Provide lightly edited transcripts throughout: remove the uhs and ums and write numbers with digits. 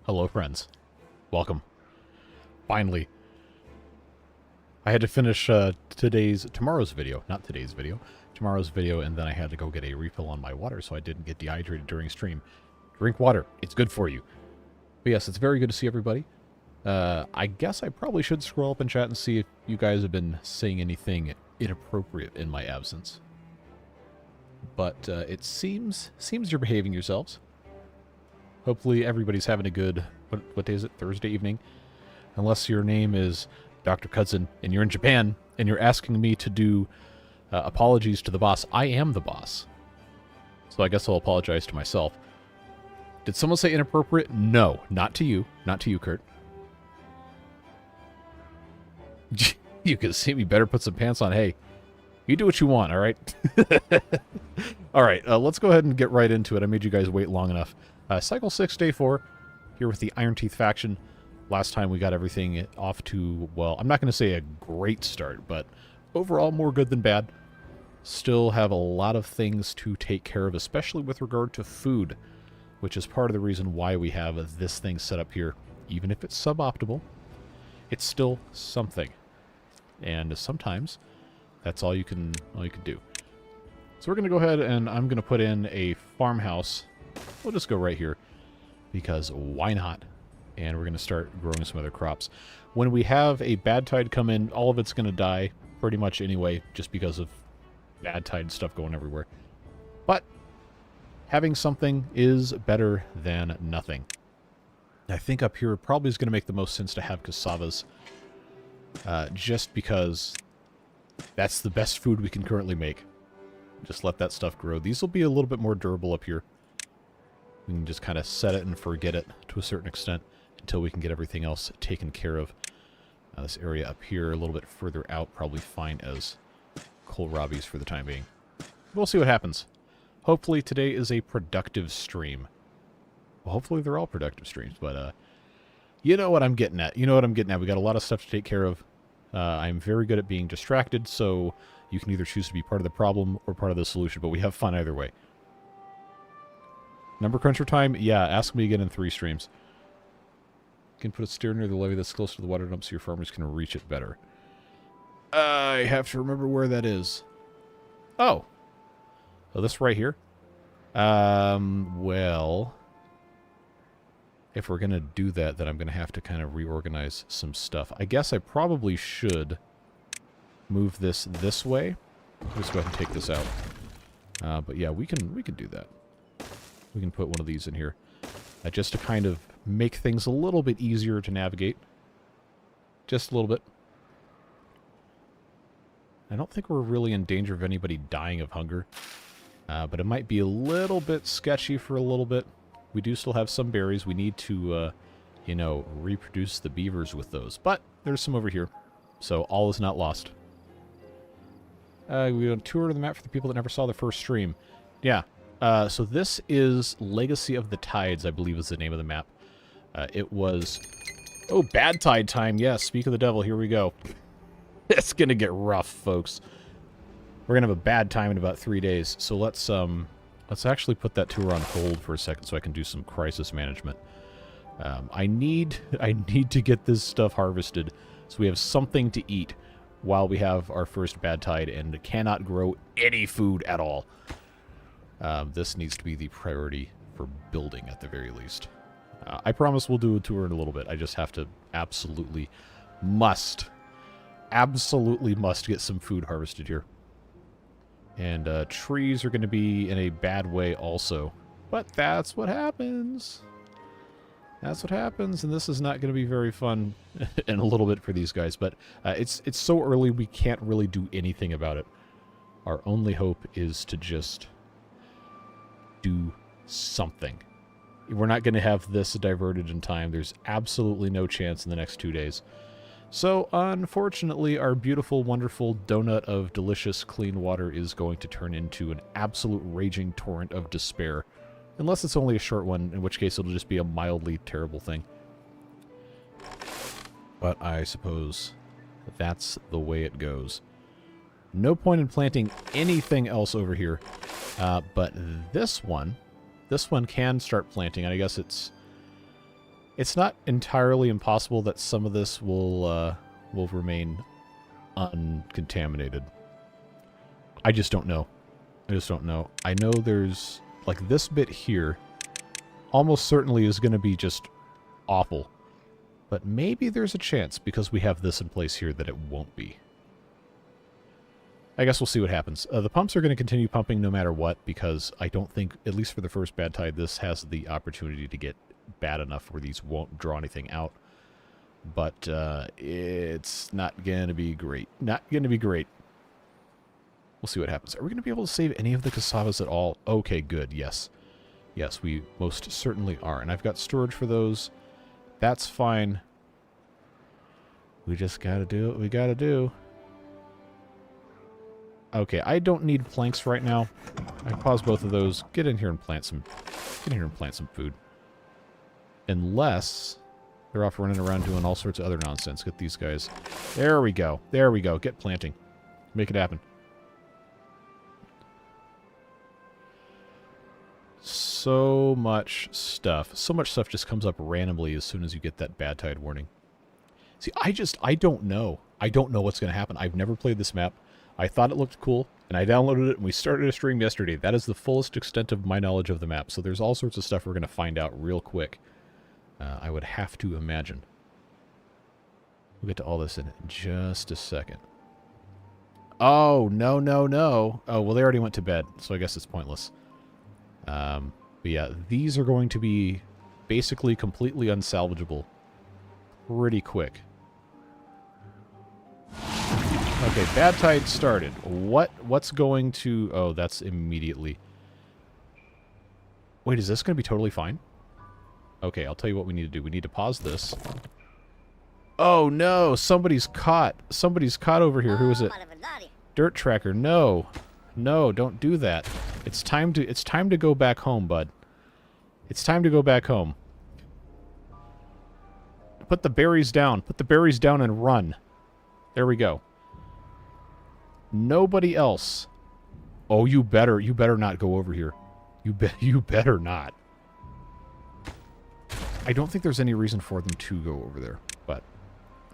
Hello, friends. Welcome. Finally. I had to finish tomorrow's video, and then I had to go get a refill on my water so I didn't get dehydrated during stream. Drink water. It's good for you. But yes, it's very good to see everybody. I guess I probably should scroll up in chat and see if you guys have been saying anything inappropriate in my absence. But it seems you're behaving yourselves. Hopefully everybody's having a good, what day is it? Thursday evening? Unless your name is Dr. Cudson and you're in Japan and you're asking me to do apologies to the boss. I am the boss. So I guess I'll apologize to myself. Did someone say inappropriate? No, not to you. Not to you, Kurt. You can see me. Better put some pants on. Hey, you do what you want, all right? All right, let's go ahead and get right into it. I made you guys wait long enough. Cycle 6, Day 4, here with the Iron Teeth faction. Last time we got everything off to, well, I'm not going to say a great start, but overall more good than bad. Still have a lot of things to take care of, especially with regard to food, which is part of the reason why we have this thing set up here. Even if it's suboptimal, it's still something. And sometimes that's all you can do. So we're going to go ahead and I'm going to put in a farmhouse. We'll just go right here because why not? And we're going to start growing some other crops. When we have a bad tide come in, all of it's going to die pretty much anyway, just because of bad tide stuff going everywhere. But having something is better than nothing. I think up here probably is going to make the most sense to have cassavas, just because that's the best food we can currently make. Just let that stuff grow. These will be a little bit more durable up here. We can just kind of set it and forget it to a certain extent until we can get everything else taken care of. This area up here, a little bit further out, probably fine as kohlrabies for the time being. We'll see what happens. Hopefully today is a productive stream. Well, hopefully they're all productive streams, but you know what I'm getting at. We got a lot of stuff to take care of. I'm very good at being distracted, so you can either choose to be part of the problem or part of the solution, but we have fun either way. Number cruncher time? Yeah, ask me again in 3 streams. You can put a stair near the levee that's close to the water dump so your farmers can reach it better. I have to remember where that is. Oh, this right here? Well, if we're going to do that, then I'm going to have to kind of reorganize some stuff. I guess I probably should move this way. Let's go ahead and take this out. But yeah, we can do that. We can put one of these in here. Just to kind of make things a little bit easier to navigate. Just a little bit. I don't think we're really in danger of anybody dying of hunger. But it might be a little bit sketchy for a little bit. We do still have some berries. We need to, reproduce the beavers with those. But there's some over here. So all is not lost. We want a tour of the map for the people that never saw the first stream. Yeah. So this is Legacy of the Tides, I believe is the name of the map. It was... Oh, bad tide time. Yes, speak of the devil. Here we go. It's going to get rough, folks. We're going to have a bad time in about 3 days. So let's actually put that tour on hold for a second so I can do some crisis management. I need to get this stuff harvested so we have something to eat while we have our first bad tide and cannot grow any food at all. This needs to be the priority for building at the very least. I promise we'll do a tour in a little bit. I just have to absolutely must get some food harvested here. And trees are going to be in a bad way also. But that's what happens. That's what happens, and this is not going to be very fun in a little bit for these guys. But it's so early we can't really do anything about it. Our only hope is to just do something. We're not going to have this diverted in time. There's absolutely no chance in the next 2 days. So, unfortunately, our beautiful, wonderful donut of delicious, clean water is going to turn into an absolute raging torrent of despair. Unless it's only a short one, in which case it'll just be a mildly terrible thing. But I suppose that's the way it goes. No point in planting anything else over here. But this one can start planting, and I guess it's It's not entirely impossible that some of this will remain uncontaminated. I just don't know. I just don't know. I know there's, like, this bit here almost certainly is going to be just awful. But maybe there's a chance, because we have this in place here, that it won't be. I guess we'll see what happens. The pumps are going to continue pumping no matter what, because I don't think, at least for the first bad tide, this has the opportunity to get bad enough where these won't draw anything out. But it's not going to be great. Not going to be great. We'll see what happens. Are we going to be able to save any of the cassavas at all? Okay, good. Yes. Yes, we most certainly are. And I've got storage for those. That's fine. We just got to do what we got to do. Okay, I don't need planks right now. I pause both of those. Get in here and plant some food. Unless they're off running around doing all sorts of other nonsense. Get these guys. There we go. There we go. Get planting. Make it happen. So much stuff. So much stuff just comes up randomly as soon as you get that bad tide warning. See, I don't know. I don't know what's going to happen. I've never played this map. I thought it looked cool, and I downloaded it, and we started a stream yesterday. That is the fullest extent of my knowledge of the map. So there's all sorts of stuff we're going to find out real quick. I would have to imagine. We'll get to all this in just a second. Oh, no, no, no. Oh, well, they already went to bed, so I guess it's pointless. But yeah, these are going to be basically completely unsalvageable pretty quick. Okay, bad tide started. What's going to... Oh, that's immediately... Wait, is this going to be totally fine? Okay, I'll tell you what we need to do. We need to pause this. Oh, no! Somebody's caught. Somebody's caught over here. Who is it? Dirt Tracker. No. No, don't do that. It's time to go back home, bud. It's time to go back home. Put the berries down. Put the berries down and run. There we go. Nobody else. Oh, you better not go over here. You better not. I don't think there's any reason for them to go over there, but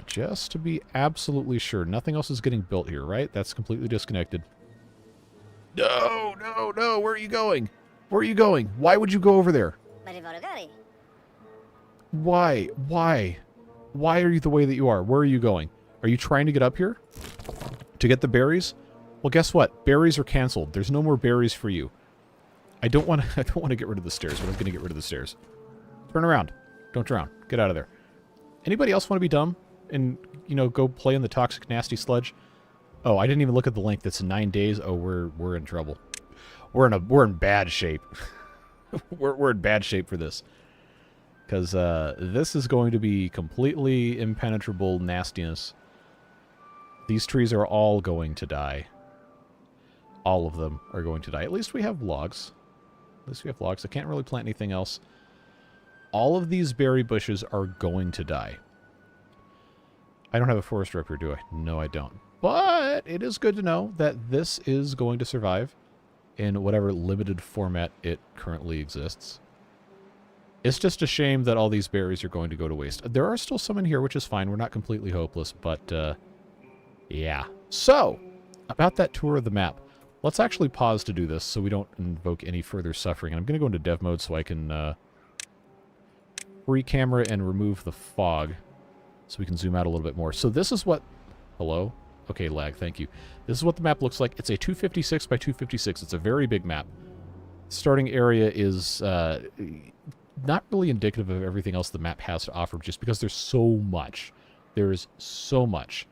just to be absolutely sure, nothing else is getting built here, right? That's completely disconnected. No, no, no, where are you going? Where are you going? Why would you go over there? Why? Why? Why are you the way that you are? Where are you going? Are you trying to get up here? To get the berries? Well, guess what? Berries are canceled. There's no more berries for you. I don't want to get rid of the stairs, but I'm going to get rid of the stairs. Turn around. Don't drown. Get out of there. Anybody else want to be dumb and, you know, go play in the toxic, nasty sludge? Oh, I didn't even look at the link. That's 9 days. Oh, we're in trouble. We're in bad shape. we're in bad shape for this. Because this is going to be completely impenetrable nastiness. These trees are all going to die. All of them are going to die. At least we have logs. At least we have logs. I can't really plant anything else. All of these berry bushes are going to die. I don't have a forester up here, do I? No, I don't. But it is good to know that this is going to survive in whatever limited format it currently exists. It's just a shame that all these berries are going to go to waste. There are still some in here, which is fine. We're not completely hopeless, but yeah. So, about that tour of the map. Let's actually pause to do this so we don't invoke any further suffering. And I'm going to go into dev mode so I can free camera and remove the fog so we can zoom out a little bit more. So this is what... Hello? Okay, lag, thank you. This is what the map looks like. It's a 256 by 256. It's a very big map. Starting area is not really indicative of everything else the map has to offer just because there's so much. There's so much.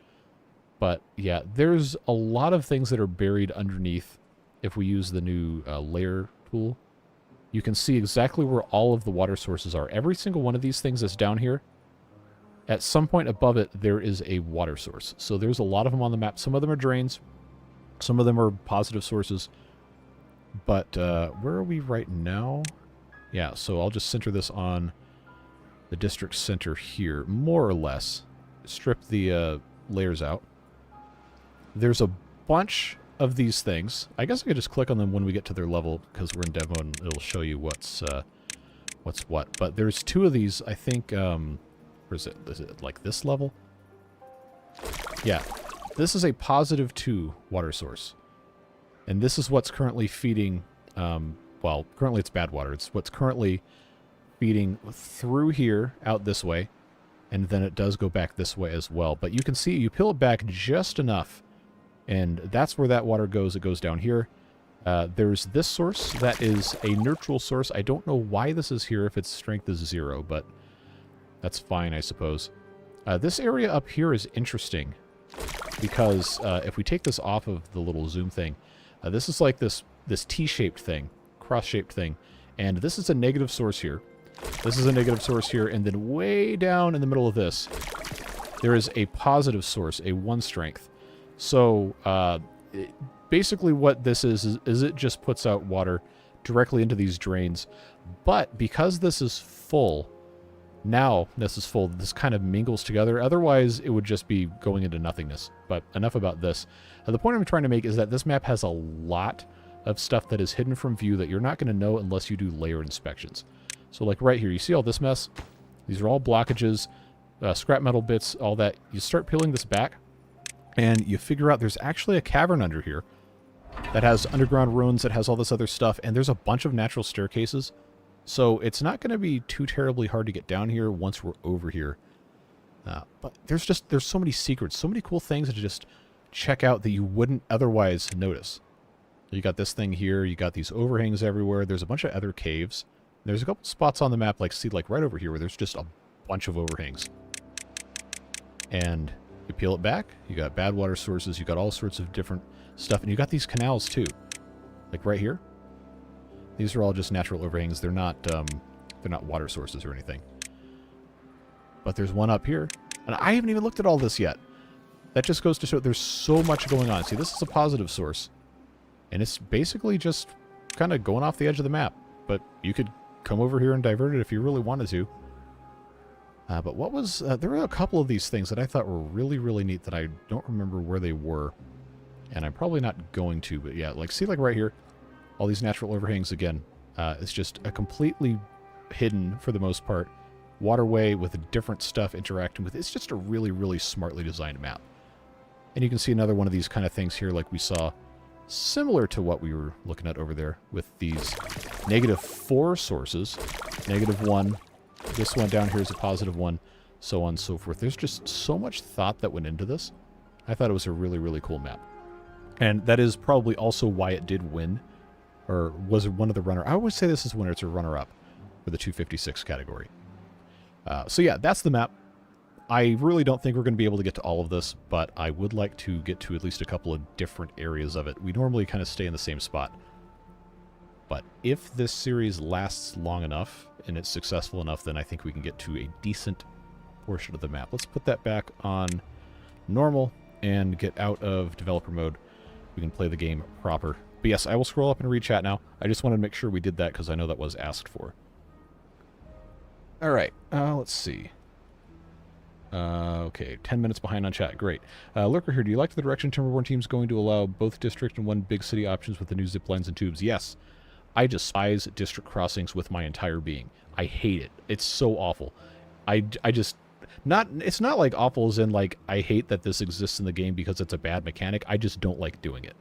But, yeah, there's a lot of things that are buried underneath if we use the new layer tool. You can see exactly where all of the water sources are. Every single one of these things that's down here, at some point above it, there is a water source. So there's a lot of them on the map. Some of them are drains. Some of them are positive sources. But where are we right now? Yeah, so I'll just center this on the district center here, more or less. Strip the layers out. There's a bunch of these things. I guess I could just click on them when we get to their level, because we're in dev mode and it'll show you what's what's what. But there's 2 of these, I think, where is it? Is it like this level? Yeah. This is a +2 water source. And this is what's currently feeding, well, currently it's bad water. It's what's currently feeding through here, out this way, and then it does go back this way as well. But you can see, you peel it back just enough, and that's where that water goes. It goes down here. There's this source that is a neutral source. I don't know why this is here if its strength is 0, but that's fine, I suppose. This area up here is interesting because if we take this off of the little zoom thing, this is like this T-shaped thing, cross-shaped thing, and this is a negative source here. This is a negative source here, and then way down in the middle of this, there is a positive source, a 1 strength. So basically what this is it just puts out water directly into these drains. But because this is full, now this is full, this kind of mingles together. Otherwise, it would just be going into nothingness. But enough about this. The point I'm trying to make is that this map has a lot of stuff that is hidden from view that you're not going to know unless you do layer inspections. So like right here, you see all this mess? These are all blockages, scrap metal bits, all that. You start peeling this back, and you figure out there's actually a cavern under here that has underground ruins, that has all this other stuff, and there's a bunch of natural staircases. So it's not going to be too terribly hard to get down here once we're over here. But there's so many secrets, so many cool things to just check out that you wouldn't otherwise notice. You got this thing here, you got these overhangs everywhere, there's a bunch of other caves. There's a couple spots on the map, like see, like right over here, where there's just a bunch of overhangs. And you peel it back, you got bad water sources, you got all sorts of different stuff, and you got these canals too. Like right here. These are all just natural overhangs. They're not water sources or anything. But there's one up here, and I haven't even looked at all this yet. That just goes to show there's so much going on. See, this is a positive source, and it's basically just kind of going off the edge of the map. But you could come over here and divert it if you really wanted to. But what was... there were a couple of these things that I thought were really, really neat that I don't remember where they were. And I'm probably not going to, but yeah, like, see, like right here, all these natural overhangs again. It's just a completely hidden, for the most part, waterway with different stuff interacting with it. It's just a really, really smartly designed map. And you can see another one of these kind of things here, like we saw, similar to what we were looking at over there with these -4 sources, -1. This one down here is a +1, so on and so forth. There's just so much thought that went into this. I thought it was a really, really cool map. And that is probably also why it did win, or was one of the runner. I always say this is winner, it's a runner-up for the 256 category. So yeah, that's the map. I really don't think we're going to be able to get to all of this, but I would like to get to at least a couple of different areas of it. We normally kind of stay in the same spot. But if this series lasts long enough, and it's successful enough, then I think we can get to a decent portion of the map. Let's put that back on normal and get out of developer mode. We can play the game proper. But yes, I will scroll up and read chat now. I just wanted to make sure we did that because I know that was asked for. Alright, let's see. Okay, 10 minutes behind on chat. Great. Lurker here, do you like the direction Timberborn team's going to allow both district and one big city options with the new zip lines and tubes? Yes. I despise district crossings with my entire being. I hate it. It's so awful. I just... It's not like awful as in, like, I hate that this exists in the game because it's a bad mechanic. I just don't like doing it.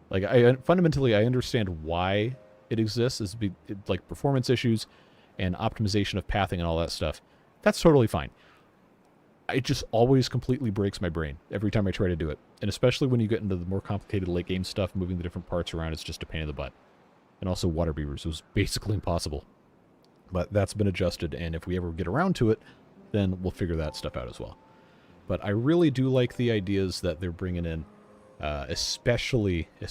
Like, fundamentally, I understand why it exists. It's like performance issues and optimization of pathing and all that stuff. That's totally fine. It just always completely breaks my brain every time I try to do it. And especially when you get into the more complicated late game stuff, moving the different parts around, it's just a pain in the butt. And also water beavers. It was basically impossible. But that's been adjusted, and if we ever get around to it, then we'll figure that stuff out as well. But I really do like the ideas that they're bringing in, especially the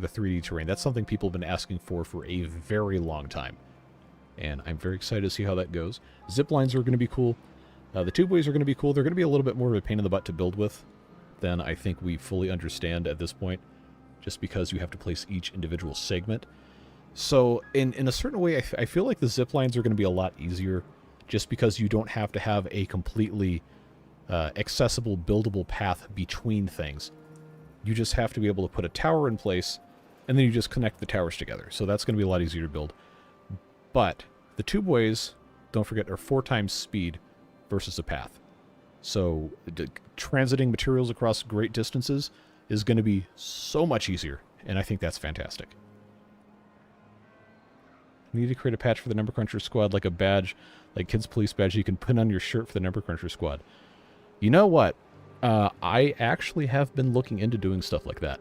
3D terrain. That's something people have been asking for a very long time. And I'm very excited to see how that goes. Zip lines are going to be cool. The tubeways are going to be cool. They're going to be a little bit more of a pain in the butt to build with than I think we fully understand at this point, just because you have to place each individual segment. So in a certain way, I feel like the zip lines are going to be a lot easier just because you don't have to have a completely accessible, buildable path between things. You just have to be able to put a tower in place, and then you just connect the towers together. So that's going to be a lot easier to build. But The tubeways, don't forget, are 4 times speed versus a path. So transiting materials across great distances is going to be so much easier, and I think that's fantastic. You need to create a patch for the Number Cruncher Squad, like a badge, like Kids Police badge you can put on your shirt for the Number Cruncher Squad. You know what? I actually have been looking into doing stuff like that.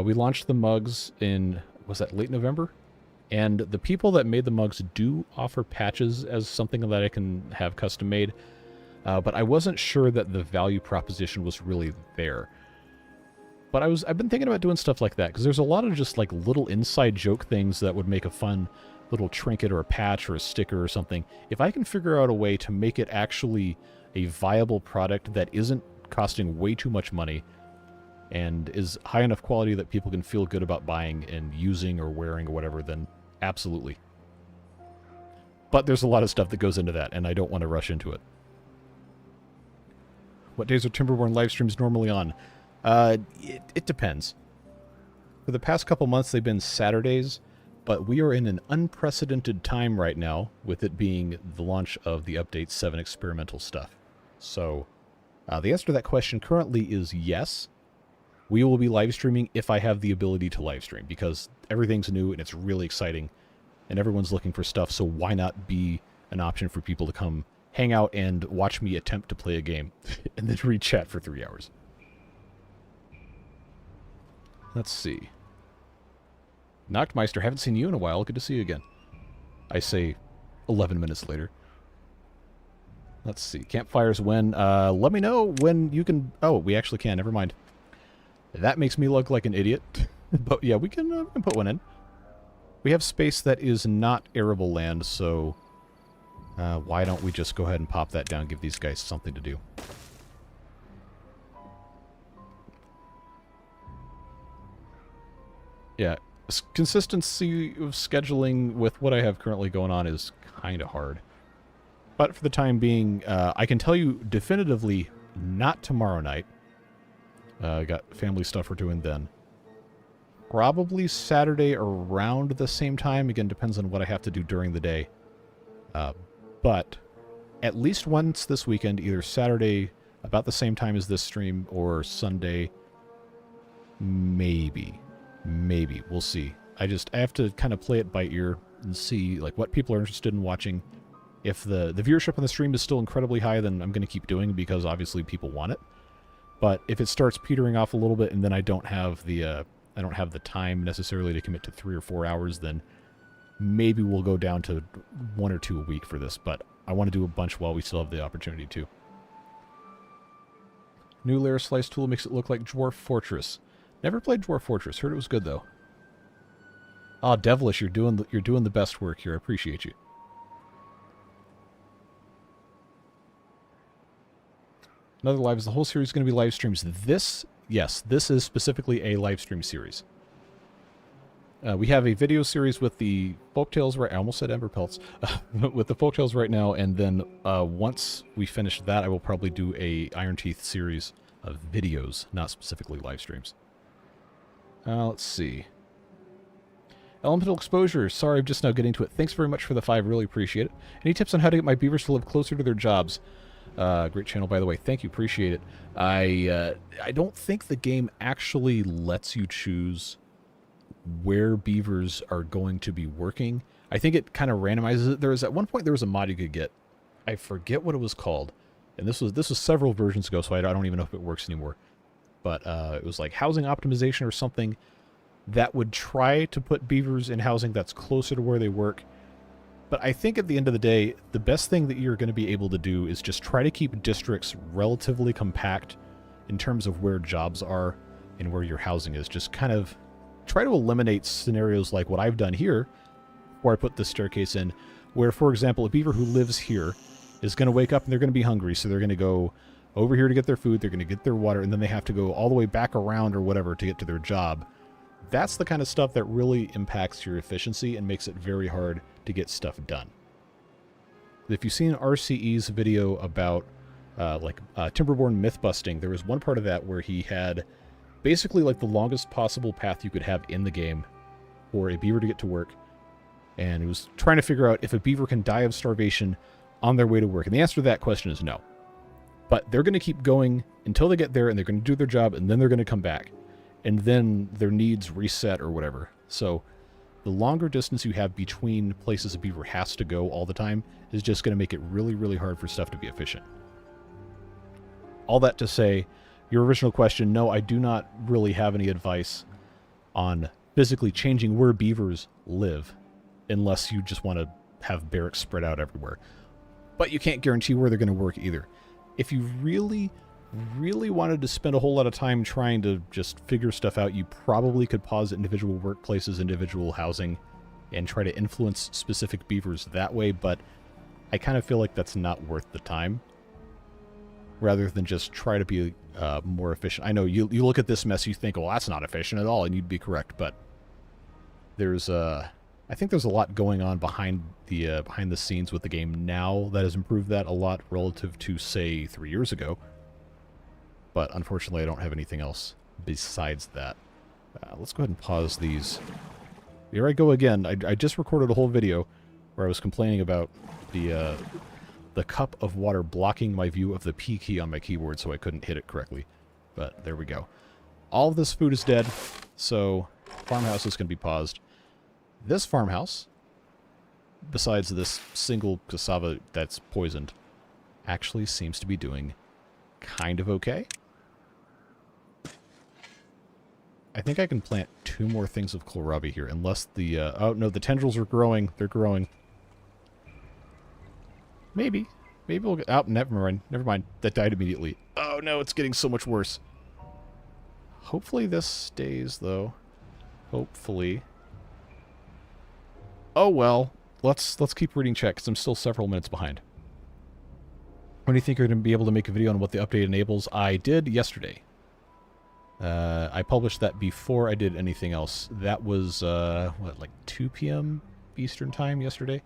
We launched the mugs in, was that late November? And the people that made the mugs do offer patches as something that I can have custom made. But I wasn't sure that the value proposition was really there. But I've been thinking about doing stuff like that, because there's a lot of just like little inside joke things that would make a fun little trinket or a patch or a sticker or something. If I can figure out a way to make it actually a viable product that isn't costing way too much money and is high enough quality that people can feel good about buying and using or wearing or whatever, then absolutely. But there's a lot of stuff that goes into that, and I don't want to rush into it. What days are Timberborn live streams normally on? It depends. For the past couple months, they've been Saturdays, but we are in an unprecedented time right now, with it being the launch of the Update 7 experimental stuff. So, the answer to that question currently is yes. We will be live streaming if I have the ability to live stream, because everything's new and it's really exciting, and everyone's looking for stuff, so why not be an option for people to come hang out and watch me attempt to play a game, and then read chat for 3 hours. Let's see. Nachtmeister, haven't seen you in a while. Good to see you again. I say 11 minutes later. Let's see. Campfires when? Let me know when you can... Oh, we actually can. Never mind. That makes me look like an idiot. But yeah, we can put one in. We have space that is not arable land, so... why don't we just go ahead and pop that down and give these guys something to do. Yeah, consistency of scheduling with what I have currently going on is kind of hard. But for the time being, I can tell you definitively not tomorrow night. I got family stuff we're doing then. Probably Saturday around the same time. Again, depends on what I have to do during the day. But at least once this weekend, either Saturday about the same time as this stream or Sunday, maybe. Maybe. We'll see. I have to kind of play it by ear and see like what people are interested in watching. If the viewership on the stream is still incredibly high, then I'm going to keep doing it because obviously people want it. But if it starts petering off a little bit and then I don't have the time necessarily to commit to 3 or 4 hours, then maybe we'll go down to 1 or 2 a week for this. But I want to do a bunch while we still have the opportunity to. New layer slice tool makes it look like Dwarf Fortress. Never played Dwarf Fortress. Heard it was good though. Ah, Devilish, you're doing the best work here. I appreciate you. Another live. Is the whole series going to be live streams? Yes, this is specifically a live stream series. We have a video series with the folktales right. I almost said Ember Pelts. With the folktales right now, and then once we finish that, I will probably do a Iron Teeth series of videos, not specifically live streams. Let's see. Elemental exposure. Sorry, I'm just now getting to it. Thanks very much for the 5. Really appreciate it. Any tips on how to get my beavers to live closer to their jobs? Great channel, by the way. Thank you. Appreciate it. I don't think the game actually lets you choose where beavers are going to be working. I think it kind of randomizes it. At one point there was a mod you could get. I forget what it was called. And this was several versions ago, so I don't even know if it works anymore. But it was like housing optimization or something that would try to put beavers in housing that's closer to where they work. But I think at the end of the day, the best thing that you're going to be able to do is just try to keep districts relatively compact in terms of where jobs are and where your housing is. Just kind of try to eliminate scenarios like what I've done here, where I put this staircase in, where, for example, a beaver who lives here is going to wake up and they're going to be hungry, so they're going to go over here to get their food, they're going to get their water, and then they have to go all the way back around or whatever to get to their job. That's the kind of stuff that really impacts your efficiency and makes it very hard to get stuff done. If you've seen RCE's video about Timberborn myth busting, there was one part of that where he had basically like the longest possible path you could have in the game for a beaver to get to work. And it was trying to figure out if a beaver can die of starvation on their way to work. And the answer to that question is no. But they're going to keep going until they get there, and they're going to do their job, and then they're going to come back. And then their needs reset or whatever. So the longer distance you have between places a beaver has to go all the time is just going to make it really, really hard for stuff to be efficient. All that to say, your original question, no, I do not really have any advice on physically changing where beavers live, unless you just want to have barracks spread out everywhere. But you can't guarantee where they're going to work either. If you really, really wanted to spend a whole lot of time trying to just figure stuff out, you probably could pause individual workplaces, individual housing, and try to influence specific beavers that way, but I kind of feel like that's not worth the time, rather than just try to be more efficient. I know you look at this mess, you think, well, that's not efficient at all, and you'd be correct, but there's I think there's a lot going on behind the scenes with the game now that has improved that a lot relative to, say, 3 years ago. But unfortunately, I don't have anything else besides that. Let's go ahead and pause these. Here I go again. I just recorded a whole video where I was complaining about the cup of water blocking my view of the P key on my keyboard, so I couldn't hit it correctly. But there we go. All of this food is dead, so farmhouse is going to be paused. This farmhouse, besides this single cassava that's poisoned, actually seems to be doing kind of okay. I think I can plant 2 more things of kohlrabi here, unless the... oh, no, the tendrils are growing. They're growing. Maybe. Maybe we'll get... Oh, never mind. Never mind. That died immediately. Oh, no, it's getting so much worse. Hopefully this stays, though. Hopefully. Oh, well. Let's keep reading chat, because I'm still several minutes behind. When do you think you're going to be able to make a video on what the update enables? I did yesterday. I published that before I did anything else. That was, what, like 2 p.m. Eastern Time yesterday?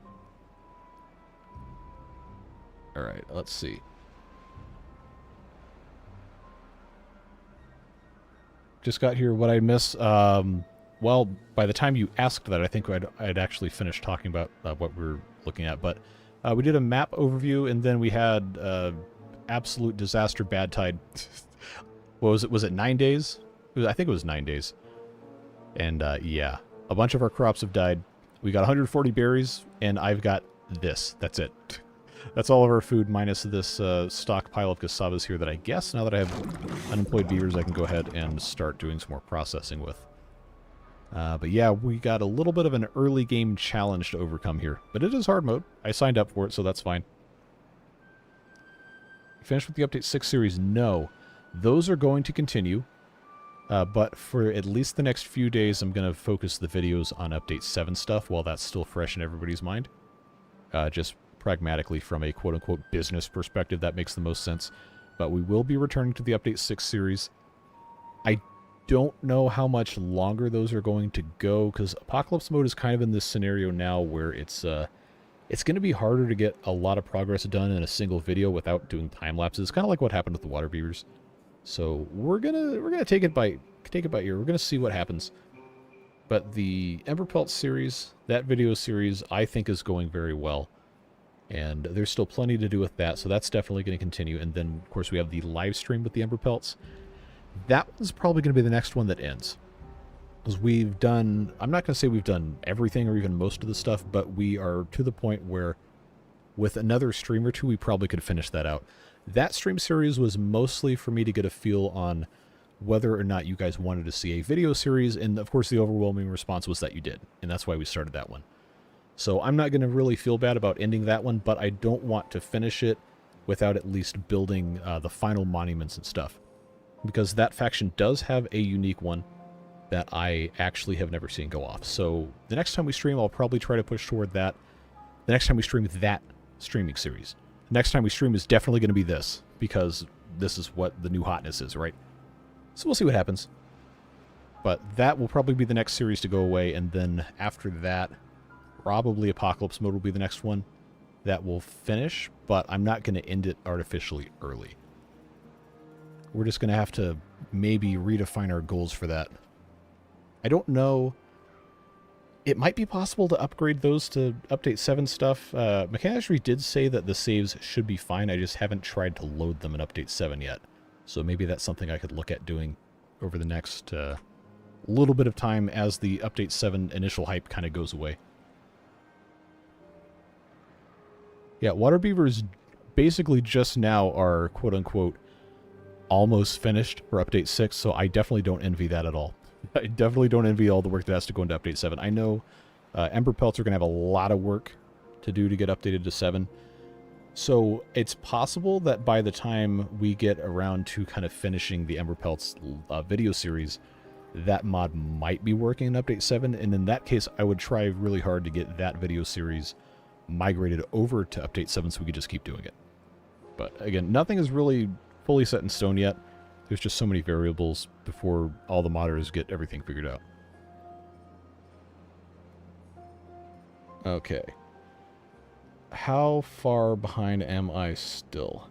Alright, let's see. Just got here. What I miss? Well, by the time you asked that, I think I'd actually finished talking about what we were looking at. But we did a map overview, and then we had absolute disaster bad tide. What was it? Was it 9 days? I think it was 9 days. And yeah, a bunch of our crops have died. We got 140 berries, and I've got this. That's it. That's all of our food, minus this stockpile of cassavas here that I guess, now that I have unemployed beavers, I can go ahead and start doing some more processing with. But yeah, we got a little bit of an early game challenge to overcome here. But it is hard mode. I signed up for it, so that's fine. Finished with the Update 6 series? No. Those are going to continue. But for at least the next few days, I'm going to focus the videos on Update 7 stuff while that's still fresh in everybody's mind. Just pragmatically from a quote-unquote business perspective, that makes the most sense. But we will be returning to the Update 6 series. I don't know how much longer those are going to go, because Apocalypse Mode is kind of in this scenario now where it's going to be harder to get a lot of progress done in a single video without doing time lapses, kind of like what happened with the water beavers. So we're gonna take it by ear. We're gonna see what happens. But the Ember Pelt series, that video series, I think is going very well. And there's still plenty to do with that, so that's definitely going to continue. And then, of course, we have the live stream with the Ember Pelts. That one's probably going to be the next one that ends. Because we've done... I'm not going to say we've done everything or even most of the stuff, but we are to the point where with another stream or two, we probably could finish that out. That stream series was mostly for me to get a feel on whether or not you guys wanted to see a video series, and of course the overwhelming response was that you did, and that's why we started that one. So I'm not going to really feel bad about ending that one, but I don't want to finish it without at least building the final monuments and stuff. Because that faction does have a unique one that I actually have never seen go off. So the next time we stream, I'll probably try to push toward that. The next time we stream that streaming series. The next time we stream is definitely going to be this, because this is what the new hotness is, right? So we'll see what happens. But that will probably be the next series to go away, and then after that, probably Apocalypse Mode will be the next one that will finish, but I'm not going to end it artificially early. We're just going to have to maybe redefine our goals for that. I don't know It might be possible to upgrade those to Update 7 stuff. Mechanistery did say that the saves should be fine. I just haven't tried to load them in Update 7 yet. So maybe that's something I could look at doing over the next little bit of time as the Update 7 initial hype kind of goes away. Yeah, water beavers basically just now are quote-unquote almost finished for Update 6, so I definitely don't envy that at all. I definitely don't envy all the work that has to go into Update 7. I know Ember Pelts are going to have a lot of work to do to get updated to 7. So it's possible that by the time we get around to kind of finishing the Ember Pelts video series, that mod might be working in Update 7. And in that case, I would try really hard to get that video series migrated over to Update 7 so we could just keep doing it. But again, nothing is really fully set in stone yet. There's just so many variables before all the modders get everything figured out. Okay. How far behind am I still?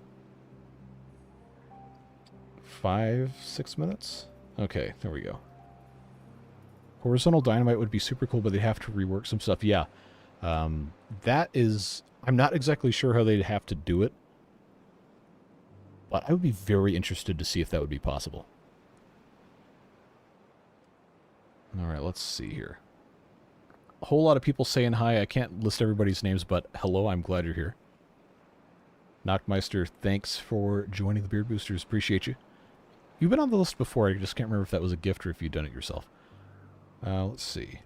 5, 6 minutes? Okay, there we go. Horizontal dynamite would be super cool, but they'd have to rework some stuff. Yeah. That is... I'm not exactly sure how they'd have to do it. But I would be very interested to see if that would be possible. Alright, let's see here. A whole lot of people saying hi. I can't list everybody's names, but hello, I'm glad you're here. Knockmeister, thanks for joining the Beard Boosters. Appreciate you. You've been on the list before. I just can't remember if that was a gift or if you'd done it yourself. Let's see.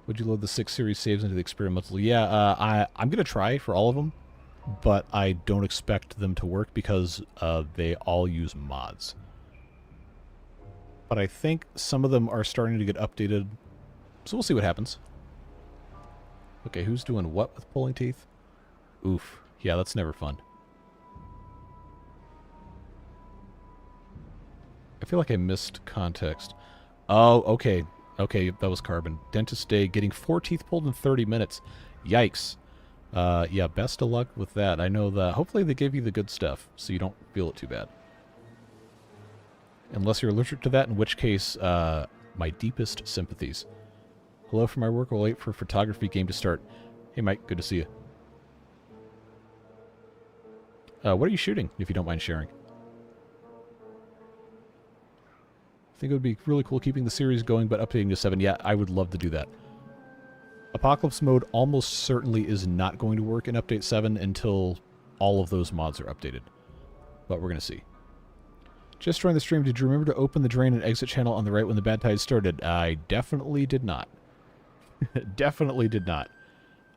Would you load the 6 series saves into the experimental? Yeah, I'm going to try for all of them. But I don't expect them to work because they all use mods. But I think some of them are starting to get updated, so we'll see what happens. Okay, who's doing what with pulling teeth? Oof. Yeah, that's never fun. I feel like I missed context. Oh, okay. Okay, that was Carbon. Dentist Day, getting 4 teeth pulled in 30 minutes. Yikes. Yeah, best of luck with that. I know that hopefully they give you the good stuff, so you don't feel it too bad. Unless you're allergic to that, in which case, my deepest sympathies. Hello from my work. We'll wait for photography game to start. Hey, Mike, good to see you. What are you shooting, if you don't mind sharing? I think it would be really cool keeping the series going, but updating to 7. Yeah, I would love to do that. Apocalypse mode almost certainly is not going to work in Update 7 until all of those mods are updated. But we're going to see. Just joined the stream. Did you remember to open the drain and exit channel on the right when the bad tide started? I definitely did not. Definitely did not.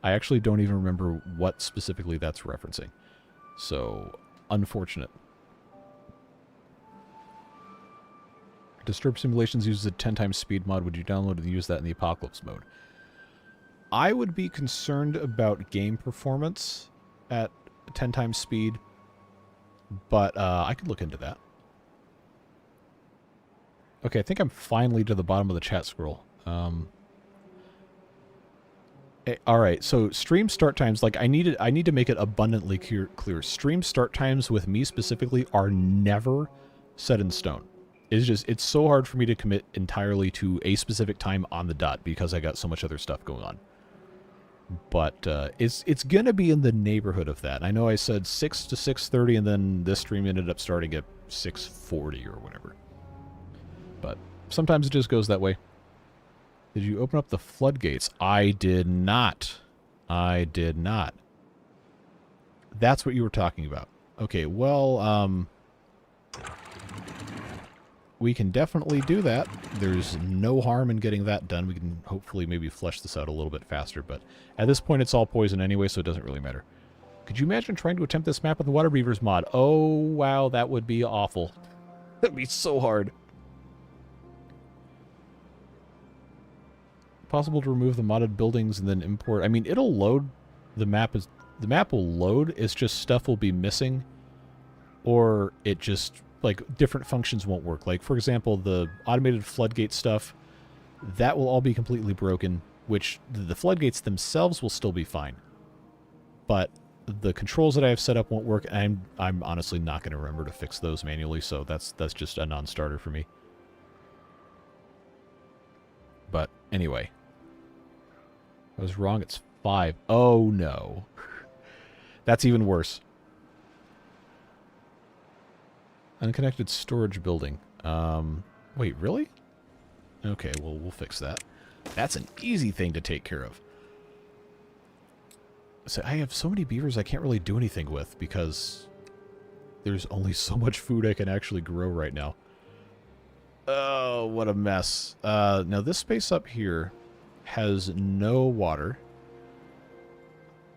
I actually don't even remember what specifically that's referencing. So, unfortunate. Disturb Simulations uses a 10 times speed mod. Would you download and use that in the Apocalypse mode? I would be concerned about game performance at 10 times speed, but I could look into that. Okay, I think I'm finally to the bottom of the chat scroll. Alright, so stream start times, like I need to make it abundantly clear. Stream start times with me specifically are never set in stone. It's so hard for me to commit entirely to a specific time on the dot because I got so much other stuff going on. But it's going to be in the neighborhood of that. I know I said 6 to 6:30, and then this stream ended up starting at 6:40 or whatever. But sometimes it just goes that way. Did you open up the floodgates? I did not. I did not. That's what you were talking about. Okay, well, we can definitely do that. There's no harm in getting that done. We can hopefully maybe flesh this out a little bit faster, but at this point it's all poison anyway, so it doesn't really matter. Could you imagine trying to attempt this map with the Water Beavers mod? Oh, wow, that would be awful. That'd be so hard. Possible to remove the modded buildings and then import. I mean, it'll load. The map will load. It's just stuff will be missing, or it just, like, different functions won't work. Like, for example, the automated floodgate stuff, that will all be completely broken, which the floodgates themselves will still be fine. But the controls that I have set up won't work, and I'm honestly not going to remember to fix those manually, so that's just a non-starter for me. But anyway. I was wrong. It's 5. Oh, no. That's even worse. Unconnected storage building. Wait, really? Okay, well, we'll fix that. That's an easy thing to take care of. So I have so many beavers I can't really do anything with because there's only so much food I can actually grow right now. Oh, what a mess. Now this space up here has no water.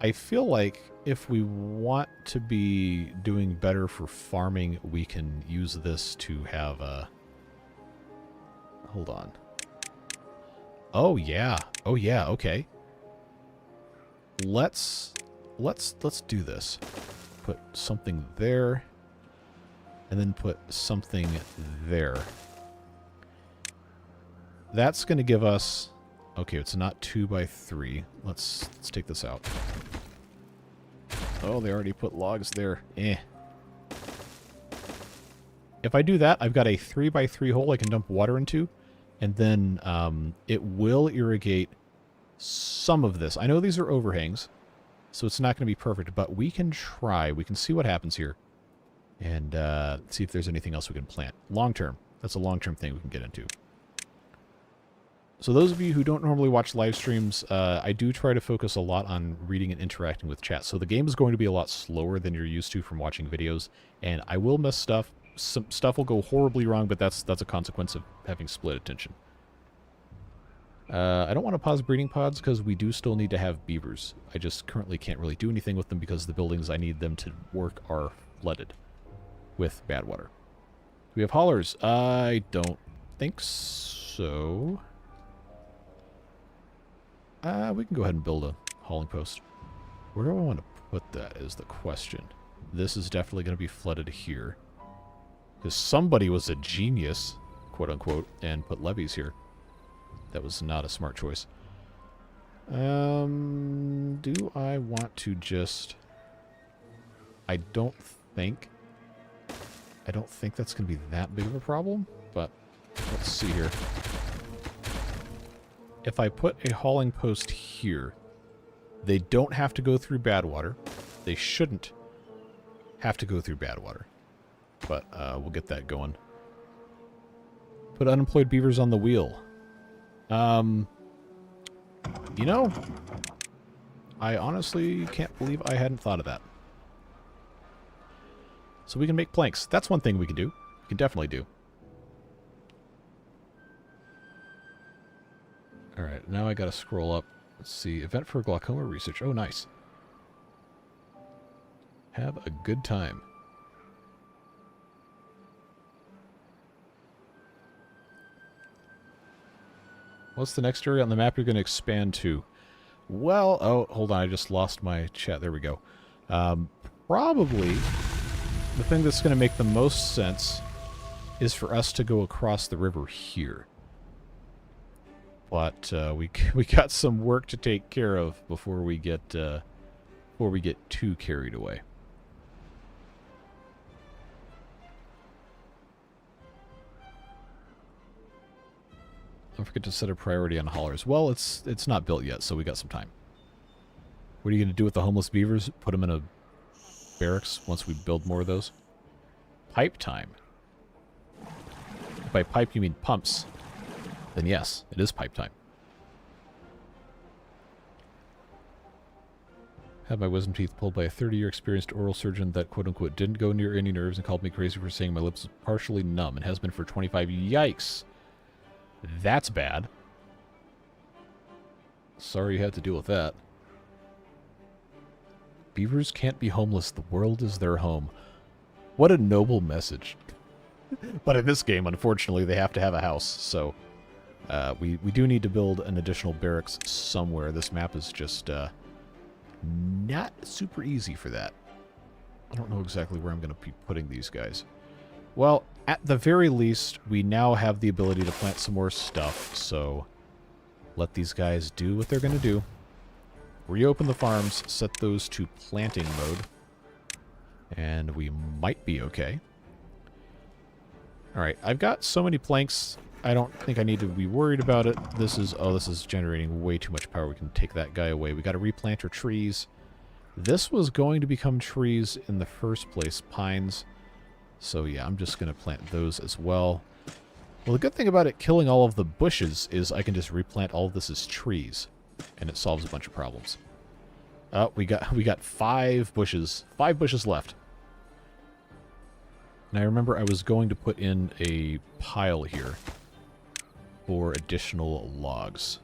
I feel like if we want to be doing better for farming, we can use this to have a... Hold on. Oh, yeah. Oh, yeah, okay. Let's do this. Put something there, and then put something there. That's going to give us... Okay, it's not 2 by 3. Let's take this out. Oh, they already put logs there. Eh. If I do that, I've got a 3 by 3 hole I can dump water into, and then it will irrigate some of this. I know these are overhangs, so it's not going to be perfect, but we can try. We can see what happens here, and see if there's anything else we can plant. Long term. That's a long-term thing we can get into. So those of you who don't normally watch live streams, I do try to focus a lot on reading and interacting with chat. So the game is going to be a lot slower than you're used to from watching videos, and I will miss stuff. Some stuff will go horribly wrong, but that's a consequence of having split attention. I don't want to pause breeding pods because we do still need to have beavers. I just currently can't really do anything with them because the buildings I need them to work are flooded with bad water. Do we have haulers? I don't think so. We can go ahead and build a hauling post. Where do I want to put that is the question. This is definitely going to be flooded here. Because somebody was a genius, quote unquote, and put levees here. That was not a smart choice. Do I want to just... I don't think that's going to be that big of a problem, but let's see here. If I put a hauling post here, they don't have to go through bad water. They shouldn't have to go through bad water. But we'll get that going. Put unemployed beavers on the wheel. You know, I honestly can't believe I hadn't thought of that. So we can make planks. That's one thing we can do. We can definitely do. Alright, now I gotta scroll up. Let's see. Event for glaucoma research. Oh, nice. Have a good time. What's the next area on the map you're going to expand to? Well, oh, hold on. I just lost my chat. There we go. Probably the thing that's going to make the most sense is for us to go across the river here. But we got some work to take care of before we get too carried away. Don't forget to set a priority on haulers. Well, it's not built yet, so we got some time. What are you going to do with the homeless beavers? Put them in a barracks once we build more of those? Pipe time. If by pipe you mean pumps, then yes, it is pipe time. Had my wisdom teeth pulled by a 30-year experienced oral surgeon that quote-unquote didn't go near any nerves and called me crazy for saying my lips was partially numb and has been for 25. Yikes! That's bad. Sorry you had to deal with that. Beavers can't be homeless. The world is their home. What a noble message. But in this game, unfortunately, they have to have a house, so we do need to build an additional barracks somewhere. This map is just not super easy for that. I don't know exactly where I'm going to be putting these guys. Well, at the very least, we now have the ability to plant some more stuff, so let these guys do what they're going to do. Reopen the farms, set those to planting mode, and we might be okay. Alright, I've got so many planks. I don't think I need to be worried about it. This is generating way too much power. We can take that guy away. We got to replant our trees. This was going to become trees in the first place, pines. So yeah, I'm just going to plant those as well. Well, the good thing about it killing all of the bushes is I can just replant all of this as trees, and it solves a bunch of problems. We got 5 bushes. 5 bushes left. And I remember I was going to put in a pile here for additional logs.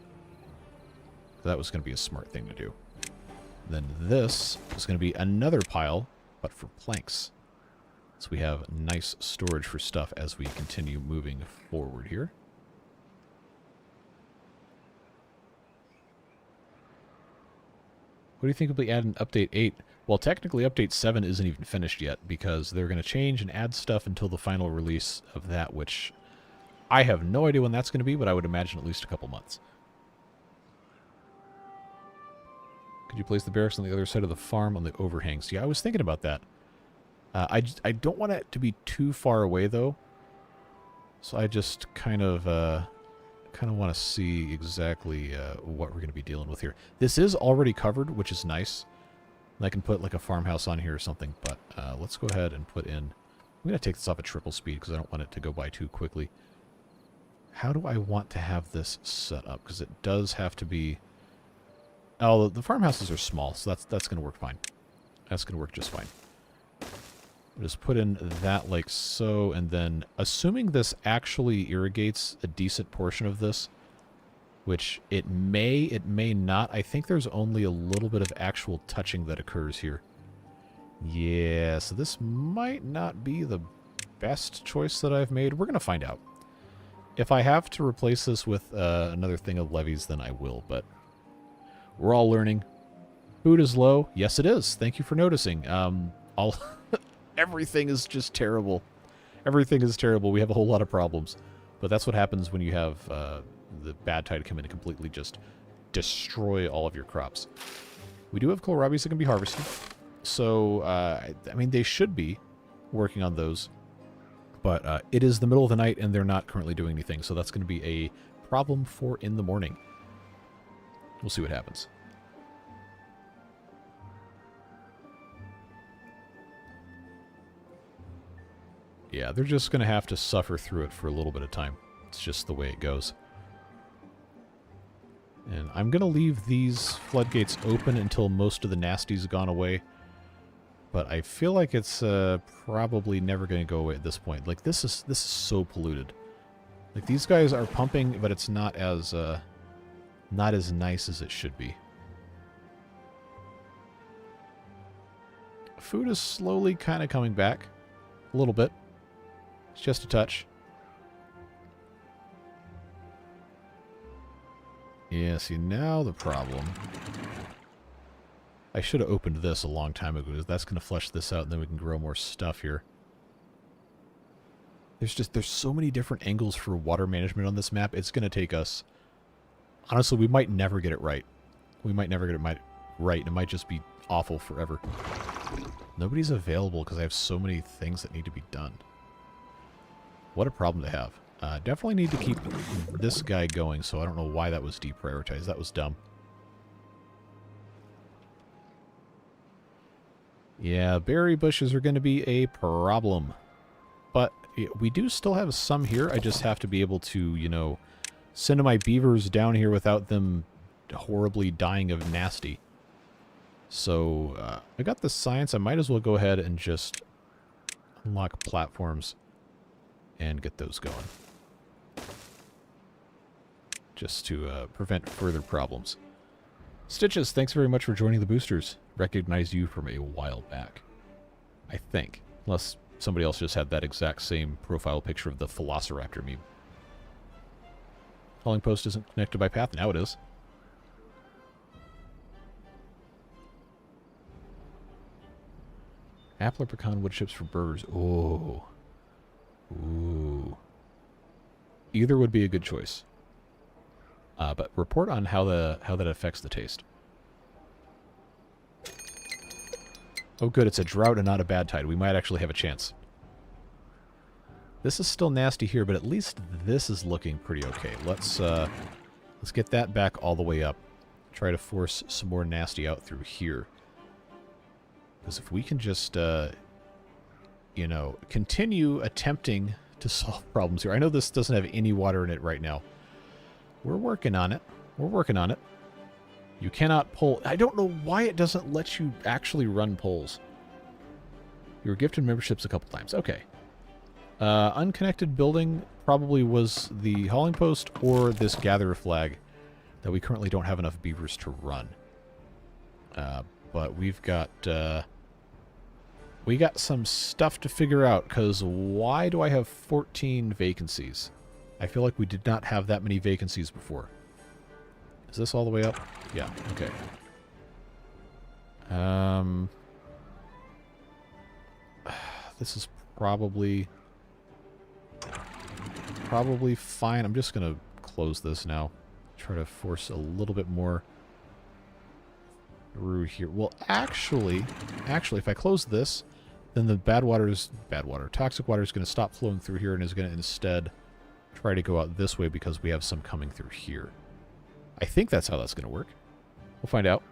That was going to be a smart thing to do. Then this is going to be another pile, but for planks. So we have nice storage for stuff as we continue moving forward here. What do you think will be added in Update 8? Well, technically Update 7 isn't even finished yet because they're going to change and add stuff until the final release of that, which I have no idea when that's going to be, but I would imagine at least a couple months. Could you place the barracks on the other side of the farm on the overhangs? Yeah, I was thinking about that. I don't want it to be too far away, though. So I just kind of want to see exactly what we're going to be dealing with here. This is already covered, which is nice. And I can put like a farmhouse on here or something, but let's go ahead and put in... I'm going to take this off at triple speed because I don't want it to go by too quickly. How do I want to have this set up? Because it does have to be... Oh, the farmhouses are small, so that's going to work fine. That's going to work just fine. Just put in that like so, and then assuming this actually irrigates a decent portion of this, which it may not. I think there's only a little bit of actual touching that occurs here. Yeah, so this might not be the best choice that I've made. We're going to find out. If I have to replace this with another thing of levees, then I will, but we're all learning. Food is low. Yes, it is. Thank you for noticing. Everything is just terrible. Everything is terrible. We have a whole lot of problems. But that's what happens when you have the bad tide come in and completely just destroy all of your crops. We do have kohlrabies that can be harvested. So, I mean, they should be working on those. But it is the middle of the night and they're not currently doing anything. So that's going to be a problem for in the morning. We'll see what happens. Yeah, they're just going to have to suffer through it for a little bit of time. It's just the way it goes. And I'm going to leave these floodgates open until most of the nasty's gone away. But I feel like it's probably never going to go away at this point. Like, this is so polluted. Like, these guys are pumping, but it's not as nice as it should be. Food is slowly kind of coming back. A little bit. It's just a touch. Yeah, see, now the problem... I should have opened this a long time ago, because that's going to flush this out, and then we can grow more stuff here. There's so many different angles for water management on this map, it's going to take us... Honestly, we might never get it right. We might never get it right, it might just be awful forever. Nobody's available, because I have so many things that need to be done. What a problem to have. Definitely need to keep this guy going, so I don't know why that was deprioritized. That was dumb. Yeah, berry bushes are going to be a problem. But we do still have some here. I just have to be able to, you know, send my beavers down here without them horribly dying of nasty. So, I got the science. I might as well go ahead and just unlock platforms and get those going. Just to prevent further problems. Stitches, thanks very much for joining the boosters. Recognized you from a while back. I think. Unless somebody else just had that exact same profile picture of the Velociraptor meme. Calling post isn't connected by path. Now it is. Apple or pecan wood chips for burgers. Oh. Ooh. Either would be a good choice. But report on how that affects the taste. Oh good, it's a drought and not a bad tide. We might actually have a chance. This is still nasty here, but at least this is looking pretty okay. Let's get that back all the way up. Try to force some more nasty out through here. Because if we can just, you know, continue attempting to solve problems here. I know this doesn't have any water in it right now. We're working on it. We're working on it. You cannot pull... I don't know why it doesn't let you actually run polls. You were gifted memberships a couple times. Okay. Unconnected building probably was the hauling post or this gatherer flag that we currently don't have enough beavers to run. But we've got... we got some stuff to figure out, because why do I have 14 vacancies? I feel like we did not have that many vacancies before. Is this all the way up? Yeah, okay. This is probably fine. I'm just going to close this now. Try to force a little bit more through here. Well, actually, if I close this, then the toxic water is going to stop flowing through here and is going to instead try to go out this way because we have some coming through here. I think that's how that's going to work. We'll find out.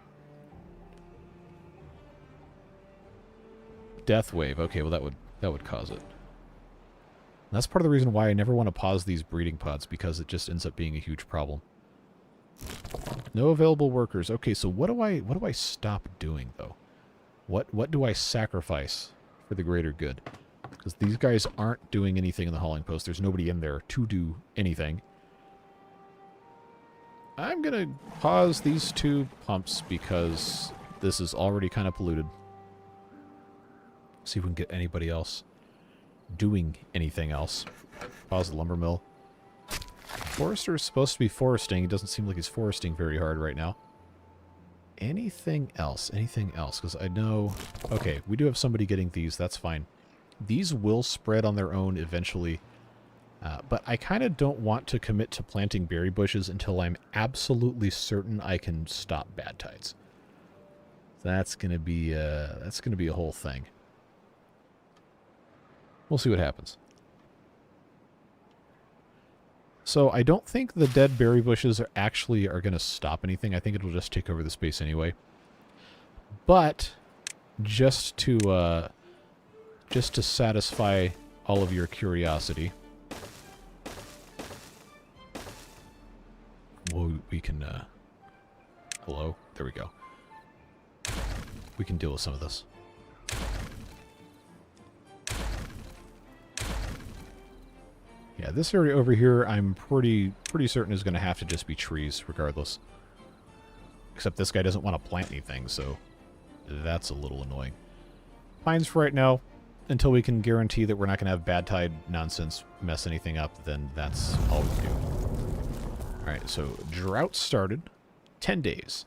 Death wave. Okay, well that would cause it. And that's part of the reason why I never want to pause these breeding pods, because it just ends up being a huge problem. No available workers. Okay, so what do I stop doing though? What do I sacrifice for the greater good? Because these guys aren't doing anything in the hauling post. There's nobody in there to do anything. I'm going to pause these 2 pumps because this is already kind of polluted. See if we can get anybody else doing anything else. Pause the lumber mill. Forester is supposed to be foresting. He doesn't seem like he's foresting very hard right now. Anything else? Anything else? Because I know... Okay, we do have somebody getting these. That's fine. These will spread on their own eventually. But I kind of don't want to commit to planting berry bushes until I'm absolutely certain I can stop bad tides. That's gonna be a whole thing. We'll see what happens. So I don't think the dead berry bushes are going to stop anything. I think it'll just take over the space anyway. But just to satisfy all of your curiosity, we can hello, there we go. We can deal with some of this. Yeah, this area over here, I'm pretty certain is going to have to just be trees, regardless. Except this guy doesn't want to plant anything, so that's a little annoying. Pines for right now, until we can guarantee that we're not going to have bad tide nonsense mess anything up, then that's all we can do. Alright, so drought started. 10 days.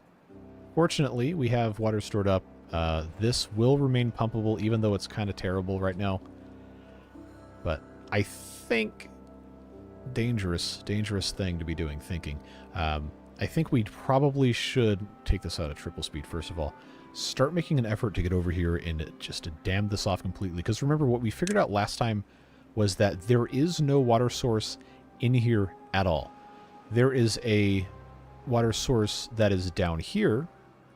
Fortunately, we have water stored up. This will remain pumpable, even though it's kind of terrible right now. But I think... dangerous thing to be doing, thinking. I think we probably should take this out at triple speed, first of all. Start making an effort to get over here and just to dam this off completely. Because remember, what we figured out last time was that there is no water source in here at all. There is a water source that is down here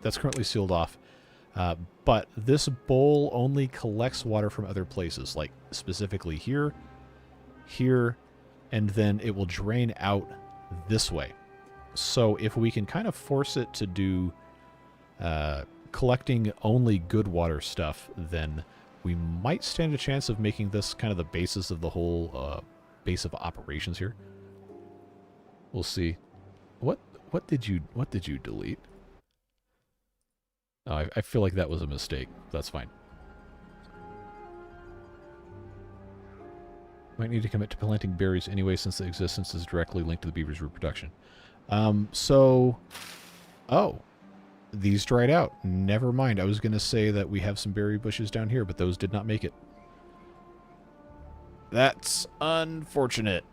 that's currently sealed off. But this bowl only collects water from other places, like specifically here, here, and then it will drain out this way. So if we can kind of force it to do collecting only good water stuff, then we might stand a chance of making this kind of the basis of the whole base of operations here. We'll see. What did you delete? Oh, I feel like that was a mistake. That's fine. Might need to commit to planting berries anyway, since the existence is directly linked to the beaver's reproduction. Oh, these dried out. Never mind. I was going to say that we have some berry bushes down here, but those did not make it. That's unfortunate.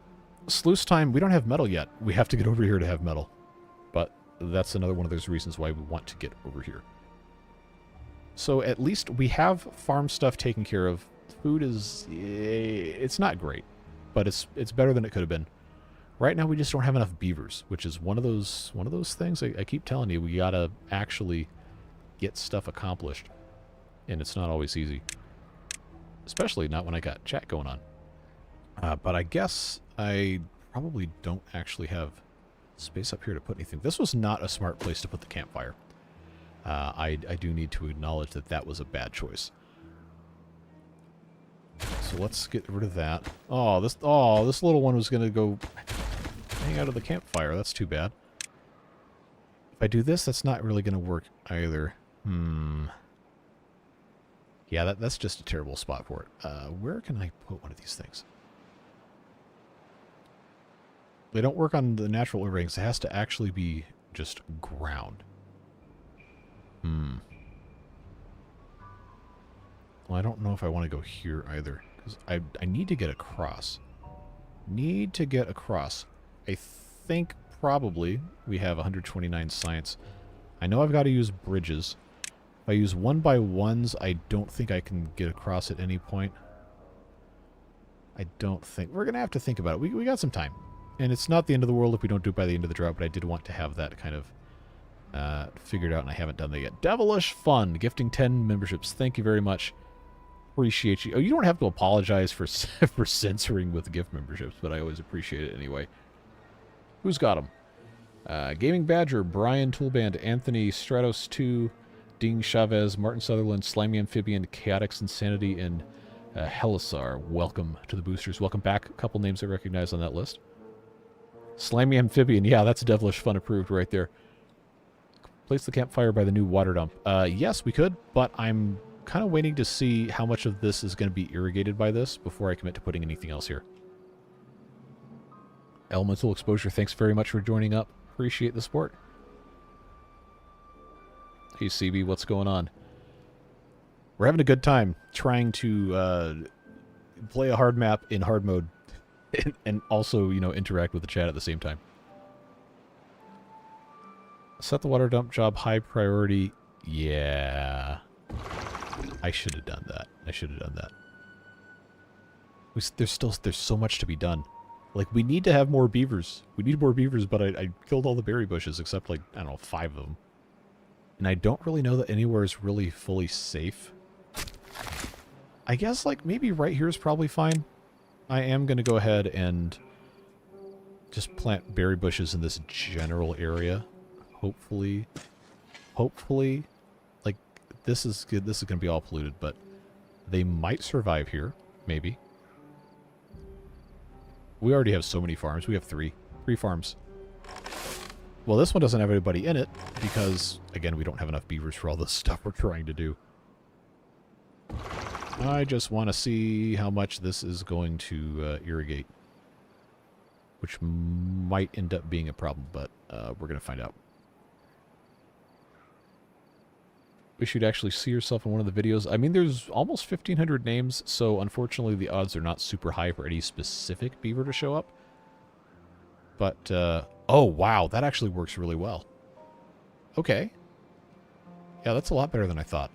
Sluice time. We don't have metal yet. We have to get over here to have metal. But that's another one of those reasons why we want to get over here. So at least we have farm stuff taken care of. Food is... it's not great. but it's better than it could have been. Right now we just don't have enough beavers, which is one of those things I keep telling you, we gotta actually get stuff accomplished. And it's not always easy. Especially not when I got chat going on. But I guess I probably don't actually have space up here to put anything. This was not a smart place to put the campfire. I do need to acknowledge that that was a bad choice. So let's get rid of that. Oh, this little one was gonna go hang out of the campfire. That's too bad. If I do this, that's not really gonna work either. Yeah, that's just a terrible spot for it. Where can I put one of these things? They don't work on the natural overhangs. It has to actually be just ground. Well, I don't know if I want to go here either. Because I need to get across. Need to get across. I think probably we have 129 science. I know I've got to use bridges. If I use 1x1s, I don't think I can get across at any point. I don't think. We're going to have to think about it. We got some time. And it's not the end of the world if we don't do it by the end of the drought, but I did want to have that kind of figured out, and I haven't done that yet. Devilish Fun, gifting 10 memberships. Thank you very much. Appreciate you. Oh, you don't have to apologize for censoring with gift memberships, but I always appreciate it anyway. Who's got them? Gaming Badger, Brian Toolband, Anthony Stratos 2, Ding Chavez, Martin Sutherland, Slimy Amphibian, Chaotix Insanity, and Helisar. Welcome to the boosters. Welcome back. A couple names I recognize on that list. Slimy Amphibian. Yeah, that's Devilish Fun approved right there. Place the campfire by the new water dump. Yes, we could, but I'm kind of waiting to see how much of this is going to be irrigated by this before I commit to putting anything else here. Elemental Exposure, thanks very much for joining up. Appreciate the support. Hey, CB, what's going on? We're having a good time trying to play a hard map in hard mode and also, you know, interact with the chat at the same time. Set the water dump job high priority. Yeah. I should have done that. I should have done that. There's so much to be done. Like, we need to have more beavers. We need more beavers, but I killed all the berry bushes except, like, I don't know, 5 of them. And I don't really know that anywhere is really fully safe. I guess, like, maybe right here is probably fine. I am going to go ahead and just plant berry bushes in this general area. Hopefully, like, this is good. This is going to be all polluted, but they might survive here, maybe. We already have so many farms. We have 3 farms. Well, this one doesn't have anybody in it because, again, we don't have enough beavers for all the stuff we're trying to do. I just want to see how much this is going to irrigate, which might end up being a problem, but we're going to find out. Wish you'd actually see yourself in one of the videos. I mean, there's almost 1,500 names, so unfortunately the odds are not super high for any specific beaver to show up. But, oh, wow, that actually works really well. Okay. Yeah, that's a lot better than I thought.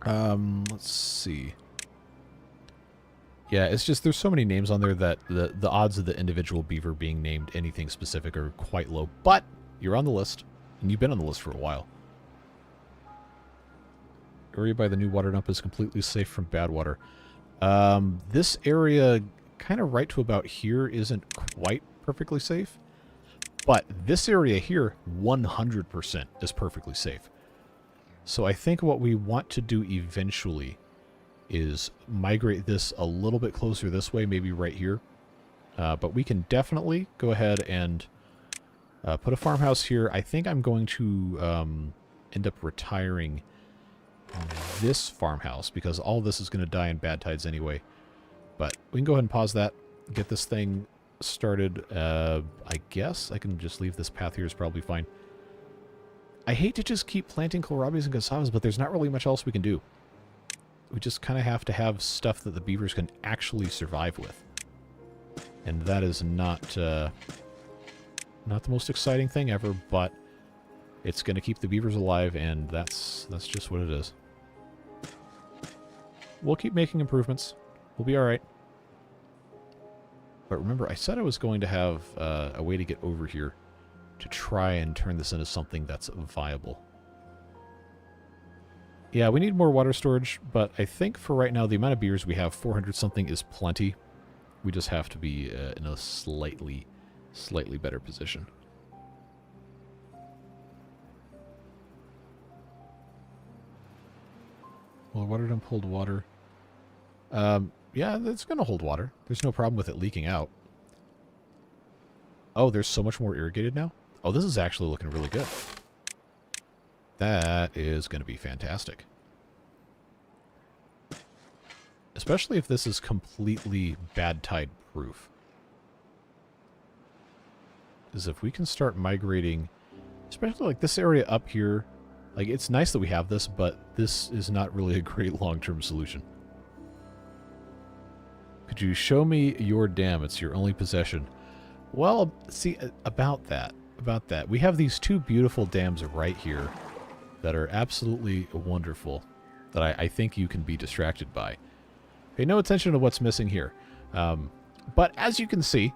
Let's see. Yeah, it's just there's so many names on there that the odds of the individual beaver being named anything specific are quite low. But you're on the list, and you've been on the list for a while. Area by the new water dump is completely safe from bad water. This area, kind of right to about here, isn't quite perfectly safe. But this area here, 100% is perfectly safe. So I think what we want to do eventually is migrate this a little bit closer this way, maybe right here. But we can definitely go ahead and put a farmhouse here. I think I'm going to end up retiring this farmhouse because all this is going to die in bad tides anyway. But we can go ahead and pause that, get this thing started. I guess I can just leave this path here, is probably fine. I hate to just keep planting kohlrabis and cassavas, but there's not really much else we can do. We just kind of have to have stuff that the beavers can actually survive with. And that is not the most exciting thing ever, but it's going to keep the beavers alive, and that's just what it is. We'll keep making improvements. We'll be alright. But remember, I said I was going to have a way to get over here to try and turn this into something that's viable. Yeah, we need more water storage, but I think for right now, the amount of beers we have, 400 something, is plenty. We just have to be in a slightly better position. Well, water dump hold water. Yeah, it's going to hold water. There's no problem with it leaking out. Oh, there's so much more irrigated now? Oh, this is actually looking really good. That is going to be fantastic. Especially if this is completely bad tide proof. Because if we can start migrating, especially like this area up here, like it's nice that we have this, but this is not really a great long-term solution. Could you show me your dam? It's your only possession. Well, see, about that. We have these two beautiful dams right here that are absolutely wonderful that I think you can be distracted by. Pay no attention to what's missing here. But as you can see,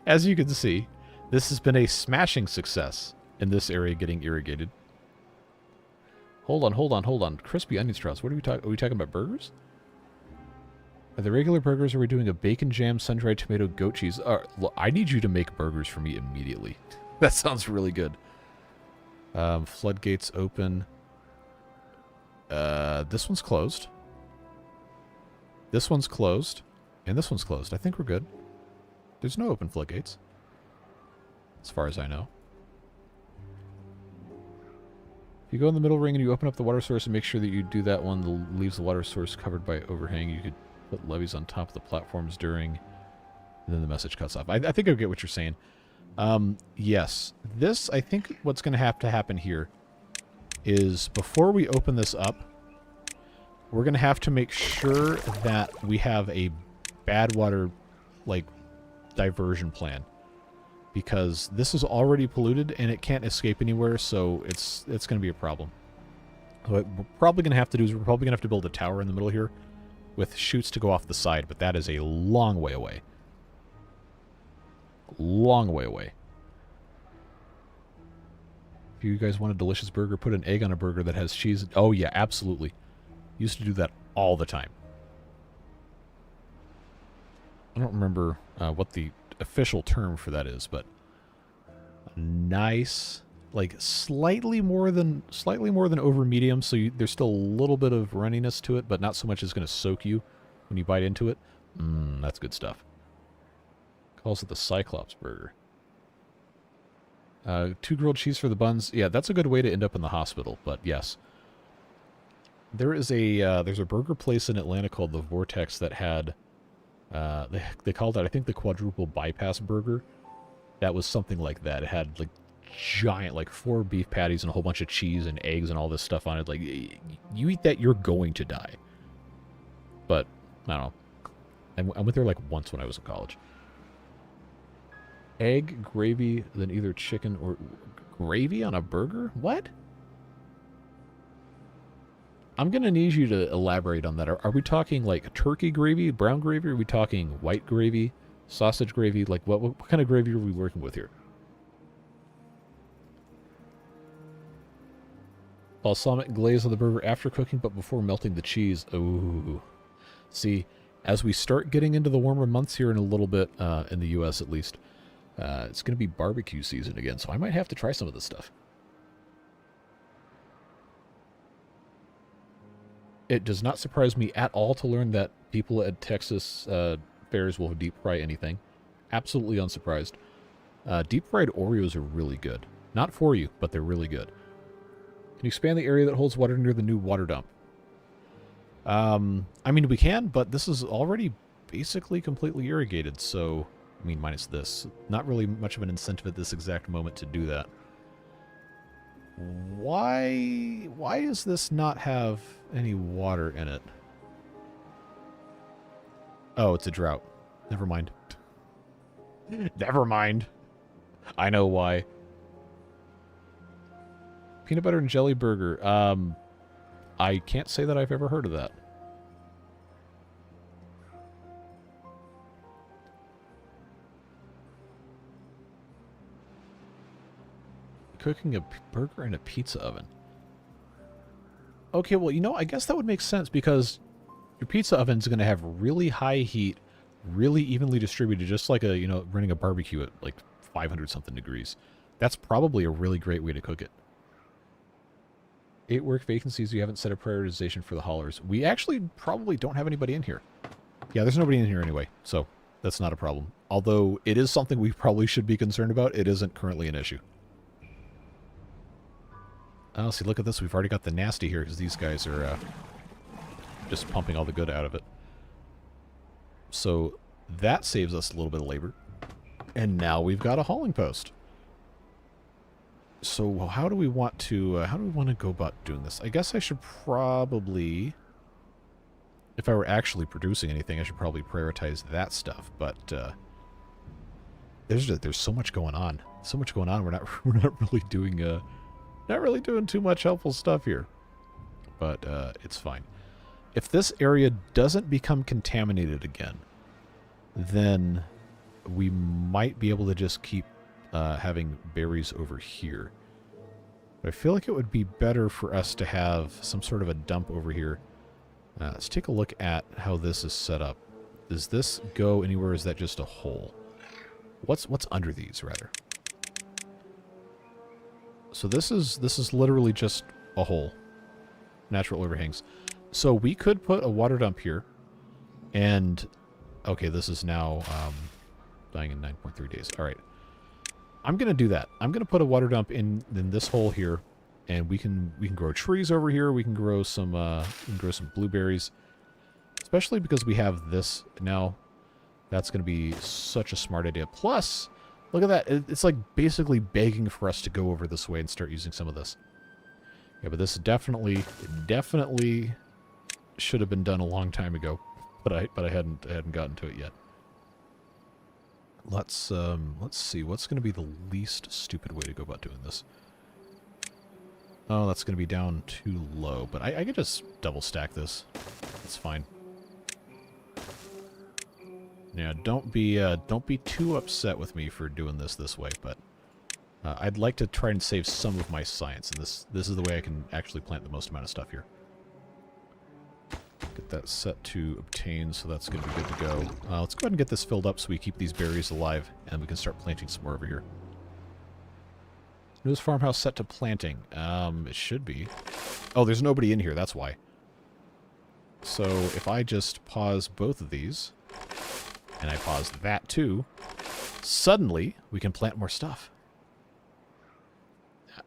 this has been a smashing success in this area getting irrigated. Hold on. Crispy onion straws. What are we talking? Are we talking about burgers? Are the regular burgers, or are we doing a bacon jam, sun-dried tomato, goat cheese? Look, I need you to make burgers for me immediately. That sounds really good. Floodgates open. This one's closed. This one's closed. And this one's closed. I think we're good. There's no open floodgates, as far as I know. If you go in the middle ring and you open up the water source and make sure that you do that one that leaves the water source covered by overhang, you could put levees on top of the platforms during, and then the message cuts off. I think I get what you're saying. Yes. This, I think what's going to have to happen here is before we open this up, we're going to have to make sure that we have a bad water, like, diversion plan. Because this is already polluted and it can't escape anywhere, so it's going to be a problem. What we're probably going to have to do is we're probably going to have to build a tower in the middle here with chutes to go off the side, but that is a long way away. Long way away. If you guys want a delicious burger, put an egg on a burger that has cheese. Oh yeah, absolutely. Used to do that all the time. I don't remember what the official term for that is, but nice, like slightly more than over medium, so there's still a little bit of runniness to it, but not so much as going to soak you when you bite into it. That's good stuff. Calls it the Cyclops burger. 2 grilled cheese for the buns. Yeah, that's a good way to end up in the hospital, but yes. There is there's a burger place in Atlanta called the Vortex that had they called it, I think, the quadruple bypass burger. That was something like that. It had like giant, like 4 beef patties and a whole bunch of cheese and eggs and all this stuff on it. Like, you eat that, you're going to die. But I don't know. I went there like once when I was in college. Egg, gravy, then either chicken or gravy on a burger? What? I'm going to need you to elaborate on that. Are we talking like turkey gravy, brown gravy? Are we talking white gravy, sausage gravy? Like what kind of gravy are we working with here? Balsamic glaze on the burger after cooking, but before melting the cheese. Ooh. See, as we start getting into the warmer months here in a little bit, in the U.S. at least, it's going to be barbecue season again, so I might have to try some of this stuff. It does not surprise me at all to learn that people at Texas fairs will deep fry anything. Absolutely unsurprised. Deep fried Oreos are really good. Not for you, but they're really good. Can you expand the area that holds water near the new water dump? I mean, we can, but this is already basically completely irrigated, so, I mean, minus this. Not really much of an incentive at this exact moment to do that. Why does this not have any water in it? Oh, it's a drought. Never mind. Never mind. I know why. Peanut butter and jelly burger. I can't say that I've ever heard of that. cooking a burger in a pizza oven. Okay, well, you know, I guess that would make sense because your pizza oven is going to have really high heat, really evenly distributed, just like a, you know, running a barbecue at like 500 something degrees. That's probably a really great way to cook it. 8 work vacancies. You haven't set a prioritization for the haulers. We actually probably don't have anybody in here. Yeah, there's nobody in here anyway, so that's not a problem. Although it is something we probably should be concerned about. It isn't currently an issue. Oh, see, look at this. We've already got the nasty here because these guys are just pumping all the good out of it. So that saves us a little bit of labor. And now we've got a hauling post. So how do we want to go about doing this? I guess I should probably, if I were actually producing anything, I should probably prioritize that stuff. But there's so much going on. So much going on. We're not really doing too much helpful stuff here. But it's fine. If this area doesn't become contaminated again, then we might be able to just keep having berries over here. But I feel like it would be better for us to have some sort of a dump over here. Let's take a look at how this is set up. Does this go anywhere, or is that just a hole? What's under these, rather? So this is literally just a hole. Natural overhangs. So we could put a water dump here. And, okay, this is now dying in 9.3 days. All right. I'm going to do that. I'm going to put a water dump in this hole here. And we can grow trees over here. We can grow some blueberries. Especially because we have this now. That's going to be such a smart idea. Plus, look at that. It's like basically begging for us to go over this way and start using some of this. Yeah, but this definitely should have been done a long time ago. But I hadn't gotten to it yet. Let's see. What's going to be the least stupid way to go about doing this? Oh, that's going to be down too low. But I could just double stack this. That's fine. Yeah, don't be too upset with me for doing this way, but I'd like to try and save some of my science, and this is the way I can actually plant the most amount of stuff here. Get that set to obtain, so that's going to be good to go. Let's go ahead and get this filled up so we keep these berries alive, and we can start planting some more over here. Newest farmhouse set to planting. It should be. Oh, there's nobody in here, that's why. So if I just pause both of these, and I pause that too, suddenly we can plant more stuff.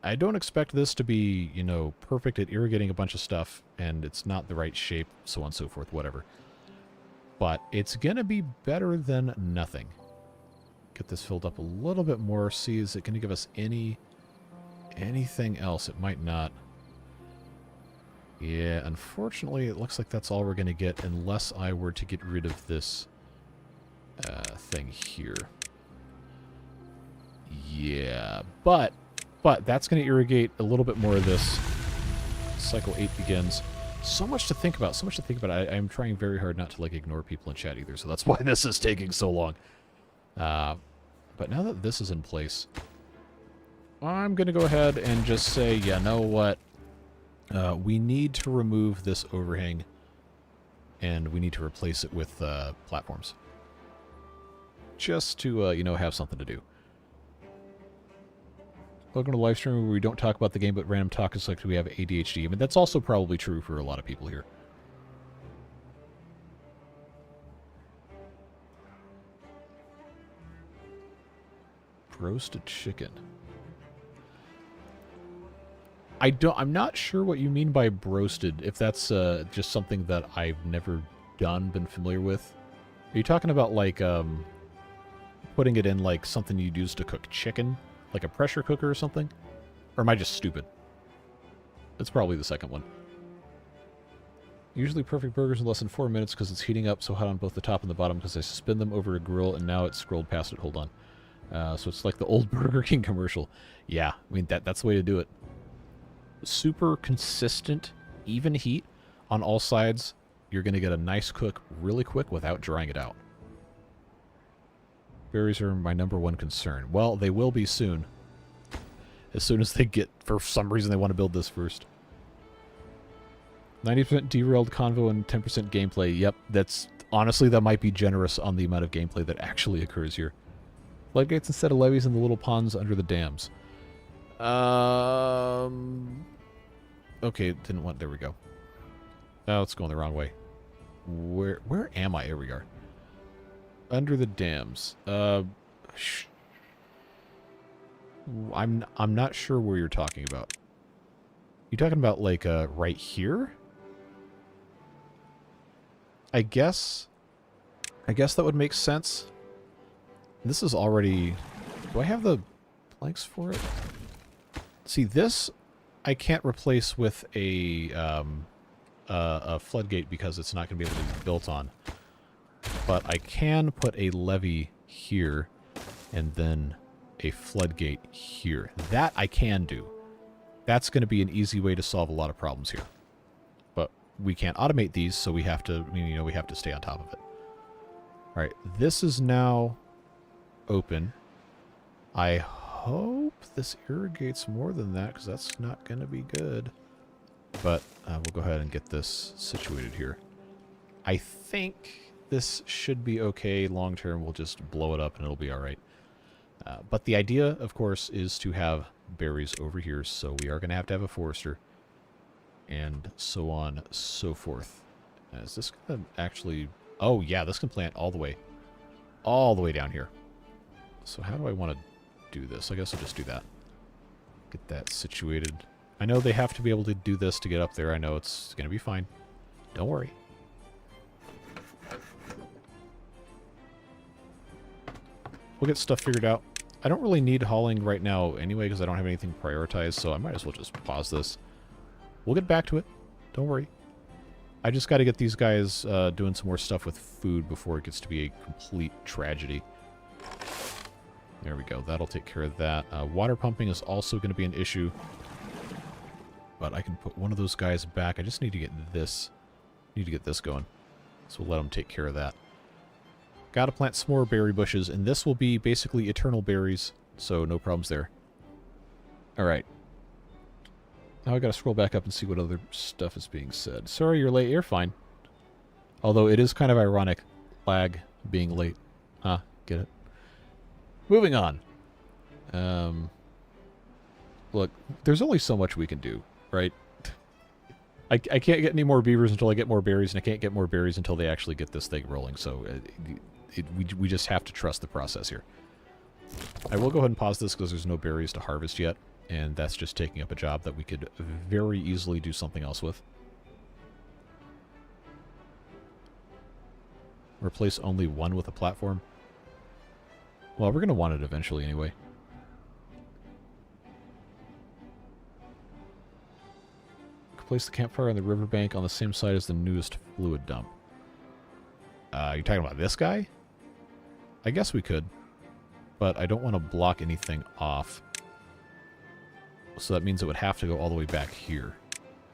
I don't expect this to be, you know, perfect at irrigating a bunch of stuff, and it's not the right shape, so on and so forth, whatever. But it's going to be better than nothing. Get this filled up a little bit more. See, is it going to give us anything else? It might not. Yeah, unfortunately, it looks like that's all we're going to get unless I were to get rid of this thing here. Yeah, but that's going to irrigate a little bit more of this. Cycle 8 begins. So much to think about. So much to think about. I'm trying very hard not to like ignore people in chat either, so that's why this is taking so long. But now that this is in place, I'm going to go ahead and just say, yeah, know what? We need to remove this overhang, and we need to replace it with platforms. Just to, you know, have something to do. Welcome to live stream where we don't talk about the game, but random talk is like we have ADHD. I mean, that's also probably true for a lot of people here. Roasted chicken. I'm not sure what you mean by broasted, if that's just something that I've never been familiar with. Are you talking about, like, putting it in, like, something you'd use to cook chicken? Like a pressure cooker or something? Or am I just stupid? It's probably the second one. Usually perfect burgers in less than 4 minutes because it's heating up so hot on both the top and the bottom because I spin them over a grill and now it's scrolled past it. Hold on. So it's like the old Burger King commercial. Yeah, I mean, that's the way to do it. Super consistent, even heat on all sides. You're going to get a nice cook really quick without drying it out. Berries are my #1 concern. Well, they will be soon. as soon as they get, for some reason, they want to build this first. 90% derailed convo and 10% gameplay. Yep, that's... Honestly, that might be generous on the amount of gameplay that actually occurs here. Floodgates instead of levees in the little ponds under the dams. Okay, didn't want... There we go. Oh, it's going the wrong way. Where am I? Here we are. Under the dams. I'm not sure where you're talking about. You talking about, like, right here? I guess that would make sense. This is already... Do I have the planks for it? See, this I can't replace with a floodgate because it's not going to be able to be built on. But I can put a levee here and then a floodgate here. That I can do. That's going to be an easy way to solve a lot of problems here. But we can't automate these, so we have to, you know, we have to stay on top of it. All right, this is now open. I hope this irrigates more than that, because that's not going to be good. But we'll go ahead and get this situated here. I think this should be okay long term. We'll just blow it up and it'll be all right. But the idea, of course, is to have berries over here, so we are going to have a forester, and so on, so forth. Is this going to actually... Oh, yeah, this can plant all the way down here. So how do I want to do this? I guess I'll just do that. Get that situated. I know they have to be able to do this to get up there. I know it's going to be fine. Don't worry. We'll get stuff figured out. I don't really need hauling right now anyway because I don't have anything prioritized, so I might as well just pause this. We'll get back to it. Don't worry. I just got to get these guys doing some more stuff with food before it gets to be a complete tragedy. There we go. That'll take care of that. Water pumping is also going to be an issue. But I can put one of those guys back. I just need to get this. Going. So we'll let them take care of that. Got to plant some more berry bushes, and this will be basically eternal berries, so no problems there. Alright. Now I got to scroll back up and see what other stuff is being said. Sorry you're late, you're fine. Although it is kind of ironic, lag being late. Huh, get it? Moving on. Look, there's only so much we can do, right? I can't get any more beavers until I get more berries, and I can't get more berries until they actually get this thing rolling, so... we just have to trust the process here. I will go ahead and pause this because there's no berries to harvest yet, and that's just taking up a job that we could very easily do something else with. Replace only one with a platform. Well, we're going to want it eventually anyway. Place the campfire on the riverbank on the same side as the newest fluid dump. You're talking about this guy? I guess we could, but I don't want to block anything off. So that means it would have to go all the way back here,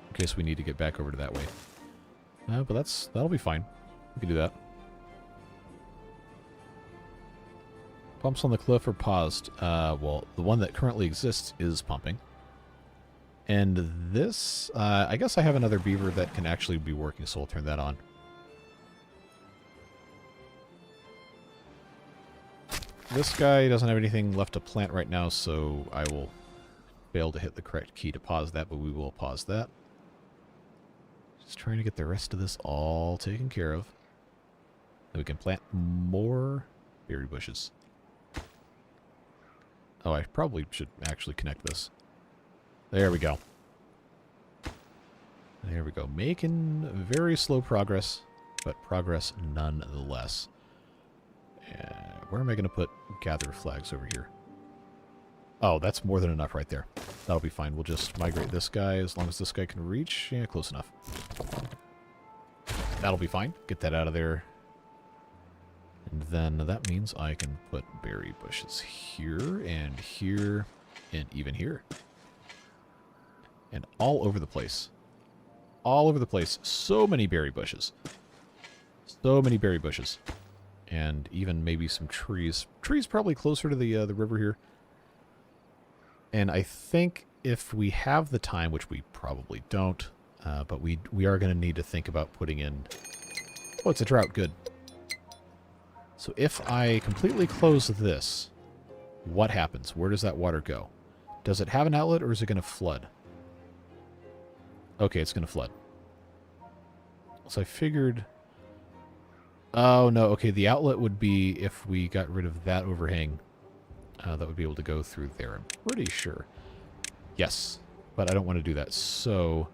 in case we need to get back over to that way. But that'll be fine. We can do that. Pumps on the cliff are paused. Well, the one that currently exists is pumping. And this, I guess I have another beaver that can actually be working, so we'll turn that on. This guy doesn't have anything left to plant right now, so I will fail to hit the correct key to pause that, but we will pause that. Just trying to get the rest of this all taken care of. Then we can plant more berry bushes. Oh, I probably should actually connect this. There we go. There we go. Making very slow progress, but progress nonetheless. Where am I going to put gather flags over here? Oh, that's more than enough right there. That'll be fine. We'll just migrate this guy as long as this guy can reach. Yeah, close enough. That'll be fine. Get that out of there. And then that means I can put berry bushes here, and even here. And all over the place. All over the place. So many berry bushes. So many berry bushes. And even maybe some trees. Trees probably closer to the river here. And I think if we have the time, which we probably don't, but we are going to need to think about putting in... Oh, it's a drought. Good. So if I completely close this, what happens? Where does that water go? Does it have an outlet, or is it going to flood? Okay, it's going to flood. So I figured... Oh, no. Okay, the outlet would be if we got rid of that overhang. That would be able to go through there, I'm pretty sure. Yes, but I don't want to do that. So,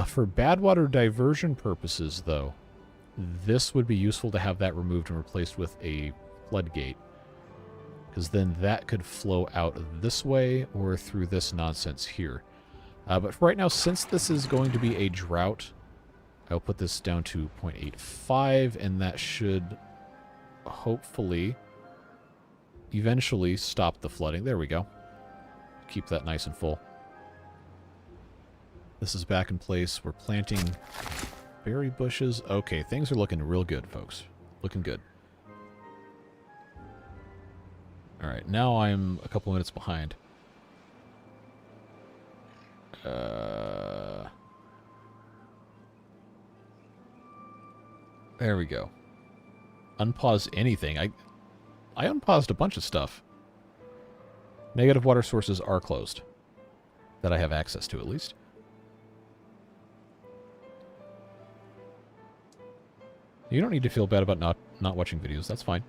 for bad water diversion purposes, though, this would be useful to have that removed and replaced with a floodgate. Because then that could flow out this way or through this nonsense here. But for right now, since this is going to be a drought, I'll put this down to 0.85, and that should hopefully eventually stop the flooding. There we go. Keep that nice and full. This is back in place. We're planting berry bushes. Okay, things are looking real good, folks. Looking good. Alright, now I'm a couple minutes behind. There we go. Unpause anything. I unpaused a bunch of stuff. Negative water sources are closed. That I have access to, at least. You don't need to feel bad about not watching videos. That's fine.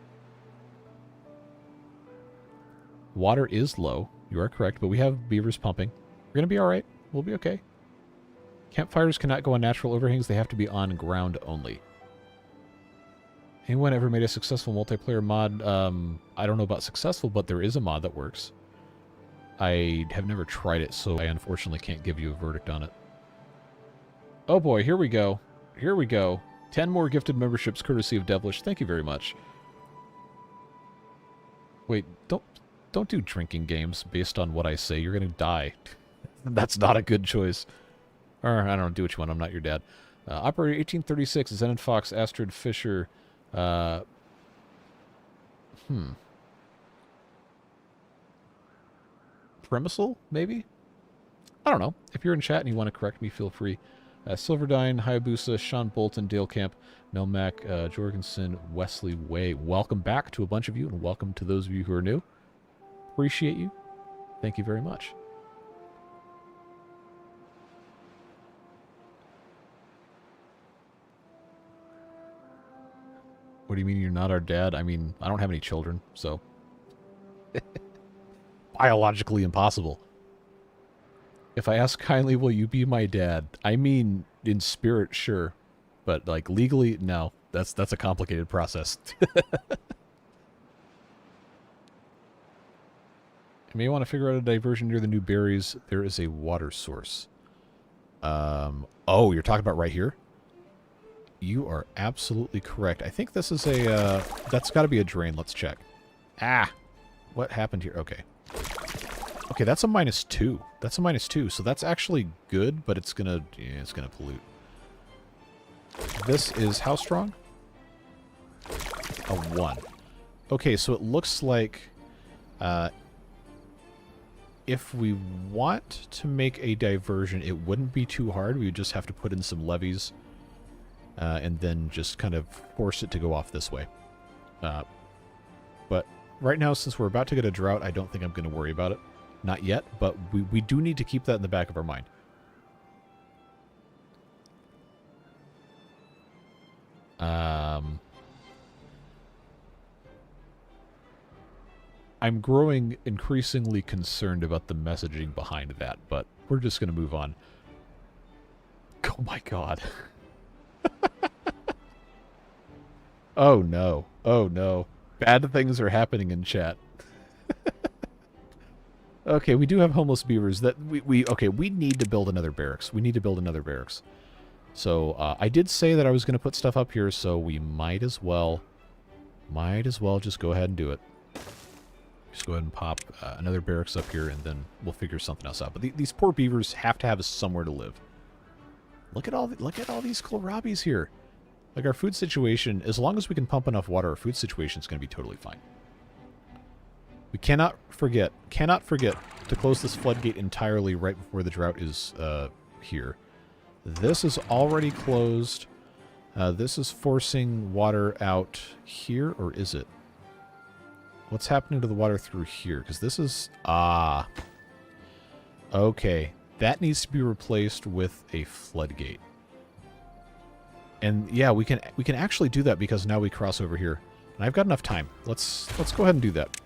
Water is low. You are correct, but we have beavers pumping. We're going to be alright. We'll be okay. Campfires cannot go on natural overhangs. They have to be on ground only. Anyone ever made a successful multiplayer mod? I don't know about successful, but there is a mod that works. I have never tried it, so I unfortunately can't give you a verdict on it. Oh boy, here we go. Here we go. 10 more gifted memberships courtesy of Devilish. Thank you very much. Wait, don't do drinking games based on what I say. You're going to die. That's not a good choice. Or, I don't know, do what you want. I'm not your dad. Operator 1836, Zen Fox, Astrid Fisher... Premisal, maybe? I don't know. If you're in chat and you want to correct me, feel free. Silverdyne, Hayabusa, Sean Bolton, Dale Camp, Melmac, Jorgensen, Wesley Way. Welcome back to a bunch of you, and welcome to those of you who are new. Appreciate you. Thank you very much. What do you mean you're not our dad? I mean, I don't have any children, so... Biologically impossible. If I ask kindly, will you be my dad? I mean, in spirit, sure. But, like, legally, no. That's a complicated process. You may want to figure out a diversion near the new berries. There is a water source. Oh, you're talking about right here? You are absolutely correct. I think this is a, that's got to be a drain. Let's check. Ah! What happened here? Okay. Okay, that's a -2. That's a -2, so that's actually good, but it's gonna, yeah, it's gonna pollute. This is how strong? A 1. Okay, so it looks like, if we want to make a diversion, it wouldn't be too hard. We would just have to put in some levees. And then just kind of force it to go off this way. But right now, since we're about to get a drought, I don't think I'm going to worry about it. Not yet, but we do need to keep that in the back of our mind. I'm growing increasingly concerned about the messaging behind that, but we're just going to move on. Oh my god. Oh no. Oh no. Bad things are happening in chat. Okay, we do have homeless beavers that okay, we need to build another barracks. We need to build another barracks. So, I did say that I was going to put stuff up here, so we might as well just go ahead and do it. Just go ahead and pop another barracks up here, and then we'll figure something else out. But these poor beavers have to have somewhere to live. Look at all these kohlrabis here. Like, our food situation, as long as we can pump enough water, our food situation is going to be totally fine. We cannot forget to close this floodgate entirely right before the drought is here. This is already closed. This is forcing water out here, or is it? What's happening to the water through here? Because this is... Ah. Okay. That needs to be replaced with a floodgate. And yeah, we can actually do that because now we cross over here. And I've got enough time. Let's go ahead and do that.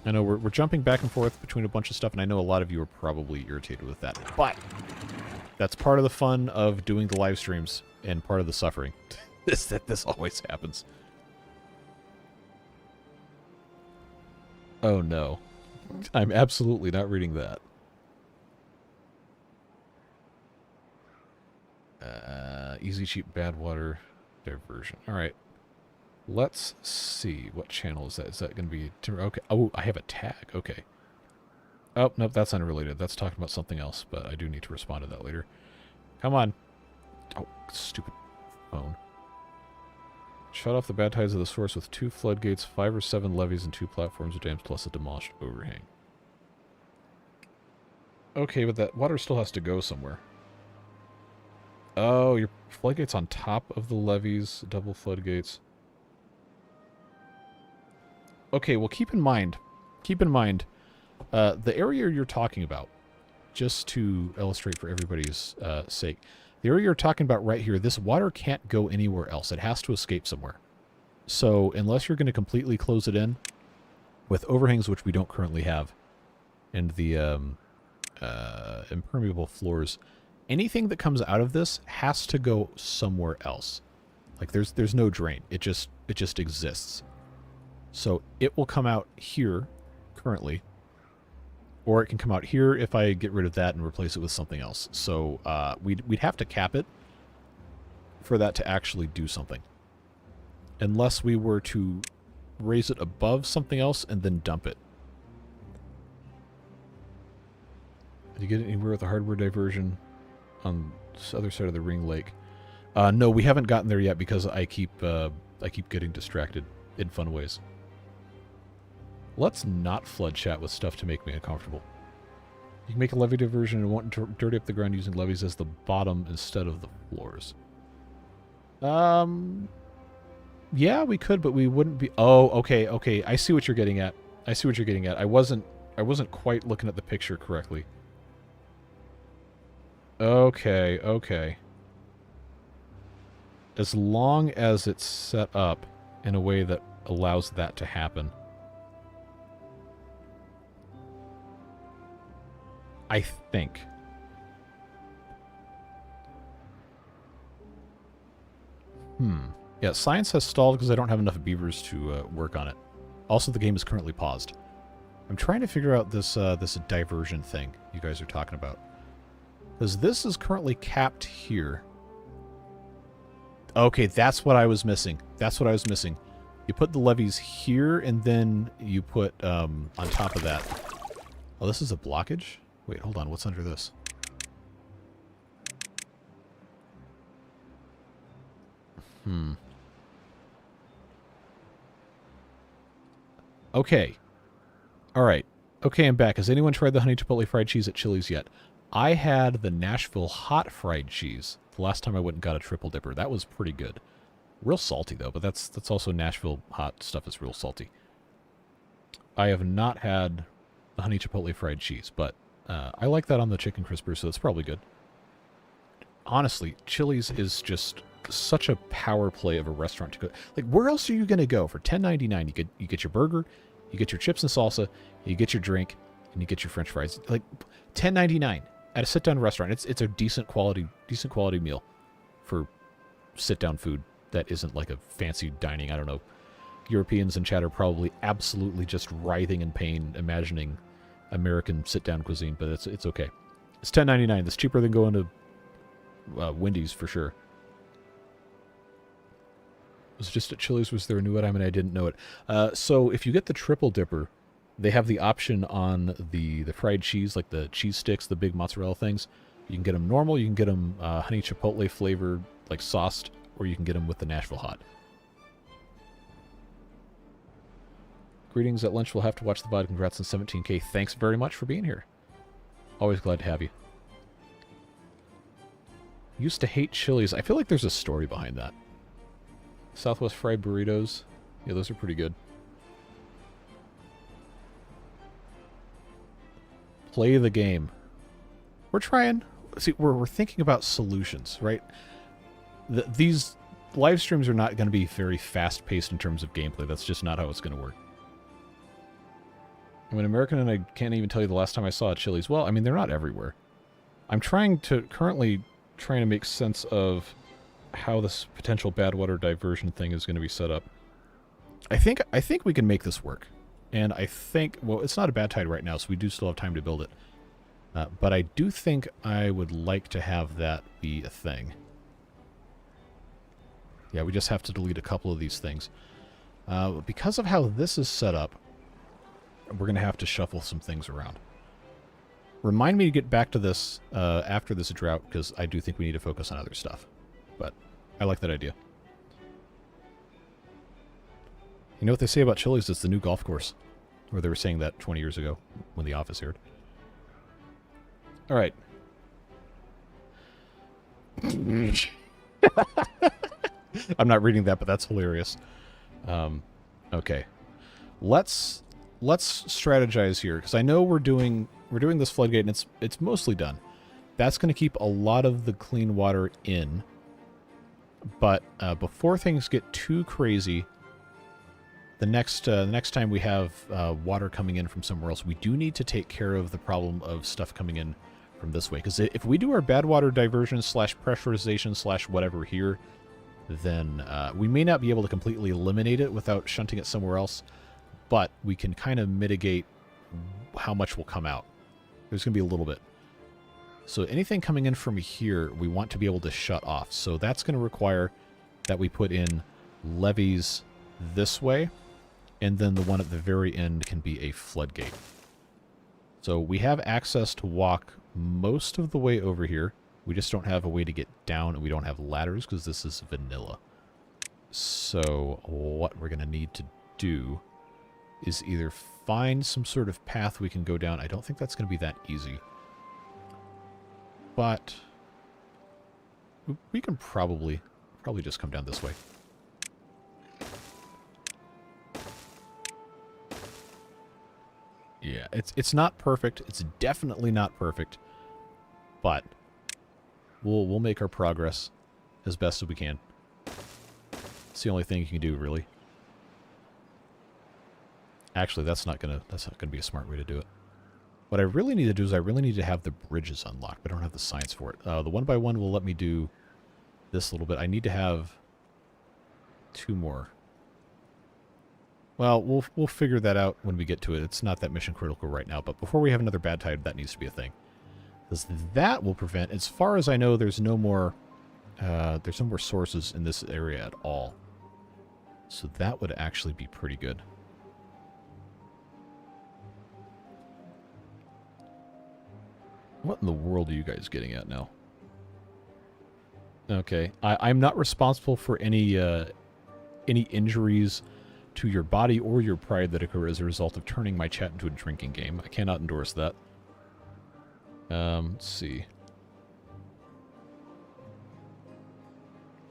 I know we're jumping back and forth between a bunch of stuff, and I know a lot of you are probably irritated with that. But that's part of the fun of doing the live streams and part of the suffering. Is that this always happens. Oh no. I'm absolutely not reading that. Easy, cheap, bad water diversion. Alright. Let's see. What channel is that? Is that going to be... Okay. Oh, I have a tag. Okay. Oh, nope, that's unrelated. That's talking about something else, but I do need to respond to that later. Come on. Oh, stupid phone. Shut off the bad tides of the source with 2 floodgates, 5 or 7 levees, and 2 platforms of dams, plus a demolished overhang. Okay, but that water still has to go somewhere. Oh, your floodgates on top of the levees, double floodgates. Okay, well, keep in mind, the area you're talking about, just to illustrate for everybody's sake, the area you're talking about right here, this water can't go anywhere else. It has to escape somewhere. So unless you're going to completely close it in with overhangs, which we don't currently have, and the impermeable floors, anything that comes out of this has to go somewhere else. Like there's no drain. It just exists. So it will come out here currently, or it can come out here if I get rid of that and replace it with something else. So we'd have to cap it for that to actually do something, unless we were to raise it above something else and then dump it. Did you get anywhere with the hardware diversion on this other side of the ring lake? No, we haven't gotten there yet because I keep getting distracted in fun ways. Let's not flood chat with stuff to make me uncomfortable. You can make a levee diversion and want to dirty up the ground using levees as the bottom instead of the floors. Yeah, we could, but we wouldn't be... Oh, okay. I see what you're getting at. I wasn't quite looking at the picture correctly. Okay. As long as it's set up in a way that allows that to happen. I think. Yeah, science has stalled because I don't have enough beavers to work on it. Also, the game is currently paused. I'm trying to figure out this this diversion thing you guys are talking about. Because this is currently capped here. Okay, that's what I was missing. You put the levees here, and then you put, on top of that... Oh, this is a blockage? Wait, hold on. What's under this? Okay. Alright. Okay, I'm back. Has anyone tried the honey chipotle fried cheese at Chili's yet? I had the Nashville hot fried cheese the last time I went and got a triple dipper. That was pretty good. Real salty, though, but that's also Nashville hot stuff is real salty. I have not had the honey chipotle fried cheese, but I like that on the chicken crisper, so that's probably good. Honestly, Chili's is just such a power play of a restaurant to go. Like, where else are you going to go for $10.99? You get your burger, you get your chips and salsa, you get your drink, and you get your French fries. Like $10.99 at a sit-down restaurant. It's a decent quality meal for sit-down food that isn't like a fancy dining. I don't know. Europeans in chat are probably absolutely just writhing in pain imagining American sit-down cuisine, but it's okay. It's $10.99. That's cheaper than going to Wendy's for sure. It was just at Chili's. Was there a new item and I didn't know it? So if you get the triple dipper, they have the option on the fried cheese, like the cheese sticks, the big mozzarella things. You can get them normal. You can get them honey chipotle flavored, like sauced, or you can get them with the Nashville hot. Greetings at lunch. We'll have to watch the VOD. Congrats on 17K. Thanks very much for being here. Always glad to have you. Used to hate Chili's. I feel like there's a story behind that. Southwest fried burritos. Yeah, those are pretty good. Play the game. We're trying. See, we're thinking about solutions, right? These live streams are not going to be very fast-paced in terms of gameplay. That's just not how it's going to work. I'm an American and I can't even tell you the last time I saw a Chili's. Well, I mean, they're not everywhere. I'm currently trying to make sense of how this potential bad water diversion thing is going to be set up. I think we can make this work. And I think, well, it's not a bad tide right now, so we do still have time to build it. But I do think I would like to have that be a thing. Yeah, we just have to delete a couple of these things. Because of how this is set up, we're going to have to shuffle some things around. Remind me to get back to this after this drought, because I do think we need to focus on other stuff. But I like that idea. You know what they say about Chili's? It's the new golf course. Or they were saying that 20 years ago when The Office aired. All right. I'm not reading that, but that's hilarious. Okay. Let's strategize here, because I know we're doing this floodgate, and it's mostly done. That's going to keep a lot of the clean water in. But before things get too crazy, the next time we have water coming in from somewhere else, we do need to take care of the problem of stuff coming in from this way. Because if we do our bad water diversion / pressurization / whatever here, then we may not be able to completely eliminate it without shunting it somewhere else, but we can kind of mitigate how much will come out. There's going to be a little bit. So anything coming in from here, we want to be able to shut off. So that's going to require that we put in levees this way, and then the one at the very end can be a floodgate. So we have access to walk most of the way over here. We just don't have a way to get down, and we don't have ladders because this is vanilla. So what we're going to need to do is either find some sort of path we can go down. I don't think that's going to be that easy. But we can probably just come down this way. Yeah, it's not perfect. It's definitely not perfect. But we'll make our progress as best as we can. It's the only thing you can do, really. Actually, that's not gonna be a smart way to do it. What I really need to do is I really need to have the bridges unlocked, but I don't have the science for it. The 1x1 will let me do this a little bit. I need to have 2 more. Well, we'll figure that out when we get to it. It's not that mission critical right now, but before we have another bad tide, that needs to be a thing. Because that will prevent, as far as I know, there's no more sources in this area at all. So that would actually be pretty good. What in the world are you guys getting at now? Okay, I'm not responsible for any injuries to your body or your pride that occur as a result of turning my chat into a drinking game. I cannot endorse that. Let's see.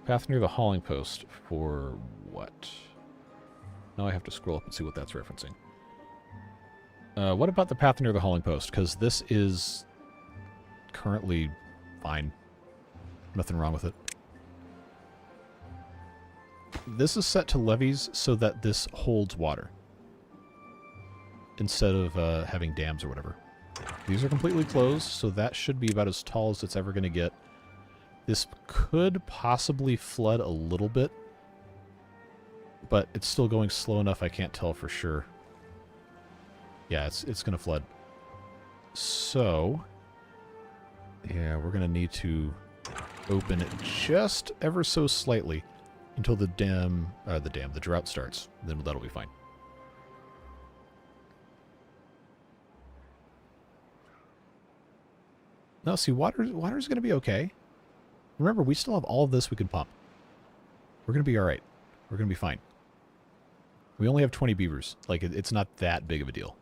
Path near the hauling post for what? Now I have to scroll up and see what that's referencing. What about the path near the hauling post? Because this is currently fine. Nothing wrong with it. This is set to levees so that this holds water instead of having dams or whatever. These are completely closed, so that should be about as tall as it's ever going to get. This could possibly flood a little bit, but it's still going slow enough I can't tell for sure. Yeah, it's going to flood. So, yeah, we're going to need to open it just ever so slightly until the drought starts. Then that'll be fine. No, see, water's going to be okay. Remember, we still have all of this we can pump. We're going to be all right. We're going to be fine. We only have 20 beavers. Like, it's not that big of a deal.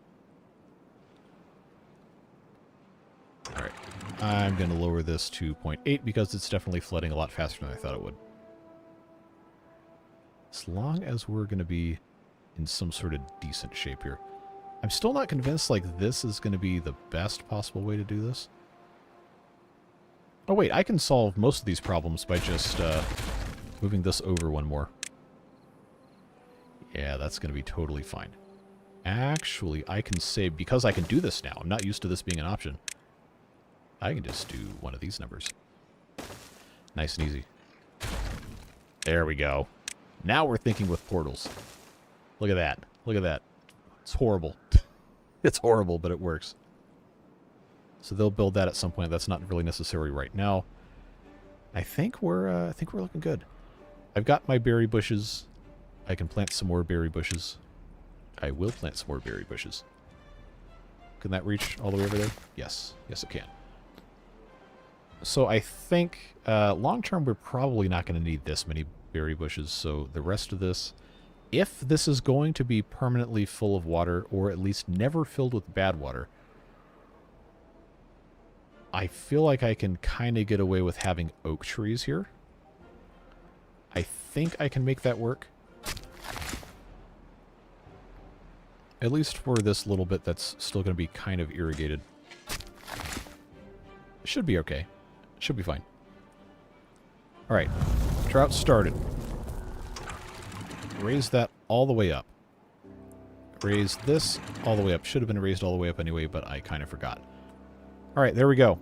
Alright. I'm going to lower this to 0.8 because it's definitely flooding a lot faster than I thought it would. As long as we're going to be in some sort of decent shape here. I'm still not convinced, like, this is going to be the best possible way to do this. Oh, wait, I can solve most of these problems by just moving this over one more. Yeah, that's going to be totally fine. Actually, I can save, because I can do this now. I'm not used to this being an option. I can just do one of these numbers. Nice and easy. There we go. Now we're thinking with portals. Look at that. Look at that. It's horrible. It's horrible, but it works. So they'll build that at some point. That's not really necessary right now. I think we're looking good. I've got my berry bushes. I can plant some more berry bushes. I will plant some more berry bushes. Can that reach all the way over there? Yes. Yes, it can. So I think long term we're probably not going to need this many berry bushes. So the rest of this, if this is going to be permanently full of water, or at least never filled with bad water, I feel like I can kind of get away with having oak trees here. I think I can make that work. At least for this little bit that's still going to be kind of irrigated. Should be okay. Should be fine. Alright. Drought started. Raise that all the way up. Raise this all the way up. Should have been raised all the way up anyway, but I kind of forgot. Alright, there we go.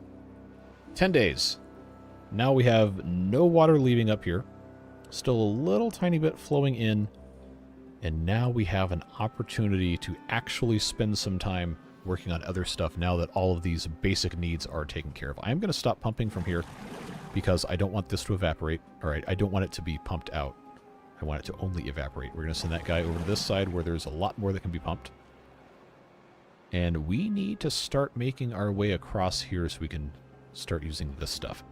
10 days. Now we have no water leaving up here. Still a little tiny bit flowing in. And now we have an opportunity to actually spend some time working on other stuff now that all of these basic needs are taken care of. I'm going to stop pumping from here because I don't want this to evaporate. Alright, I don't want it to be pumped out. I want it to only evaporate. We're going to send that guy over to this side where there's a lot more that can be pumped. And we need to start making our way across here so we can start using this stuff.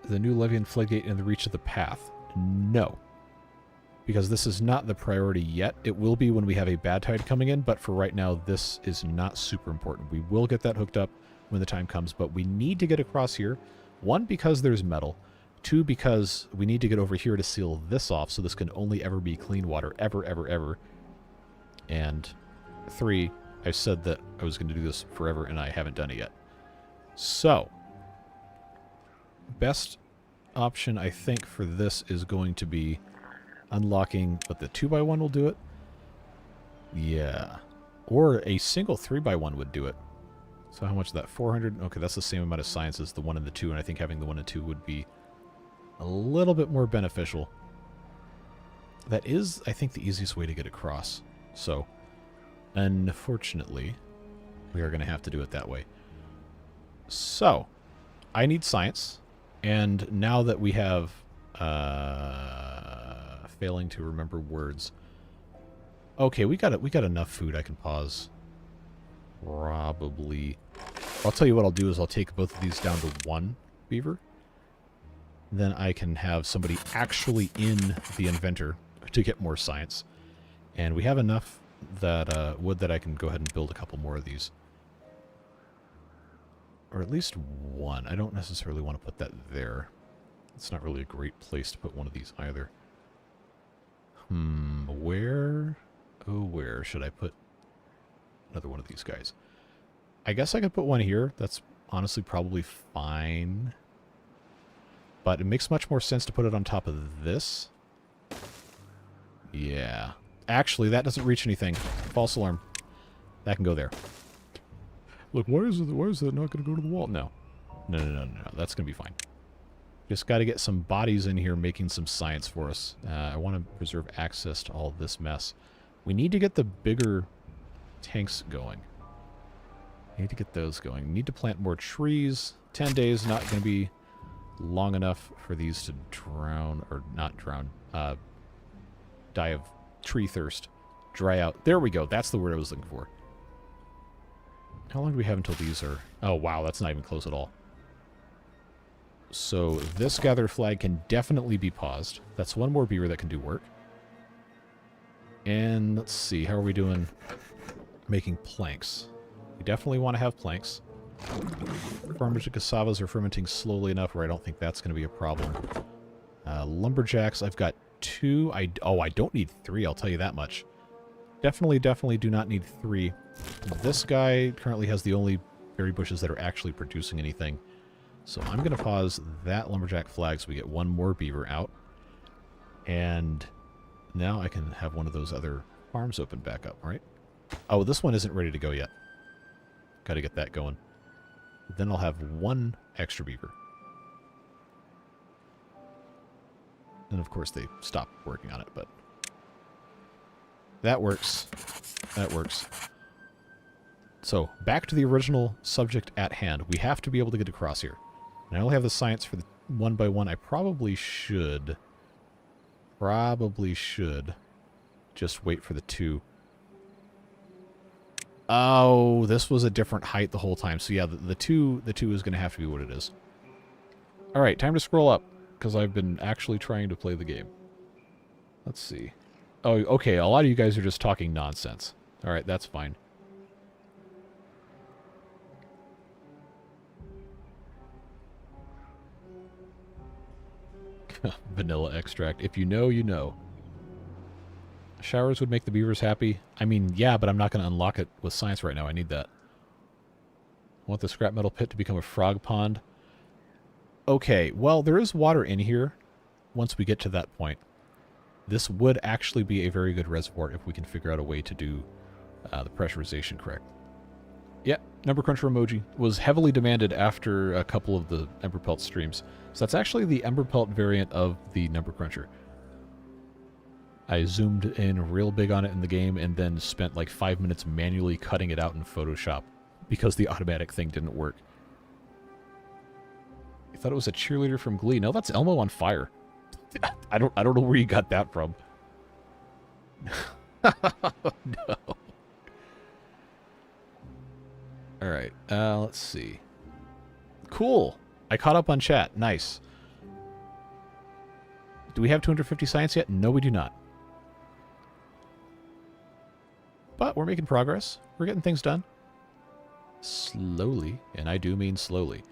The new levee and floodgate in the reach of the path. No. Because this is not the priority yet. It will be when we have a bad tide coming in, but for right now, this is not super important. We will get that hooked up when the time comes, but we need to get across here. 1, because there's metal. 2, because we need to get over here to seal this off, so this can only ever be clean water, ever, ever, ever. And 3, I said that I was going to do this forever, and I haven't done it yet. So, best option, I think, for this is going to be unlocking, but the 2x1 will do it. Yeah. Or a single 3x1 would do it. So how much is that? 400? Okay, that's the same amount of science as the 1 and the 2, and I think having the 1 and 2 would be a little bit more beneficial. That is, I think, the easiest way to get across. So, unfortunately, we are going to have to do it that way. So, I need science, and now that we have failing to remember words. Okay, we got enough food. I can pause. Probably. I'll tell you what I'll do is I'll take both of these down to 1 beaver. Then I can have somebody actually in the inventor to get more science. And we have enough that wood that I can go ahead and build a couple more of these. Or at least 1. I don't necessarily want to put that there. It's not really a great place to put one of these either. Where? Oh, where should I put another one of these guys? I guess I could put one here. That's honestly probably fine. But it makes much more sense to put it on top of this. Yeah. Actually, that doesn't reach anything. False alarm. That can go there. Look, why is that not going to go to the wall? No. No. That's going to be fine. Just got to get some bodies in here making some science for us. I want to preserve access to all this mess. We need to get the bigger tanks going. I need to get those going. We need to plant more trees. 10 days, not going to be long enough for these to drown, or not drown, die of tree thirst. Dry out. There we go. That's the word I was looking for. How long do we have until these are... Oh, wow. That's not even close at all. So this gather flag can definitely be paused. That's one more beaver that can do work. And let's see, how are we doing making planks? We definitely want to have planks. Fermented cassavas are fermenting slowly enough where I don't think that's going to be a problem. Lumberjacks, I've got 2. I don't need 3, I'll tell you that much. Definitely do not need 3. This guy currently has the only berry bushes that are actually producing anything. So I'm going to pause that lumberjack flag so we get one more beaver out. And now I can have one of those other farms open back up, right? Oh, this one isn't ready to go yet. Got to get that going. Then I'll have 1 extra beaver. And of course they stopped working on it, but that works. That works. So, back to the original subject at hand. We have to be able to get across here. And I only have the science for the 1 by 1. I probably should just wait for the 2. Oh, this was a different height the whole time. So yeah, the 2 is going to have to be what it is. All right, time to scroll up because I've been actually trying to play the game. Let's see. Oh, okay, a lot of you guys are just talking nonsense. All right, that's fine. Vanilla extract. If you know, you know. Showers would make the beavers happy. I mean, yeah, but I'm not going to unlock it with science right now. I need that. I want the scrap metal pit to become a frog pond. Okay, well, there is water in here once we get to that point. This would actually be a very good reservoir if we can figure out a way to do the pressurization correct. Yeah, Number Cruncher emoji was heavily demanded after a couple of the Ember Pelt streams. So that's actually the Ember Pelt variant of the Number Cruncher. I zoomed in real big on it in the game and then spent like 5 minutes manually cutting it out in Photoshop because the automatic thing didn't work. You thought it was a cheerleader from Glee. No, that's Elmo on fire. I don't know where you got that from. No. All right, let's see. Cool. I caught up on chat. Nice. Do we have 250 science yet? No, we do not. But we're making progress. We're getting things done. Slowly, and I do mean slowly.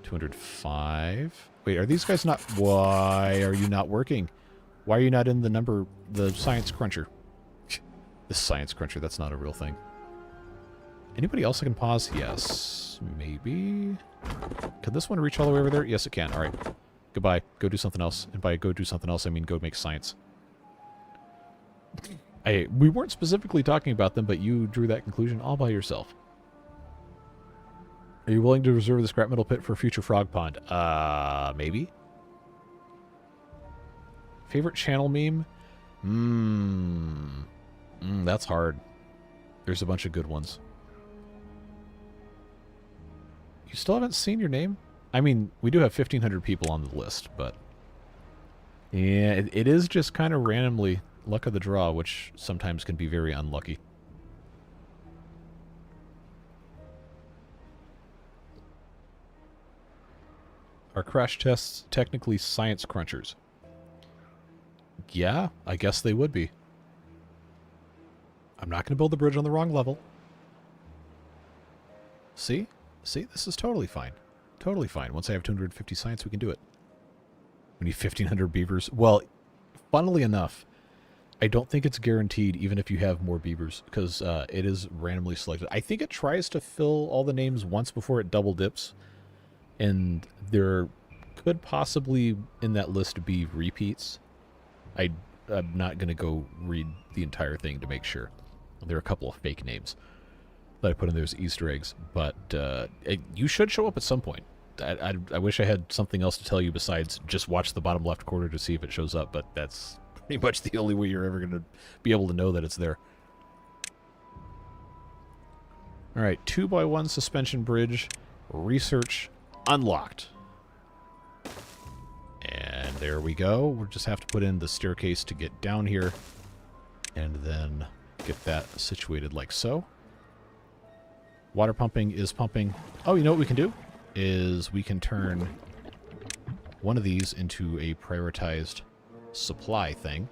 205. Wait, are these guys not... Why are you not working? Why are you not in the science cruncher? The science cruncher, that's not a real thing. Anybody else I can pause? Yes. Maybe? Can this one reach all the way over there? Yes, it can. All right. Goodbye. Go do something else. And by go do something else, I mean go make science. We weren't specifically talking about them, but you drew that conclusion all by yourself. Are you willing to reserve the scrap metal pit for a future frog pond? Maybe? Favorite channel meme? That's hard. There's a bunch of good ones. You still haven't seen your name? I mean, we do have 1,500 people on the list, but... Yeah, it is just kind of randomly luck of the draw, which sometimes can be very unlucky. Are crash tests technically science crunchers? Yeah, I guess they would be. I'm not going to build the bridge on the wrong level. See? See? This is totally fine. Totally fine. Once I have 250 science, we can do it. We need 1,500 beavers. Well, funnily enough, I don't think it's guaranteed even if you have more beavers, because it is randomly selected. I think it tries to fill all the names once before it double dips, and there could possibly in that list be repeats. I'm not going to go read the entire thing to make sure. There are a couple of fake names that I put in there as Easter eggs, but you should show up at some point. I wish I had something else to tell you besides just watch the bottom left corner to see if it shows up, but that's pretty much the only way you're ever going to be able to know that it's there. All right, 2x1 suspension bridge, research unlocked. And there we go. We'll just have to put in the staircase to get down here, and then get that situated like so. Water pumping is pumping. Oh, you know what we can do? is we can turn one of these into a prioritized supply thing.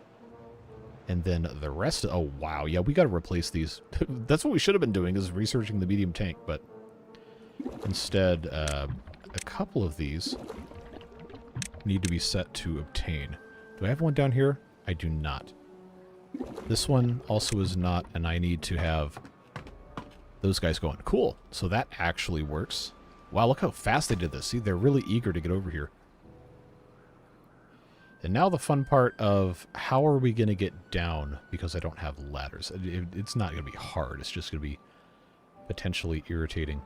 And then the rest... Oh, wow. Yeah, we got to replace these. That's what we should have been doing, is researching the medium tank. But instead, a couple of these need to be set to obtain. Do I have one down here? I do not. This one also is not, and I need to have those guys going. Cool. So that actually works. Wow, look how fast they did this. See, they're really eager to get over here. And now the fun part of how are we going to get down, because I don't have ladders. It's not going to be hard. It's just going to be potentially irritating.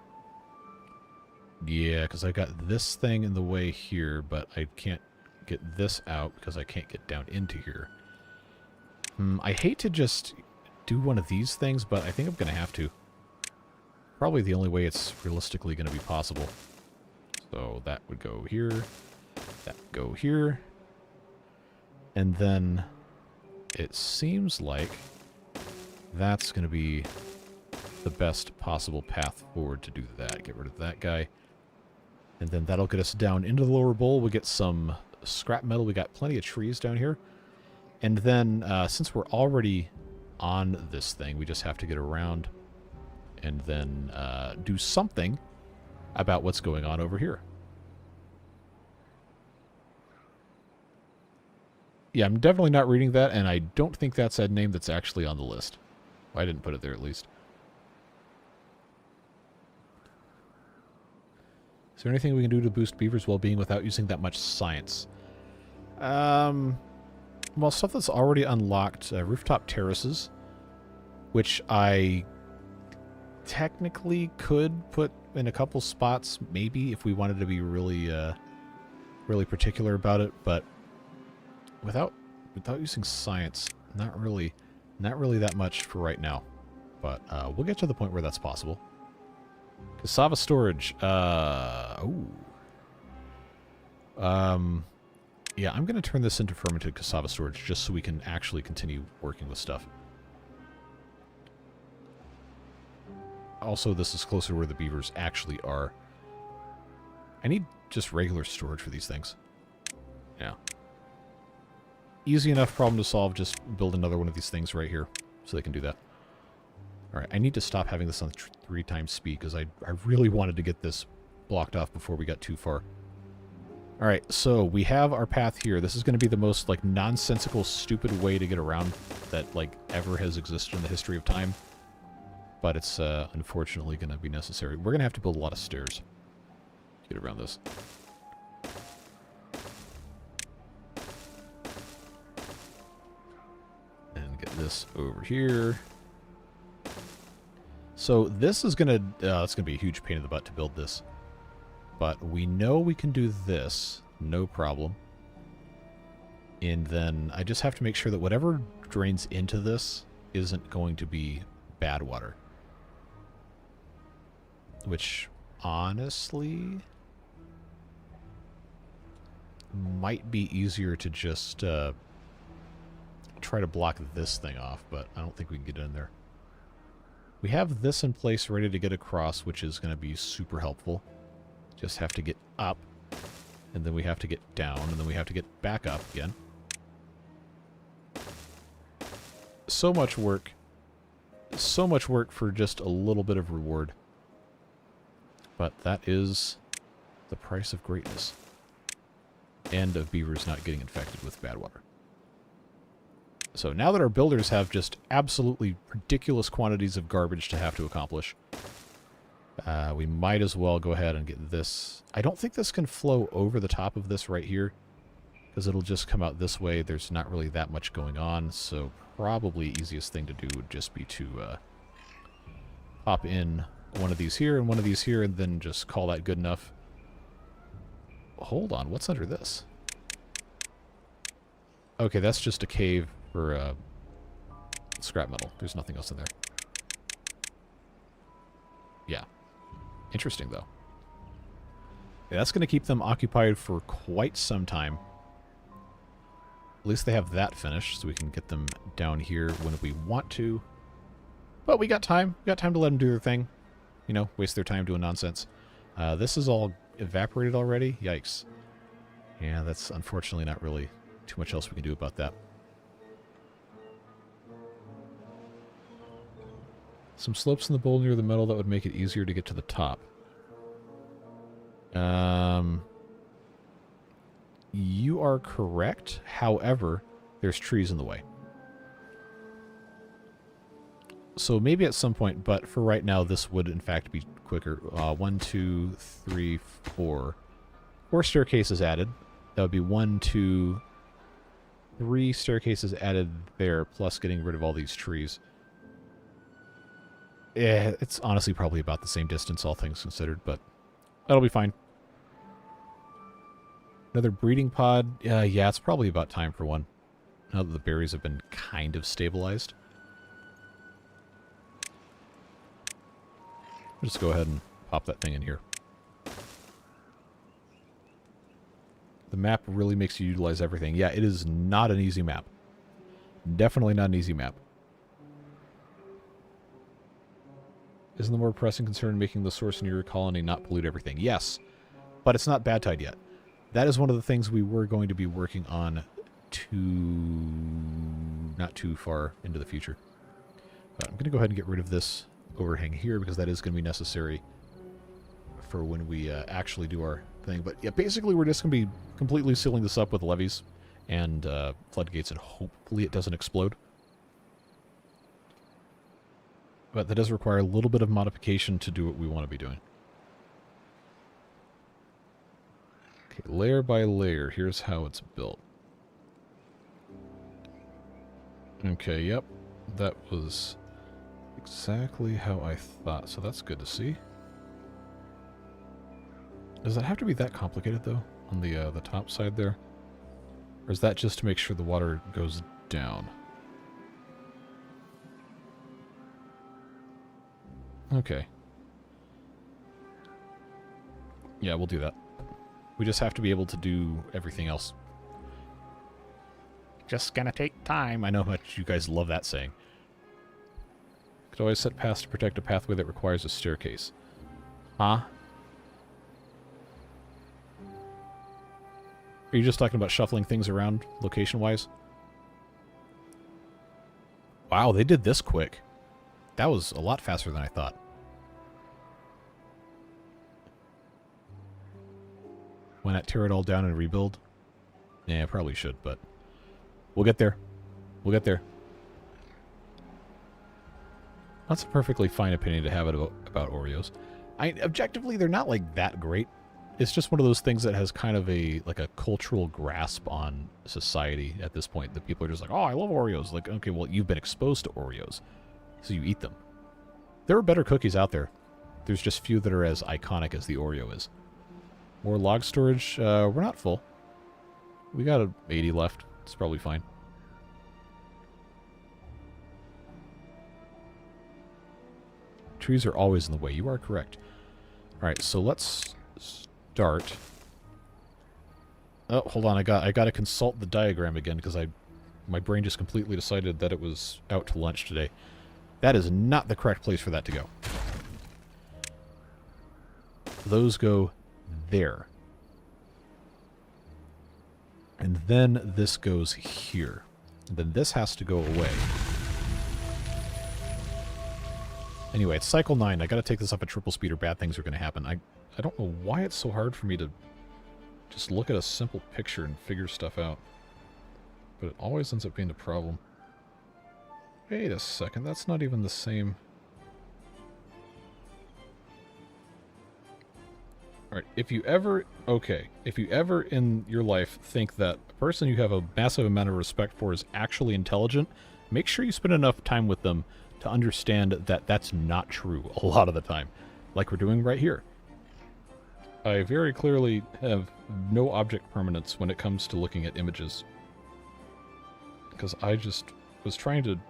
Yeah, because I got this thing in the way here, but I can't get this out because I can't get down into here. I hate to just do one of these things, but I think I'm going to have to. Probably the only way it's realistically going to be possible. So that would go here. That would go here. And then it seems like that's going to be the best possible path forward to do that. Get rid of that guy. And then that'll get us down into the lower bowl. We'll get some scrap metal. We got plenty of trees down here. And then since we're already on this thing, we just have to get around and then do something about what's going on over here. Yeah, I'm definitely not reading that, and I don't think that's a name that's actually on the list. Well, I didn't put it there, at least. Is there anything we can do to boost beavers' well-being without using that much science? Well, stuff that's already unlocked, rooftop terraces, which I technically could put in a couple spots, maybe, if we wanted to be really, really particular about it, but without using science, not really that much for right now. But we'll get to the point where that's possible. Cassava storage. Yeah, I'm going to turn this into fermented cassava storage just so we can actually continue working with stuff. Also, this is closer to where the beavers actually are. I need just regular storage for these things. Yeah. Easy enough problem to solve, just build another one of these things right here so they can do that. Alright, I need to stop having this on 3 times speed because I really wanted to get this blocked off before we got too far. Alright, so we have our path here. This is going to be the most, like, nonsensical, stupid way to get around that, like, ever has existed in the history of time. But it's, unfortunately going to be necessary. We're going to have to build a lot of stairs to get around this. And get this over here. So this is going to, it's going to be a huge pain in the butt to build this. But we know we can do this, no problem. And then I just have to make sure that whatever drains into this isn't going to be bad water. Which, honestly, might be easier to just try to block this thing off, but I don't think we can get in there. We have this in place ready to get across, which is going to be super helpful. Just have to get up, and then we have to get down, and then we have to get back up again. So much work. So much work for just a little bit of reward. But that is the price of greatness. And of beavers not getting infected with bad water. So now that our builders have just absolutely ridiculous quantities of garbage to have to accomplish, we might as well go ahead and get this. I don't think this can flow over the top of this right here, because it'll just come out this way. There's not really that much going on, so probably easiest thing to do would just be to pop in one of these here and one of these here, and then just call that good enough. Hold on, what's under this? Okay, that's just a cave for scrap metal. There's nothing else in there. Yeah. Interesting, though. Yeah, that's going to keep them occupied for quite some time. At least they have that finished, so we can get them down here when we want to. But we got time. We got time to let them do their thing. You know, waste their time doing nonsense. This is all evaporated already? Yikes. Yeah, that's unfortunately not really too much else we can do about that. Some slopes in the bowl near the metal that would make it easier to get to the top. You are correct. However, there's trees in the way. So maybe at some point, but for right now, this would in fact be quicker. 1, 2, 3, 4. 4 staircases added. That would be 1, 2, 3 staircases added there, plus getting rid of all these trees. Yeah, it's honestly probably about the same distance, all things considered, but that'll be fine. Another breeding pod. Yeah, it's probably about time for one, now that the berries have been kind of stabilized. I'll just go ahead and pop that thing in here. The map really makes you utilize everything. Yeah, it is not an easy map. Definitely not an easy map. Isn't the more pressing concern making the source in your colony not pollute everything? Yes, but it's not bad tide yet. That is one of the things we were going to be working on not too far into the future. But I'm going to go ahead and get rid of this overhang here because that is going to be necessary for when we actually do our thing. But yeah, basically we're just going to be completely sealing this up with levees and floodgates, and hopefully it doesn't explode. But that does require a little bit of modification to do what we want to be doing. Okay, layer by layer, here's how it's built. Okay, yep, that was exactly how I thought, so that's good to see. Does it have to be that complicated, though, on the top side there? Or is that just to make sure the water goes down? Okay. Yeah, we'll do that. We just have to be able to do everything else. Just gonna take time. I know how much you guys love that saying. Could always set paths to protect a pathway that requires a staircase. Huh? Are you just talking about shuffling things around location-wise? Wow, they did this quick. That was a lot faster than I thought. Why not tear it all down and rebuild? Yeah, I probably should, but we'll get there. We'll get there. That's a perfectly fine opinion to have about Oreos. Objectively, they're not like that great. It's just one of those things that has kind of a cultural grasp on society at this point. That people are just like, oh, I love Oreos. Like, okay, well, you've been exposed to Oreos, so you eat them. There are better cookies out there. There's just few that are as iconic as the Oreo is. More log storage. We're not full. We got 80 left. It's probably fine. Trees are always in the way. You are correct. Alright, so let's start. Oh, hold on. I got to consult the diagram again because my brain just completely decided that it was out to lunch today. That is not the correct place for that to go. Those go there. And then this goes here. And then this has to go away. Anyway, it's cycle 9. I gotta take this up at triple speed or bad things are gonna happen. I don't know why it's so hard for me to just look at a simple picture and figure stuff out. But it always ends up being a problem. Wait a second, that's not even the same. Alright, if you ever in your life think that a person you have a massive amount of respect for is actually intelligent, make sure you spend enough time with them to understand that that's not true a lot of the time, like we're doing right here. I very clearly have no object permanence when it comes to looking at images, because I just was trying to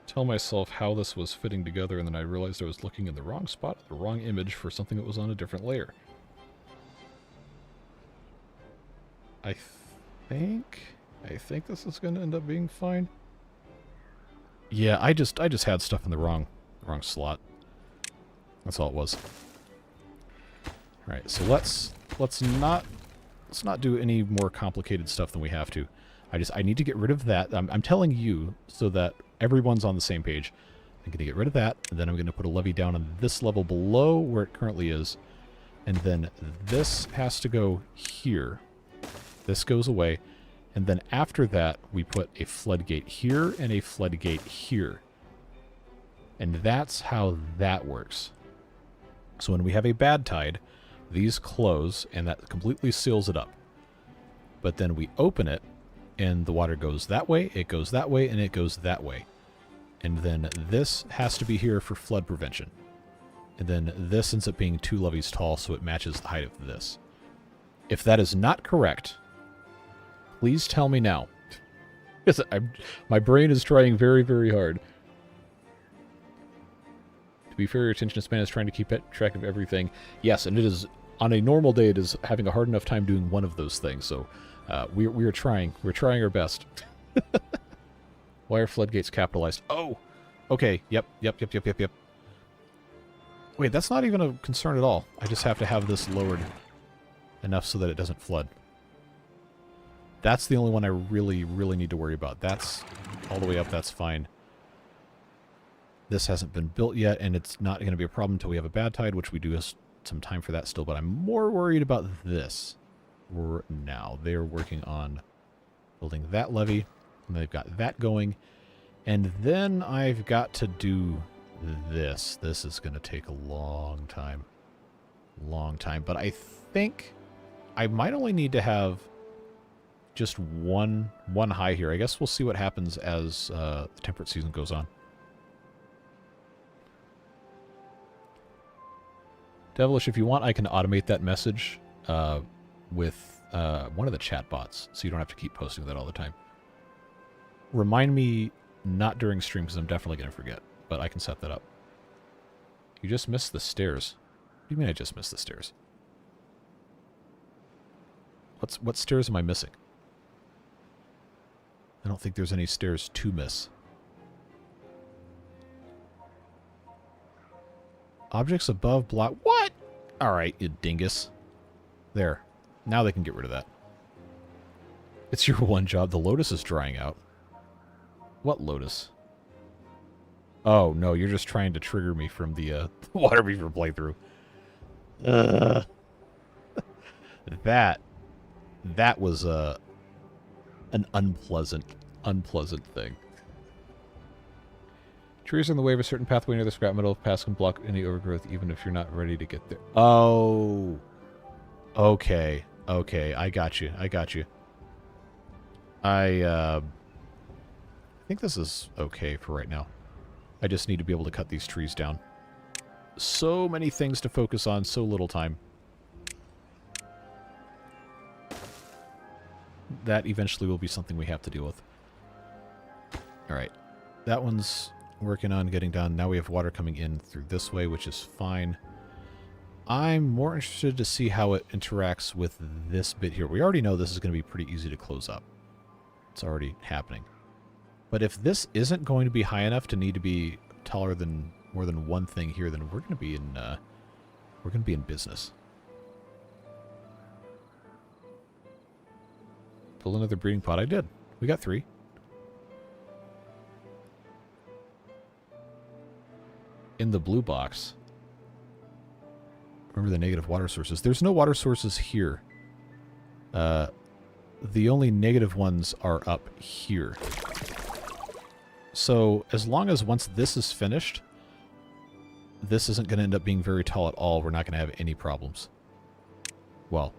tell myself how this was fitting together, and then I realized I was looking in the wrong spot, the wrong image for something that was on a different layer. I think this is going to end up being fine. Yeah, I just had stuff in the wrong slot. That's all it was. Alright, so let's not do any more complicated stuff than we have to. I need to get rid of that. I'm telling you so that everyone's on the same page. I'm going to get rid of that, and then I'm going to put a levee down on this level below where it currently is. And then this has to go here. This goes away. And then after that, we put a floodgate here and a floodgate here. And that's how that works. So when we have a bad tide, these close, and that completely seals it up. But then we open it, and the water goes that way, it goes that way, and it goes that way. And then this has to be here for flood prevention. And then this ends up being 2 levees tall, so it matches the height of this. If that is not correct, please tell me now. Because my brain is trying very, very hard. To be fair, your attention span is trying to keep track of everything. Yes, and it is, on a normal day, it is having a hard enough time doing one of those things. So we are trying. We're trying our best. Why are floodgates capitalized? Oh! Okay, yep. Wait, that's not even a concern at all. I just have to have this lowered enough so that it doesn't flood. That's the only one I really, really need to worry about. That's all the way up, that's fine. This hasn't been built yet, and it's not going to be a problem until we have a bad tide, which we do have some time for that still, but I'm more worried about this for now. They're working on building that levee, and they've got that going, and then I've got to do this. This is going to take a long time. Long time, but I think I might only need to have just one high here. I guess we'll see what happens as the temperate season goes on. Devilish, if you want, I can automate that message with one of the chat bots, so you don't have to keep posting that all the time. Remind me not during stream, because I'm definitely going to forget, but I can set that up. You just missed the stairs. What do you mean I just missed the stairs? What stairs am I missing? I don't think there's any stairs to miss. Objects above block... What? Alright, you dingus. There. Now they can get rid of that. It's your one job. The lotus is drying out. What lotus? Oh, no, you're just trying to trigger me from the Water Beaver playthrough. That was an unpleasant thing. Trees in the way of a certain pathway near the scrap metal pass can block any overgrowth even if you're not ready to get there. Oh. Okay. Okay, I got you. I think this is okay for right now. I just need to be able to cut these trees down. So many things to focus on, so little time. That eventually will be something we have to deal with. Alright. That one's working on getting done. Now we have water coming in through this way, which is fine. I'm more interested to see how it interacts with this bit here. We already know this is going to be pretty easy to close up. It's already happening. But if this isn't going to be high enough to need to be taller than more than one thing here, then we're going to be in business. Pull another breeding pod. I did. We got 3. In the blue box. Remember the negative water sources. There's no water sources here. The only negative ones are up here. So as long as once this is finished, this isn't going to end up being very tall at all. We're not going to have any problems. Well,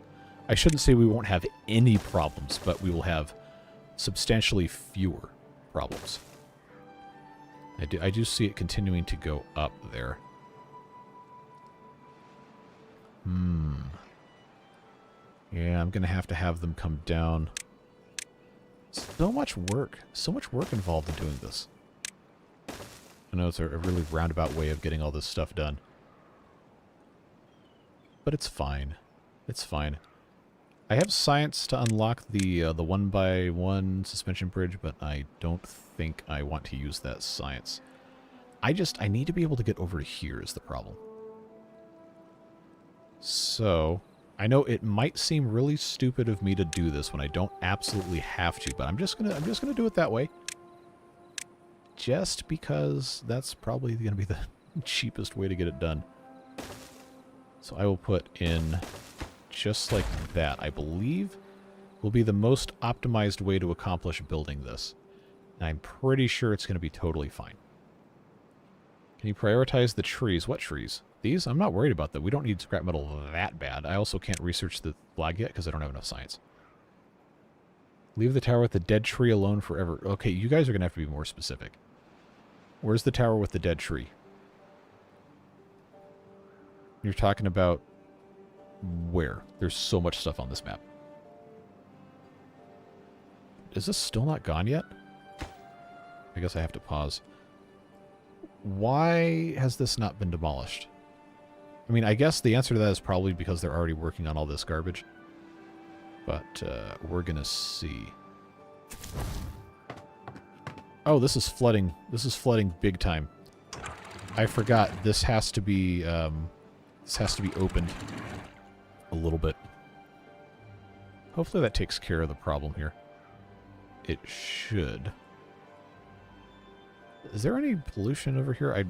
I shouldn't say we won't have any problems, but we will have substantially fewer problems. I do see it continuing to go up there. Yeah, I'm going to have them come down. So much work. So much work involved in doing this. I know it's a really roundabout way of getting all this stuff done. But it's fine. It's fine. I have science to unlock the 1x1 suspension bridge, but I don't think I want to use that science. I need to be able to get over to here is the problem. So So, I know it might seem really stupid of me to do this when I don't absolutely have to, but I'm just gonna do it that way. Just because that's probably gonna be the cheapest way to get it done. So I will put in just like that, I believe, will be the most optimized way to accomplish building this. And I'm pretty sure it's going to be totally fine. Can you prioritize the trees? What trees? These? I'm not worried about that. We don't need scrap metal that bad. I also can't research the flag yet because I don't have enough science. Leave the tower with the dead tree alone forever. Okay, you guys are going to have to be more specific. Where's the tower with the dead tree? You're talking about where? There's so much stuff on this map. Is this still not gone yet? I guess I have to pause. Why has this not been demolished? I mean, I guess the answer to that is probably because they're already working on all this garbage. But we're going to see. Oh, this is flooding. This is flooding big time. I forgot this has to be opened a little bit. Hopefully that takes care of the problem here. It should. Is there any pollution over here? I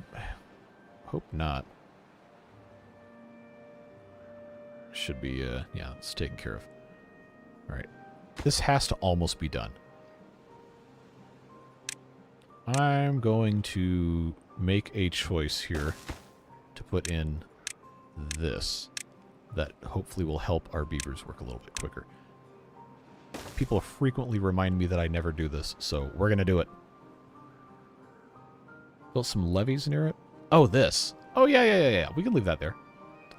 hope not. Should be, yeah, it's taken care of. Alright. This has to almost be done. I'm going to make a choice here to put in this. That hopefully will help our beavers work a little bit quicker. People frequently remind me that I never do this, so we're going to do it. Built some levees near it. Oh, this. Oh, yeah. We can leave that there.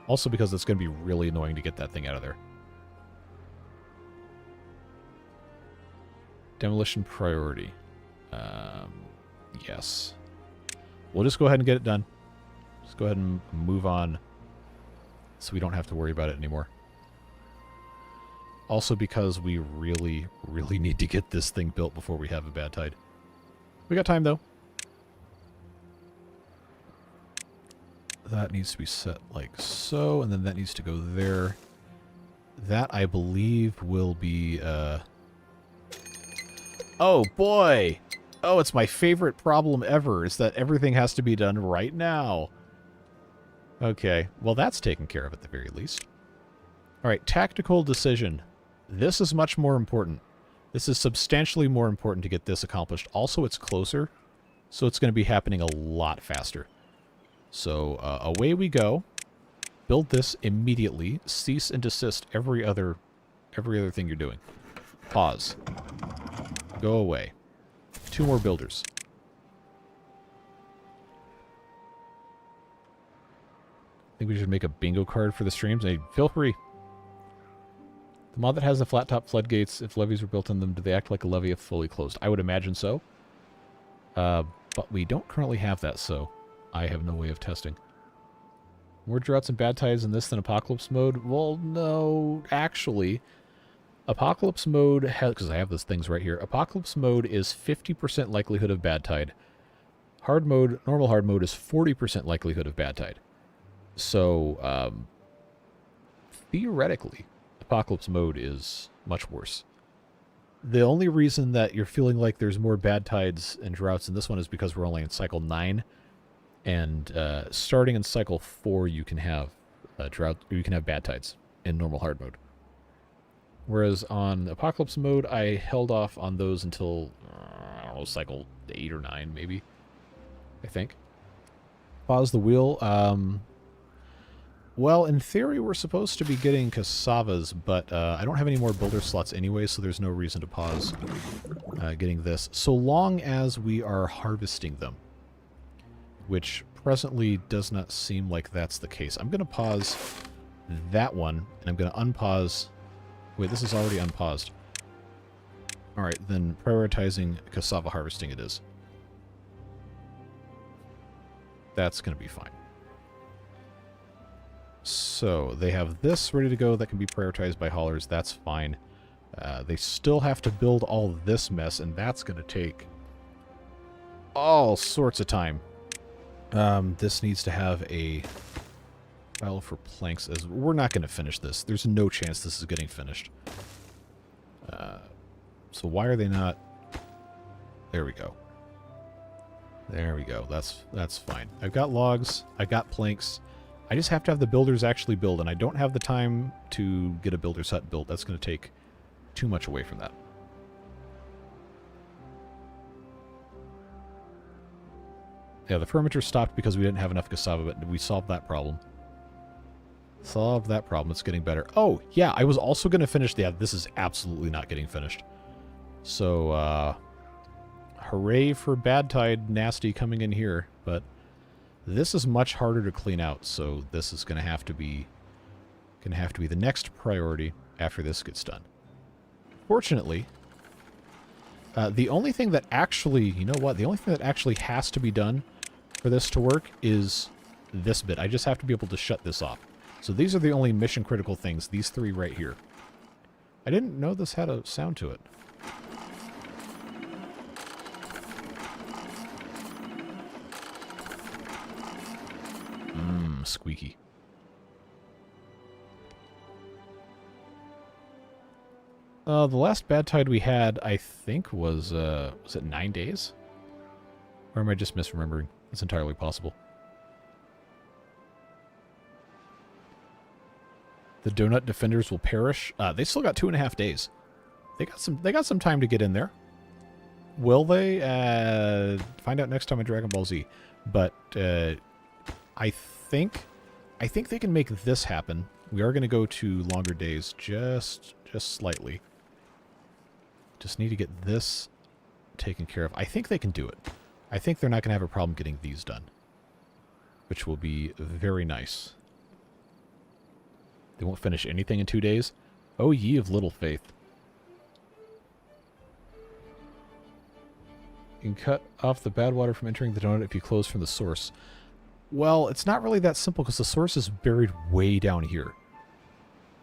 Also because it's going to be really annoying to get that thing out of there. Demolition priority. Yes. We'll just go ahead and get it done. Just go ahead and move on so we don't have to worry about it anymore. Also because we really, really need to get this thing built before we have a bad tide. We got time, though. That needs to be set like so, and then that needs to go there. That, I believe, will be, Oh, boy! Oh, it's my favorite problem ever, is that everything has to be done right now. Okay, well, that's taken care of at the very least. Alright, tactical decision. This is much more important. This is substantially more important to get this accomplished. Also, it's closer, so it's going to be happening a lot faster. So, away we go. Build this immediately. Cease and desist every other thing you're doing. Pause. Go away. 2 more builders. I think we should make a bingo card for the streams. Hey, feel free. The mod that has the flat top floodgates, if levees were built on them, do they act like a levee if fully closed? I would imagine so. But we don't currently have that, so I have no way of testing. More droughts and bad tides in this than Apocalypse mode? Well, no, actually. Apocalypse mode has, because I have those things right here, Apocalypse mode is 50% likelihood of bad tide. Hard mode, normal hard mode is 40% likelihood of bad tide. So, theoretically, Apocalypse mode is much worse. The only reason that you're feeling like there's more bad tides and droughts in this one is because we're only in cycle 9. And starting in cycle 4, you can have drought. You can have bad tides in normal hard mode. Whereas on Apocalypse mode, I held off on those until I don't know, cycle 8 or 9, maybe. I think. Pause the wheel. Well, in theory, we're supposed to be getting cassavas, but I don't have any more builder slots anyway, so there's no reason to pause getting this. So long as we are harvesting them, which presently does not seem like that's the case. I'm going to pause that one, and I'm going to unpause... Wait, this is already unpaused. Alright, then prioritizing cassava harvesting it is. That's going to be fine. So, they have this ready to go that can be prioritized by haulers. That's fine. They still have to build all this mess, and that's going to take all sorts of time. This needs to have a File for planks as we're not going to finish this. There's no chance this is getting finished. So why are they not? There we go. There we go. That's fine. I've got logs. I've got planks. I just have to have the builders actually build, and I don't have the time to get a builder's hut built. That's going to take too much away from that. Yeah, the fermenter stopped because we didn't have enough cassava, but we solved that problem. Solved that problem. It's getting better. Oh, yeah, I was also going to finish... Yeah, this is absolutely not getting finished. So, hooray for Bad Tide Nasty coming in here, but this is much harder to clean out, so this is going to have to be the next priority after this gets done. Fortunately, the only thing that actually... You know what? The only thing that actually has to be done for this to work is this bit. I just have to be able to shut this off. So these are the only mission critical things, these three right here. I didn't know this had a sound to it. Squeaky. The last Bad Tide we had, I think, was it 9 days? Or am I just misremembering? It's entirely possible. The donut defenders will perish. They still got 2.5 days. They got some time to get in there. Will they? Find out next time on Dragon Ball Z. But I think they can make this happen. We are going to go to longer days, just slightly. Just need to get this taken care of. I think they can do it. I think they're not going to have a problem getting these done, which will be very nice. They won't finish anything in 2 days? Oh, ye of little faith. You can cut off the bad water from entering the donut if you close from the source. Well, it's not really that simple because the source is buried way down here.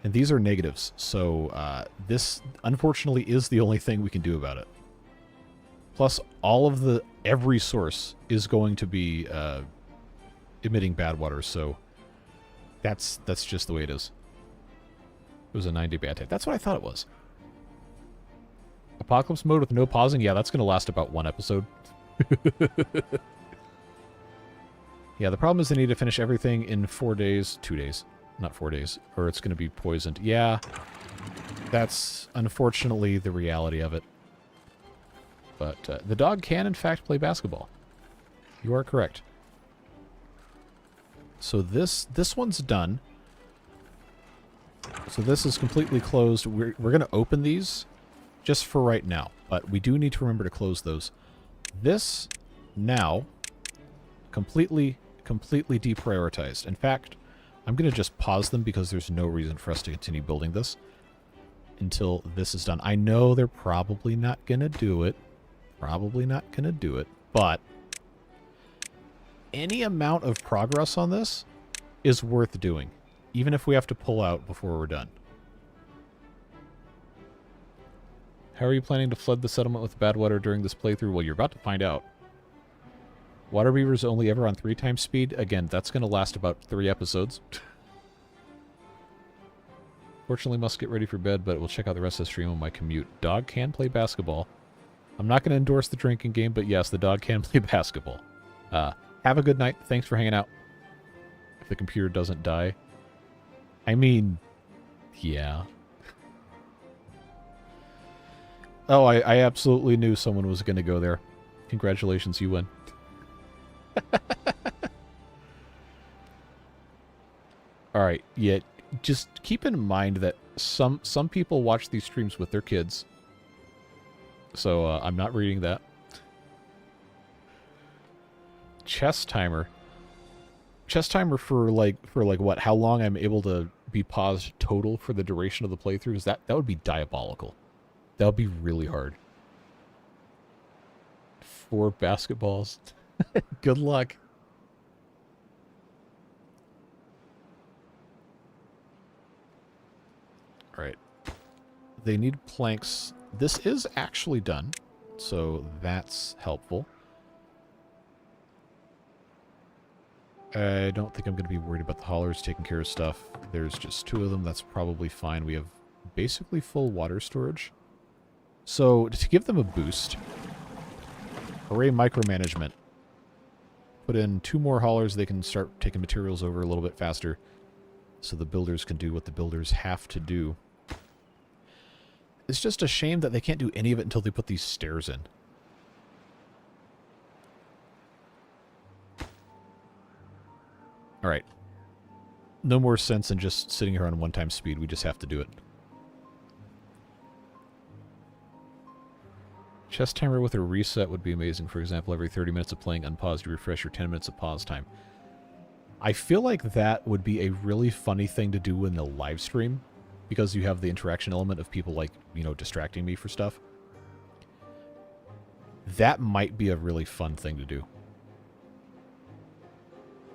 And these are negatives, so this, unfortunately, is the only thing we can do about it. Plus, every source is going to be emitting bad water, so that's just the way it is. It was a 9-day bad tide. That's what I thought it was. Apocalypse mode with no pausing? Yeah, that's going to last about 1 episode. Yeah, the problem is they need to finish everything in 4 days. 2 days. Not 4 days. Or it's going to be poisoned. Yeah, that's unfortunately the reality of it. But the dog can, in fact, play basketball. You are correct. So this one's done. So this is completely closed. We're going to open these just for right now. But we do need to remember to close those. This, now, completely deprioritized. In fact, I'm going to just pause them because there's no reason for us to continue building this until this is done. I know they're probably not going to do it. Probably not going to do it. But any amount of progress on this is worth doing, even if we have to pull out before we're done. How are you planning to flood the settlement with bad water during this playthrough? Well, you're about to find out. Water Beaver's only ever on 3 times speed. Again, that's going to last about 3 episodes. Fortunately, must get ready for bed, but we'll check out the rest of the stream on my commute. Dog can play basketball. I'm not going to endorse the drinking game, but yes, the dog can play basketball. Have a good night. Thanks for hanging out. If the computer doesn't die. I mean, yeah. Oh, I absolutely knew someone was going to go there. Congratulations, you win. Alright, yeah, just keep in mind that some people watch these streams with their kids. So, I'm not reading that. Chess timer. Chess timer for like what? How long I'm able to be paused total for the duration of the playthrough? That would be diabolical. That would be really hard. 4 basketballs. Good luck. Alright. They need planks. This is actually done, so that's helpful. I don't think I'm going to be worried about the haulers taking care of stuff. There's just 2 of them. That's probably fine. We have basically full water storage. So, to give them a boost, array micromanagement. Put in 2 more haulers. They can start taking materials over a little bit faster. So the builders can do what the builders have to do. It's just a shame that they can't do any of it until they put these stairs in. Alright. No more sense in just sitting here on 1x speed. We just have to do it. Chess timer with a reset would be amazing. For example, every 30 minutes of playing unpaused, you refresh your 10 minutes of pause time. I feel like that would be a really funny thing to do in the live stream, because you have the interaction element of people, like, you know, distracting me for stuff. That might be a really fun thing to do.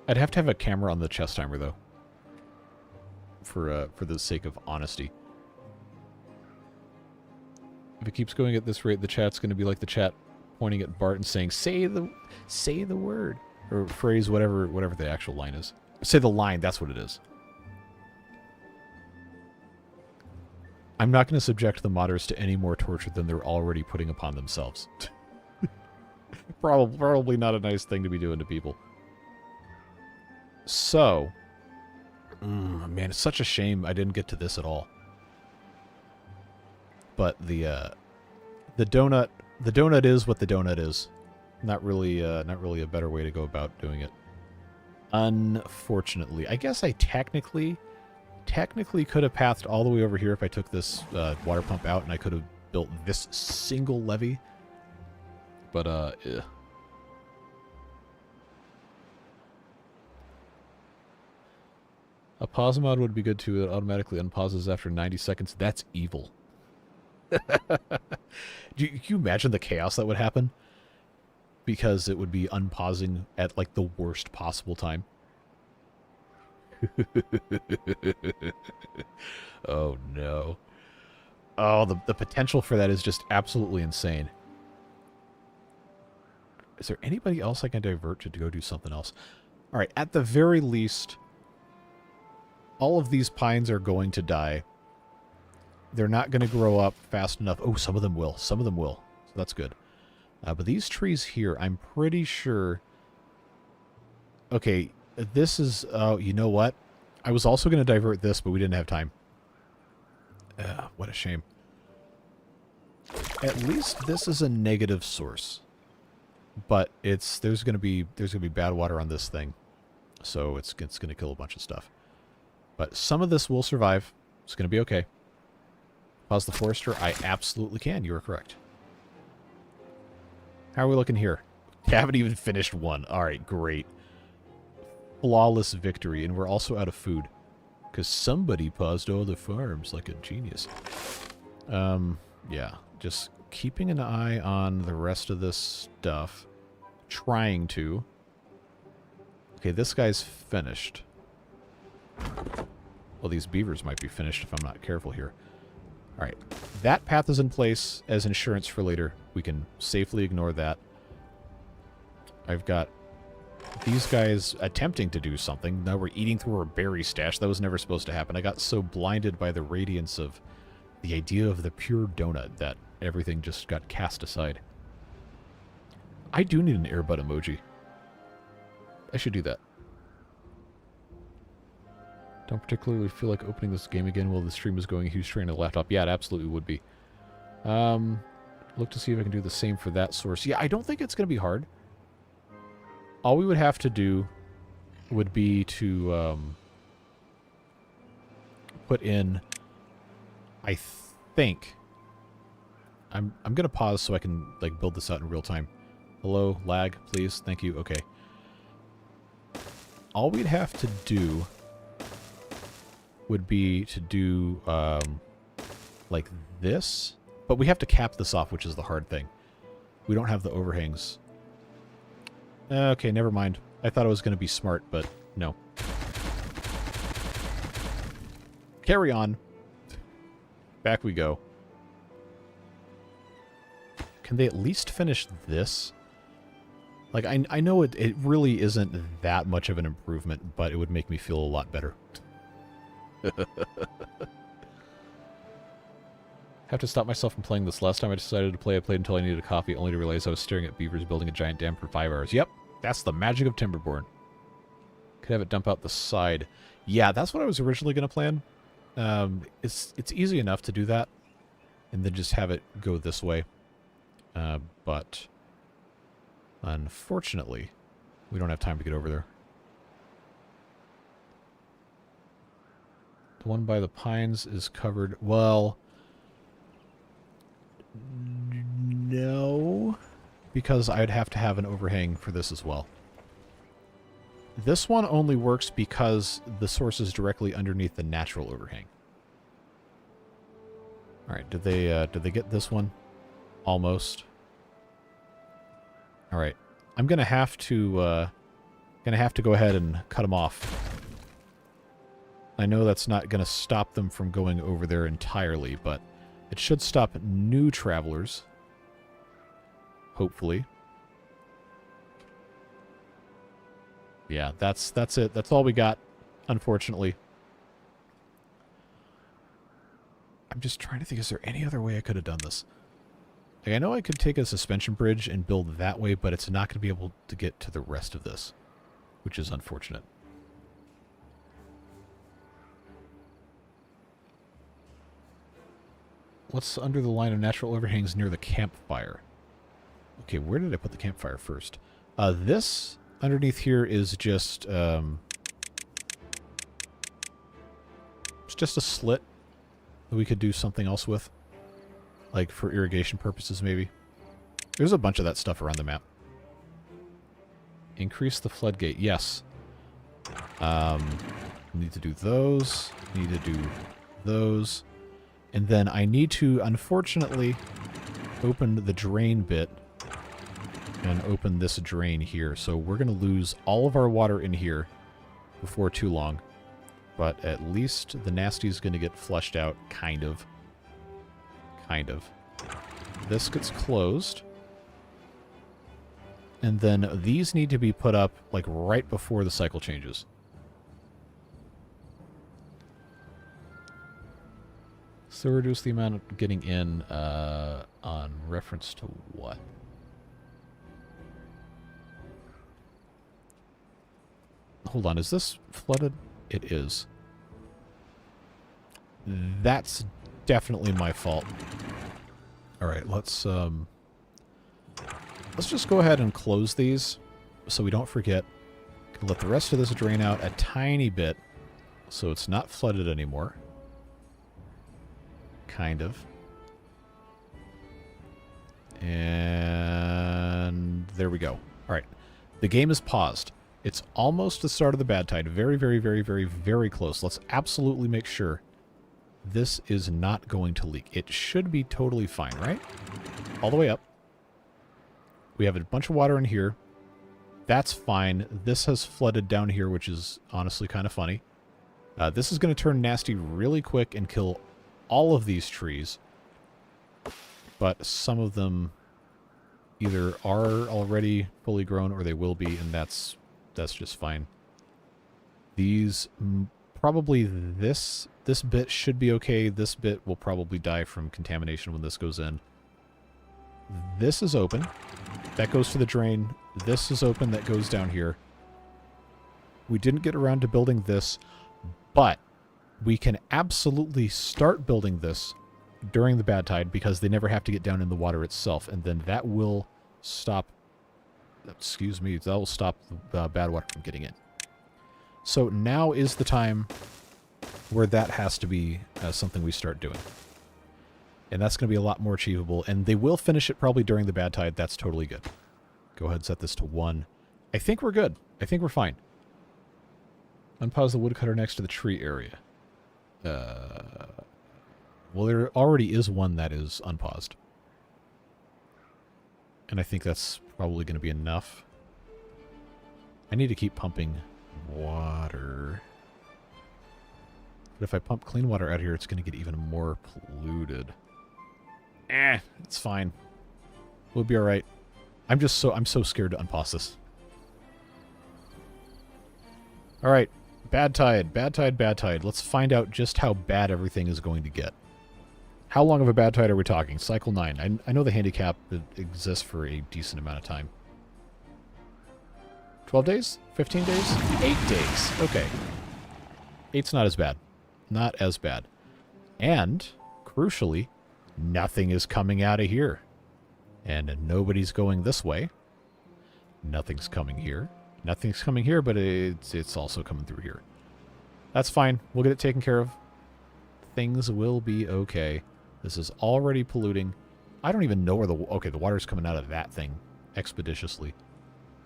I'd have to have a camera on the chess timer, though, for the sake of honesty. If it keeps going at this rate, the chat's going to be like the chat pointing at Bart and saying, say the word. Or phrase, whatever the actual line is. Say the line, that's what it is. I'm not going to subject the modders to any more torture than they're already putting upon themselves. Probably not a nice thing to be doing to people. So, man, it's such a shame I didn't get to this at all. But the donut is what the donut is. Not really a better way to go about doing it. Unfortunately, I guess I technically could have pathed all the way over here if I took this water pump out, and I could have built this single levee. But a pause mod would be good too. It automatically unpauses after 90 seconds. That's evil. Do you imagine the chaos that would happen? Because it would be unpausing at, like, the worst possible time. Oh, no. Oh, the potential for that is just absolutely insane. Is there anybody else I can divert to go do something else? All right, at the very least, all of these pines are going to die. They're not going to grow up fast enough. Oh, some of them will. Some of them will. So that's good. But these trees here, I'm pretty sure... Okay, this is... Oh, you know what? I was also going to divert this, but we didn't have time. What a shame. At least this is a negative source. But there's going to be bad water on this thing. So it's going to kill a bunch of stuff. But some of this will survive. It's going to be okay. Pause the forester? I absolutely can. You are correct. How are we looking here? Haven't even finished one. Alright, great. Flawless victory. And we're also out of food. Because somebody paused all the farms like a genius. Yeah. Just keeping an eye on the rest of this stuff. Trying to. Okay, this guy's finished. Well, these beavers might be finished if I'm not careful here. Alright. That path is in place as insurance for later. We can safely ignore that. I've got these guys attempting to do something. Now we're eating through our berry stash. That was never supposed to happen. I got so blinded by the radiance of the idea of the pure donut that everything just got cast aside. I do need an earbud emoji. I should do that. Don't particularly feel like opening this game again while the stream is going. A huge strain on the laptop. Yeah, it absolutely would be. Look to see if I can do the same for that source. Yeah, I don't think it's going to be hard. All we would have to do would be to put in, I think, I'm going to pause so I can, like, build this out in real time. Hello, lag, please. Thank you. Okay. All we'd have to do would be to do, like this. But we have to cap this off, which is the hard thing. We don't have the overhangs. Okay, never mind. I thought it was going to be smart, but no. Carry on. Back we go. Can they at least finish this? Like, I know it really isn't that much of an improvement, but it would make me feel a lot better. Have to stop myself from playing this. Last time I decided to play, I played until I needed a coffee, only to realize I was staring at beavers building a giant dam for 5 hours. Yep, that's the magic of Timberborn. Could have it dump out the side. Yeah, that's what I was originally going to plan. It's easy enough to do that, and then just have it go this way. But unfortunately, we don't have time to get over there. The one by the pines is covered. Well, no, because I'd have to have an overhang for this as well. This one only works because the source is directly underneath the natural overhang. All right, did they get this one? Almost. All right, I'm gonna have to go ahead and cut them off. I know that's not gonna stop them from going over there entirely, but it should stop new travelers. Hopefully. Yeah, that's it. That's all we got, unfortunately. I'm just trying to think, is there any other way I could have done this? Like, I know I could take a suspension bridge and build that way, but it's not going to be able to get to the rest of this, which is unfortunate. What's under the line of natural overhangs near the campfire? Okay, where did I put the campfire first? This underneath here is just it's just a slit that we could do something else with, like for irrigation purposes maybe. There's a bunch of that stuff around the map. Increase the floodgate, yes. Need to do those, need to do those, and then I need to, unfortunately, open the drain bit and open this drain here. So we're going to lose all of our water in here before too long. But at least the nasty is going to get flushed out, kind of. Kind of. This gets closed. And then these need to be put up, like, right before the cycle changes. So reduce the amount of getting in on reference to what? Hold on, is this flooded? It is. That's definitely my fault. Alright, let's just go ahead and close these so we don't forget. Let the rest of this drain out a tiny bit so it's not flooded anymore. Kind of. And there we go. Alright. The game is paused. It's almost the start of the bad tide. Very, very, very, very, very close. Let's absolutely make sure this is not going to leak. It should be totally fine, right? All the way up. We have a bunch of water in here. That's fine. This has flooded down here, which is honestly kind of funny. This is going to turn nasty really quick and kill all of these trees. But some of them either are already fully grown or they will be, and that's just fine. These, probably this bit should be okay. This bit will probably die from contamination when this goes in. This is open. That goes to the drain. This is open. That goes down here. We didn't get around to building this, but we can absolutely start building this during the bad tide because they never have to get down in the water itself, and then that will stop... Excuse me, that will stop the bad water from getting in. So now is the time where that has to be something we start doing. And that's going to be a lot more achievable. And they will finish it probably during the bad tide. That's totally good. Go ahead and set this to 1. I think we're good. I think we're fine. Unpause the woodcutter next to the tree area. Well, there already is one that is unpaused. And I think that's probably going to be enough. I need to keep pumping water. But if I pump clean water out here, it's going to get even more polluted. It's fine. We'll be alright. I'm so scared to unpause this. All right, bad tide, bad tide, bad tide. Let's find out just how bad everything is going to get. How long of a bad tide are we talking? Cycle 9. I know the handicap exists for a decent amount of time. 12 days? 15 days? 8 days. Okay. 8's not as bad. Not as bad. And, crucially, nothing is coming out of here. And nobody's going this way. Nothing's coming here. Nothing's coming here, but it's also coming through here. That's fine. We'll get it taken care of. Things will be okay. This is already polluting. I don't even know where the... Okay, the water's coming out of that thing expeditiously.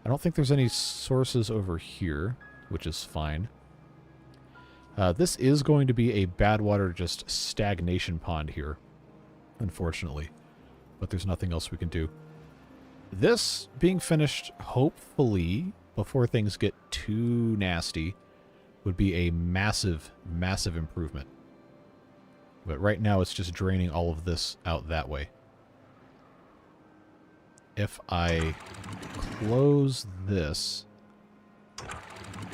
I don't think there's any sources over here, which is fine. This is going to be a bad water, just stagnation pond here, unfortunately. But there's nothing else we can do. This being finished, hopefully, before things get too nasty, would be a massive, massive improvement. But right now, it's just draining all of this out that way. If I close this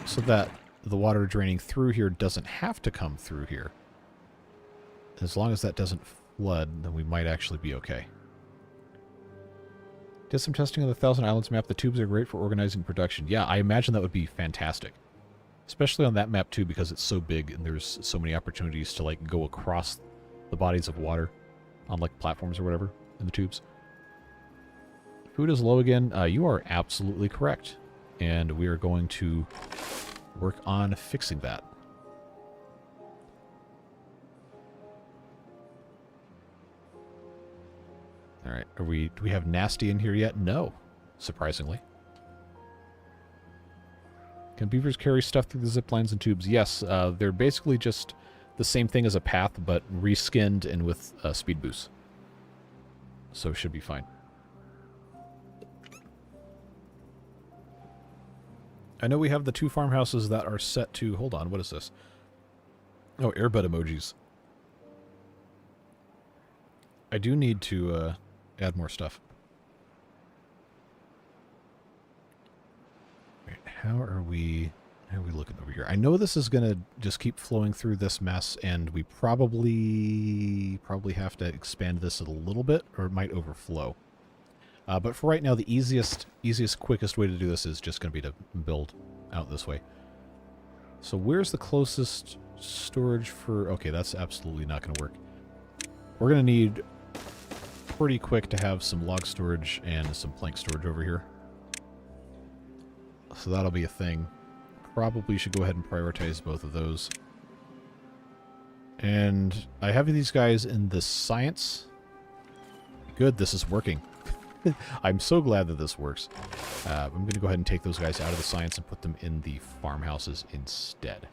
so that the water draining through here doesn't have to come through here, as long as that doesn't flood, then we might actually be okay. Did some testing on the Thousand Islands map. The tubes are great for organizing production. Yeah, I imagine that would be fantastic. Especially on that map, too, because it's so big and there's so many opportunities to, like, go across the bodies of water on, like, platforms or whatever in the tubes. Food is low again. You are absolutely correct. And we are going to work on fixing that. All right. Do we have nasty in here yet? No, surprisingly. Can beavers carry stuff through the zip lines and tubes? Yes, they're basically just the same thing as a path, but reskinned and with speed boost. So it should be fine. I know we have the 2 farmhouses that are set to... Hold on, what is this? Oh, airbud emojis. I do need to add more stuff. Wait, how are we looking over here? I know this is going to just keep flowing through this mess, and we probably have to expand this a little bit, or it might overflow. But for right now, the easiest, quickest way to do this is just going to be to build out this way. So where's the closest storage for... Okay, that's absolutely not going to work. We're going to need pretty quick to have some log storage and some plank storage over here. So that'll be a thing. Probably should go ahead and prioritize both of those. And I have these guys in the science. Good, this is working. I'm so glad that this works. I'm going to go ahead and take those guys out of the science and put them in the farmhouses instead.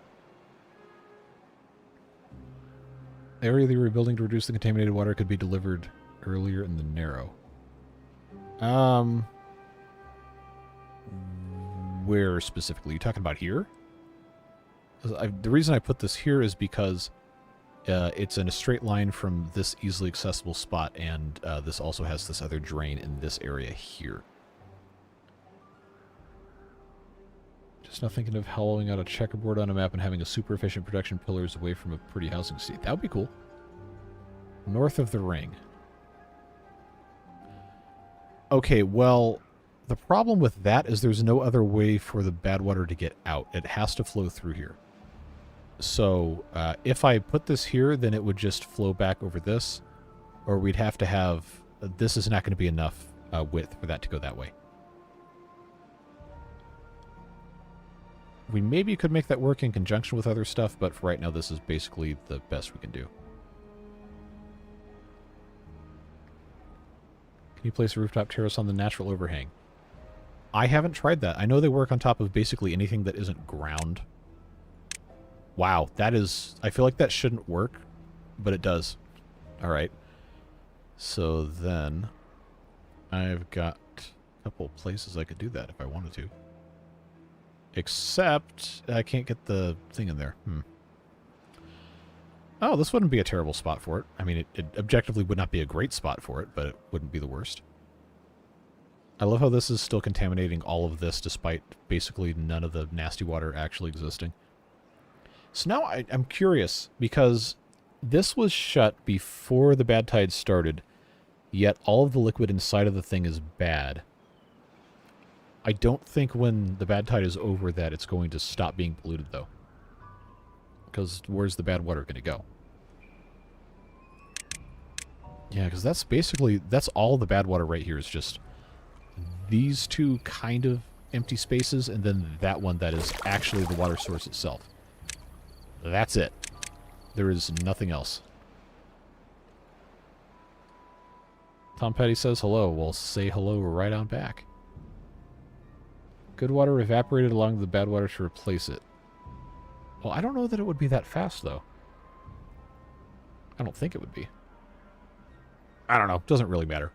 The area they were rebuilding to reduce the contaminated water could be delivered earlier in the narrow. Where specifically? Are you talking about here? The reason I put this here is because it's in a straight line from this easily accessible spot, and this also has this other drain in this area here. Just not thinking of hollowing out a checkerboard on a map and having a super efficient production pillars away from a pretty housing seat. That would be cool. North of the ring. Okay, well, the problem with that is there's no other way for the bad water to get out. It has to flow through here. So if I put this here, then it would just flow back over this, or we'd have to have... This is not going to be enough width for that to go that way. We maybe could make that work in conjunction with other stuff, but for right now, this is basically the best we can do. Can you place a rooftop terrace on the natural overhang? I haven't tried that. I know they work on top of basically anything that isn't ground. Wow, that is... I feel like that shouldn't work, but it does. Alright. So then, I've got a couple of places I could do that if I wanted to. Except, I can't get the thing in there. Oh, this wouldn't be a terrible spot for it. I mean, it objectively would not be a great spot for it, but it wouldn't be the worst. I love how this is still contaminating all of this despite basically none of the nasty water actually existing. So now I'm curious, because this was shut before the bad tide started, yet all of the liquid inside of the thing is bad. I don't think when the bad tide is over that it's going to stop being polluted, though. Because where's the bad water going to go? Yeah, because that's basically, that's all the bad water right here is just these two kind of empty spaces, and then that one that is actually the water source itself. That's it. There is nothing else. Tom Petty says hello. Well, say hello right on back. Good water evaporated along with the bad water to replace it. Well, I don't know that it would be that fast, though. I don't think it would be. I don't know. Doesn't really matter.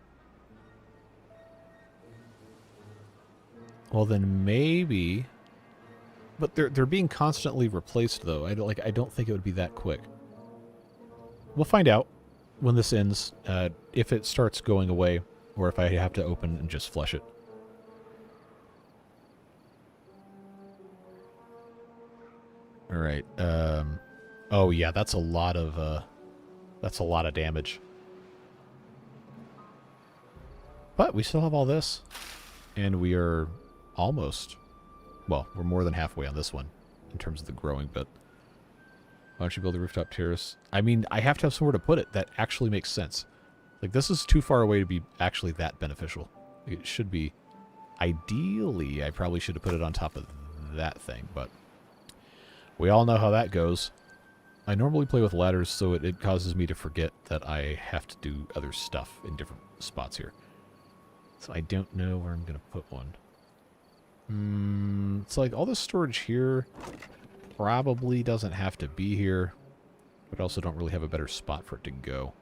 Well, then maybe... But they're being constantly replaced, though. I don't think it would be that quick. We'll find out when this ends, if it starts going away, or if I have to open and just flush it. All right. Oh yeah, that's a lot of damage. But we still have all this, and we are almost. Well, we're more than halfway on this one in terms of the growing bit. Why don't you build a rooftop terrace? I mean, I have to have somewhere to put it that actually makes sense. Like, this is too far away to be actually that beneficial. It should be... Ideally, I probably should have put it on top of that thing, but... We all know how that goes. I normally play with ladders, so it causes me to forget that I have to do other stuff in different spots here. So I don't know where I'm going to put one. It's like all this storage here probably doesn't have to be here, but I also don't really have a better spot for it to go.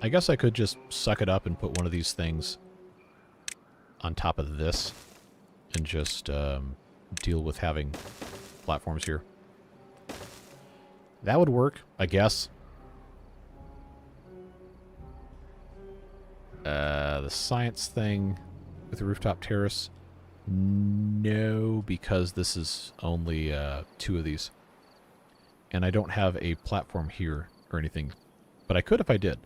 I guess I could just suck it up and put one of these things on top of this and just deal with having platforms here. That would work, I guess. The science thing with the rooftop terrace, no, because this is only 2 of these. And I don't have a platform here or anything, but I could if I did.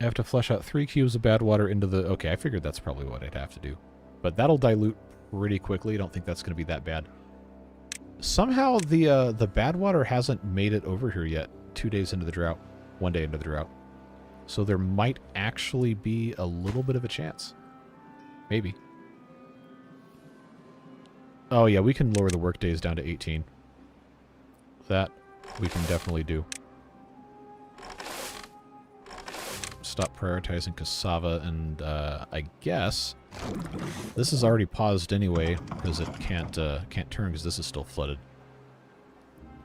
I have to flush out 3 cubes of bad water into the... Okay, I figured that's probably what I'd have to do. But that'll dilute pretty quickly. I don't think that's going to be that bad. Somehow the bad water hasn't made it over here yet. 2 days into the drought. 1 day into the drought. So there might actually be a little bit of a chance. Maybe. Oh yeah, we can lower the work days down to 18. That we can definitely do. Stop prioritizing cassava, and I guess this is already paused anyway because it can't turn because this is still flooded.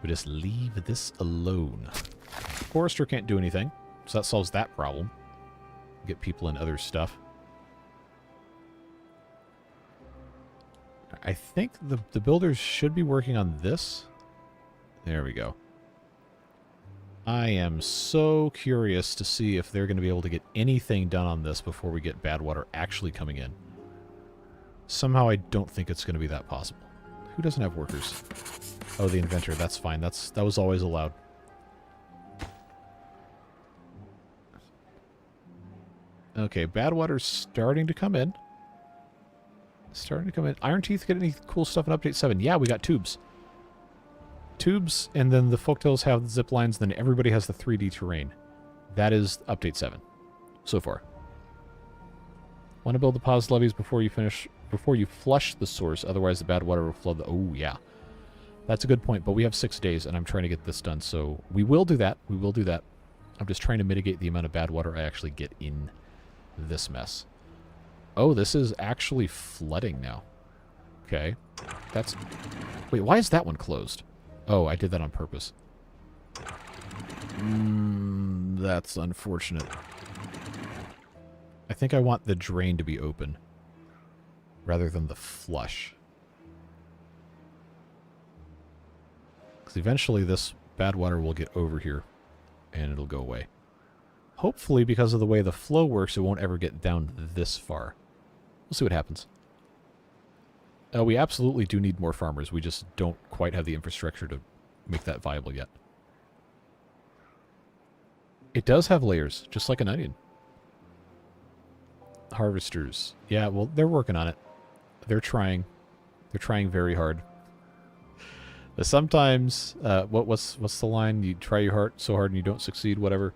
We just leave this alone. Forester can't do anything, so that solves that problem. Get people in other stuff. I think the builders should be working on this. There we go. I am so curious to see if they're going to be able to get anything done on this before we get bad water actually coming in. Somehow I don't think it's going to be that possible. Who doesn't have workers? Oh, the inventor. That's fine. That was always allowed. Okay, bad water's starting to come in. Starting to come in. Iron Teeth get any cool stuff in Update 7? Yeah, we got tubes. Tubes, and then the folktales have the zip lines, then everybody has the 3D terrain. That is Update 7 so far. Want to build the paused levees before you flush the source, otherwise the bad water will flood the... Oh, yeah. That's a good point, but we have 6 days, and I'm trying to get this done, so we will do that. We will do that. I'm just trying to mitigate the amount of bad water I actually get in this mess. Oh, this is actually flooding now. Okay. That's... Wait, why is that one closed? Oh, I did that on purpose. That's unfortunate. I think I want the drain to be open rather than the flush. Because eventually this bad water will get over here and it'll go away. Hopefully, because of the way the flow works, it won't ever get down this far. We'll see what happens. We absolutely do need more farmers. We just don't quite have the infrastructure to make that viable yet. It does have layers, just like an onion. Harvesters. Yeah, well, they're working on it. They're trying. They're trying very hard. Sometimes, what's the line? You try your heart so hard and you don't succeed, whatever.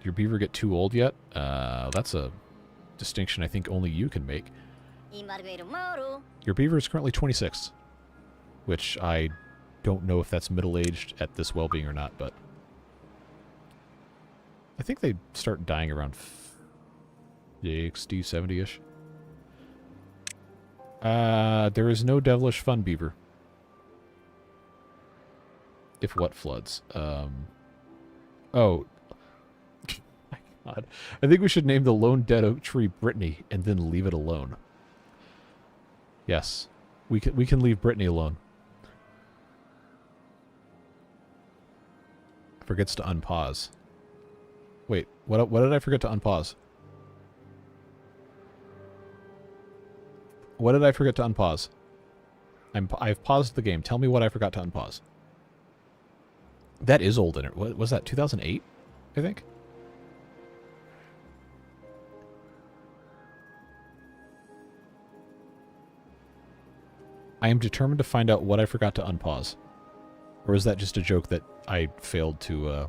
Your beaver get too old yet? That's a distinction I think only you can make. Your beaver is currently 26, which I don't know if that's middle-aged at this well-being or not, but I think they start dying around 60, 70-ish. There is no devilish fun beaver. If what floods? Oh. My God. I think we should name the lone dead oak tree Brittany and then leave it alone. Yes. We can leave Brittany alone. Forgets to unpause. Wait, what did I forget to unpause? What did I forget to unpause? I've paused the game. Tell me what I forgot to unpause. That is old in it. What was that? 2008, I think. I am determined to find out what I forgot to unpause. Or is that just a joke that I failed to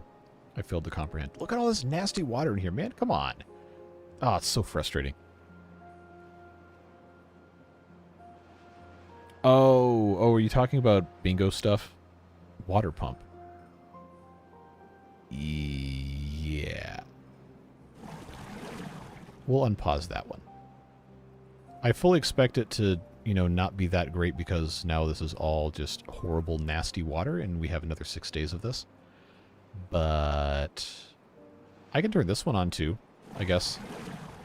comprehend? Look at all this nasty water in here, man. Come on. Oh, it's so frustrating. Oh, are you talking about bingo stuff? Water pump. Yeah. We'll unpause that one. I fully expect it to, you know, not be that great because now this is all just horrible, nasty water and we have another 6 days of this. But I can turn this one on too, I guess.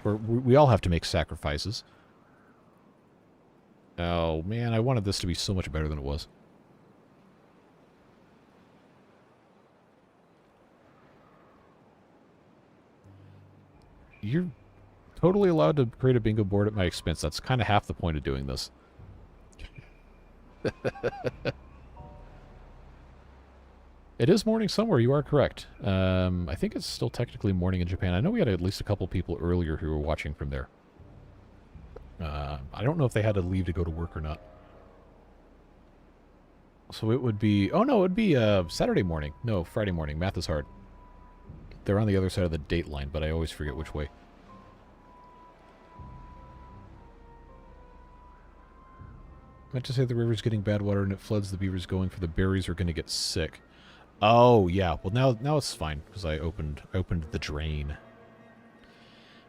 We all have to make sacrifices. Oh, man, I wanted this to be so much better than it was. You're totally allowed to create a bingo board at my expense. That's kind of half the point of doing this. It is morning somewhere, you are correct. I think it's still technically morning in Japan. I know we had at least a couple people earlier who were watching from there. I don't know if they had to leave to go to work or not. So it would be... Oh, no, it would be Saturday morning. No, Friday morning. Math is hard. They're on the other side of the date line, but I always forget which way. I meant to say the river's getting bad water and it floods. The beaver's going for the berries are going to get sick. Oh, yeah. Well, now it's fine because I opened the drain.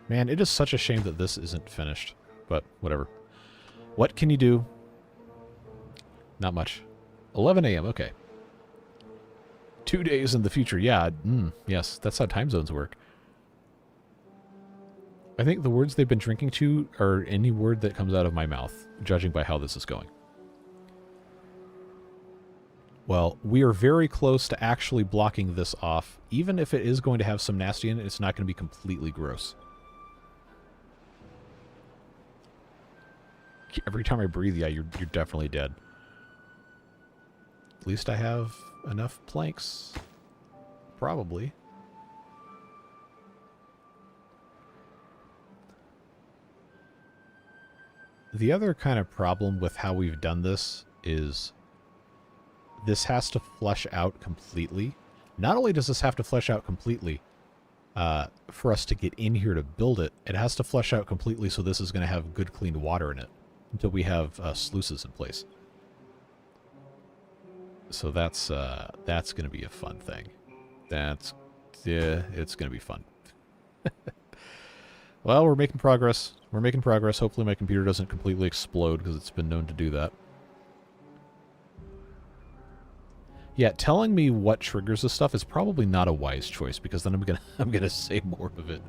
Man, it is such a shame that this isn't finished. But whatever. What can you do? Not much. 11 a.m. Okay. 2 days in the future. Yeah. Yes, that's how time zones work. I think the words they've been drinking to are any word that comes out of my mouth, judging by how this is going. Well, we are very close to actually blocking this off. Even if it is going to have some nasty in it, it's not going to be completely gross. Every time I breathe, yeah, you're definitely dead. At least I have enough planks. Probably. The other kind of problem with how we've done this is this has to flesh out completely. Not only does this have to flesh out completely for us to get in here to build it, it has to flesh out completely so this is going to have good, clean water in it until we have sluices in place. So that's going to be a fun thing. Yeah, it's going to be fun. Well, we're making progress. We're making progress. Hopefully my computer doesn't completely explode because it's been known to do that. Yeah, telling me what triggers this stuff is probably not a wise choice because then I'm gonna say more of it.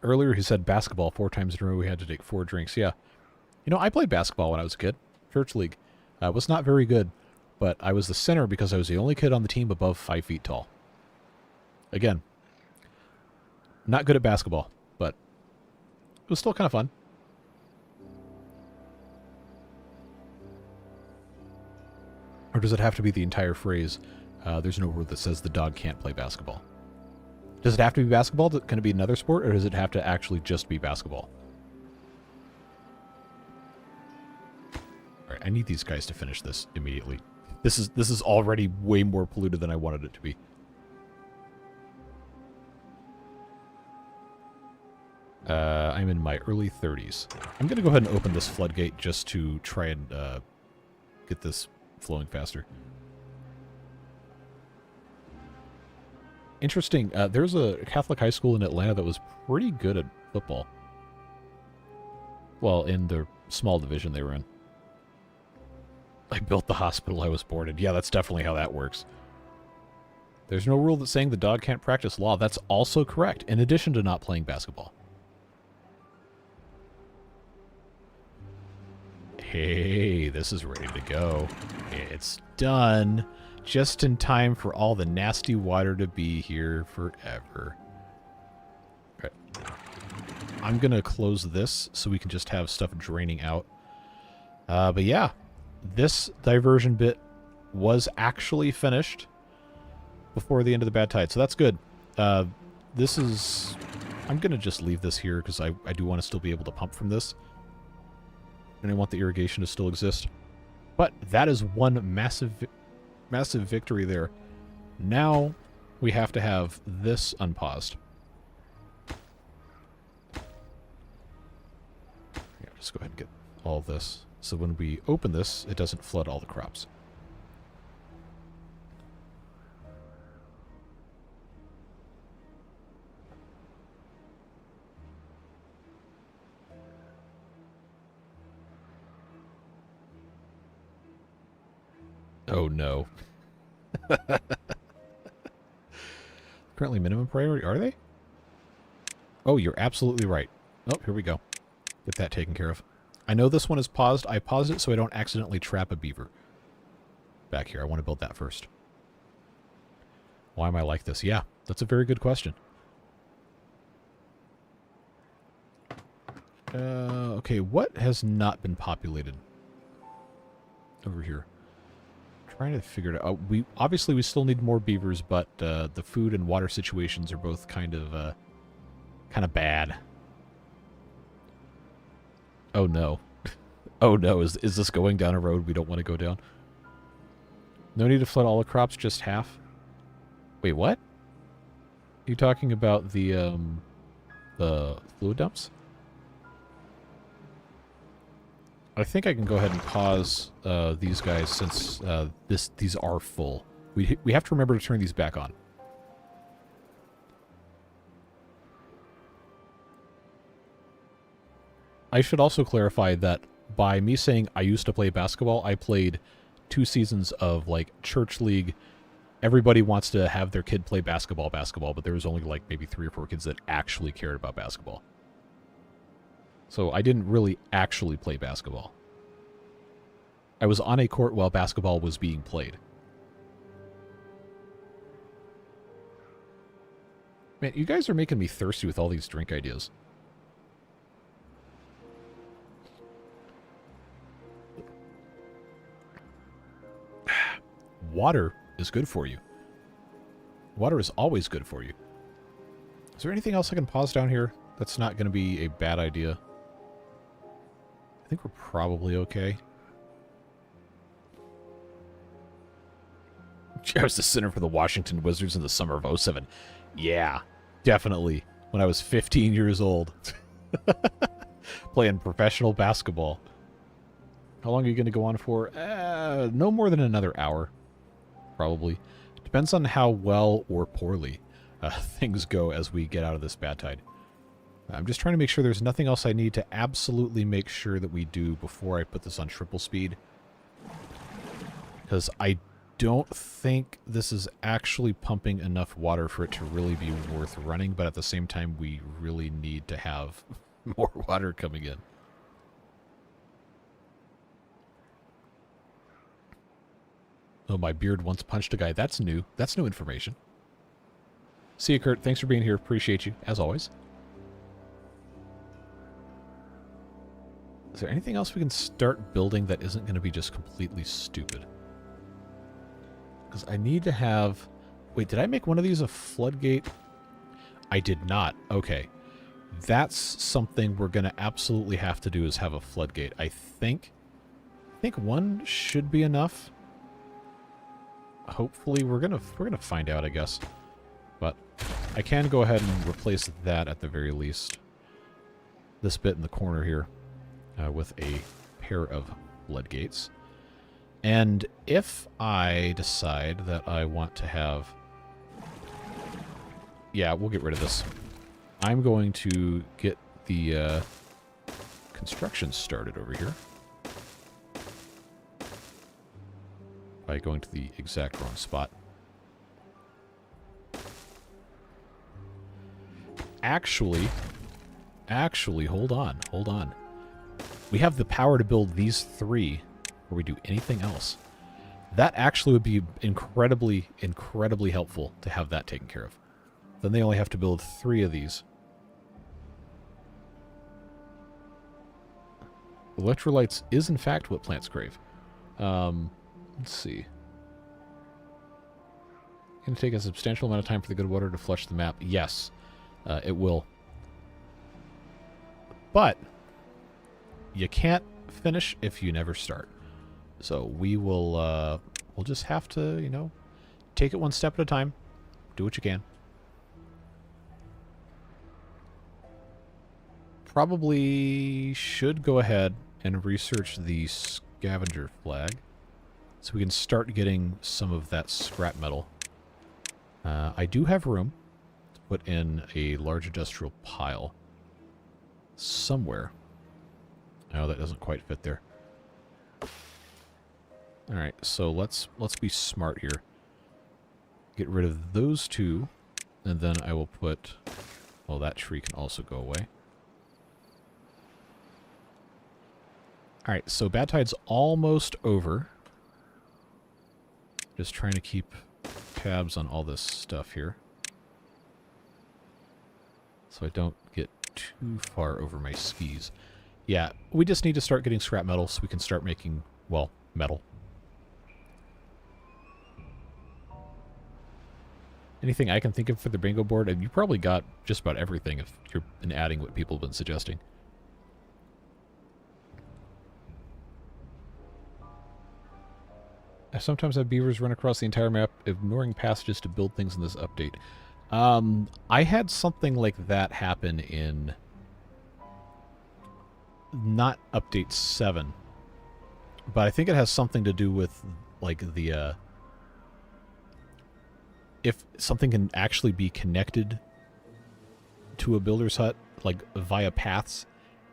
Earlier he said basketball 4 times in a row. We had to take 4 drinks. Yeah, you know I played basketball when I was a kid. Church league. Was not very good. but I was the center because I was the only kid on the team above 5 feet tall. Again, not good at basketball, but it was still kind of fun. Or does it have to be the entire phrase, there's no rule that says the dog can't play basketball? Does it have to be basketball? Can it be another sport, or does it have to actually just be basketball? All right, I need these guys to finish this immediately. This is already way more polluted than I wanted it to be. I'm in my early 30s. I'm going to go ahead and open this floodgate just to try and get this flowing faster. Interesting. There's a Catholic high school in Atlanta that was pretty good at football. Well, in the small division they were in. I built the hospital I was born in. Yeah, that's definitely how that works. There's no rule that's saying the dog can't practice law. That's also correct, in addition to not playing basketball. Hey, this is ready to go. It's done. Just in time for all the nasty water to be here forever. All right. I'm going to close this so we can just have stuff draining out. But yeah, this diversion bit was actually finished before the end of the bad tide, so that's good. This is... I'm going to just leave this here because I do want to still be able to pump from this. And I want the irrigation to still exist. But that is one massive victory there. Now we have to have this unpaused. Yeah, just go ahead and get all this. So when we open this, it doesn't flood all the crops. Oh no. Currently minimum priority, are they? Oh, you're absolutely right. Oh, here we go. Get that taken care of. I know this one is paused. I paused it so I don't accidentally trap a beaver. Back here, I want to build that first. Why am I like this? Yeah, that's a very good question. Okay, what has not been populated over here? Trying to figure it out. We obviously still need more beavers, but the food and water situations are both kind of bad. Oh no. Oh no, is this going down a road we don't want to go down? No need to flood all the crops, just half? Wait, what? Are you talking about the fluid dumps? I think I can go ahead and pause these guys since these are full. We have to remember to turn these back on. I should also clarify that by me saying I used to play basketball, I played 2 seasons of, like, church league. Everybody wants to have their kid play basketball, but there was only, like, maybe 3 or 4 kids that actually cared about basketball. So I didn't really actually play basketball. I was on a court while basketball was being played. Man, you guys are making me thirsty with all these drink ideas. Water is good for you. Water is always good for you. Is there anything else I can pause down here that's not going to be a bad idea? I think we're probably okay. I was the center for the Washington Wizards in the summer of '07. Yeah, definitely. When I was 15 years old. Playing professional basketball. How long are you going to go on for? No more than another hour. Probably. Depends on how well or poorly things go as we get out of this bad tide. I'm just trying to make sure there's nothing else I need to absolutely make sure that we do before I put this on triple speed. Because I don't think this is actually pumping enough water for it to really be worth running, but at the same time, we really need to have more water coming in. Oh, my beard once punched a guy. That's new. That's new information. See you, Kurt. Thanks for being here. Appreciate you, as always. Is there anything else we can start building that isn't going to be just completely stupid? Because I need to have... Wait, did I make one of these a floodgate? I did not. Okay. That's something we're going to absolutely have to do, is have a floodgate. I think one should be enough. Hopefully we're gonna find out, I guess. But I can go ahead and replace that at the very least. This bit in the corner here with a pair of floodgates. And if I decide that I want to have... Yeah, we'll get rid of this. I'm going to get the construction started over here by going to the exact wrong spot. Actually, hold on. We have the power to build these 3 before we do anything else. That actually would be incredibly, incredibly helpful to have that taken care of. Then they only have to build 3 of these. Electrolytes is in fact what plants crave. Let's see. It's going to take a substantial amount of time for the good water to flush the map. Yes, it will. But you can't finish if you never start. So we will, we'll just have to, you know, take it one step at a time. Do what you can. Probably should go ahead and research the scavenger flag, so we can start getting some of that scrap metal. I do have room to put in a large industrial pile somewhere. Oh, that doesn't quite fit there. Alright, so let's be smart here. Get rid of those 2, and then I will put... Well, that tree can also go away. Alright, so bad tide's almost over. Just trying to keep tabs on all this stuff here, so I don't get too far over my skis. Yeah, we just need to start getting scrap metal so we can start making, well, metal. Anything I can think of for the bingo board? And you probably got just about everything if you're adding what people have been suggesting. I sometimes have beavers run across the entire map, ignoring passages to build things in this update. I had something like that happen in... Not update 7. But I think it has something to do with, like, the, if something can actually be connected to a builder's hut, like, via paths,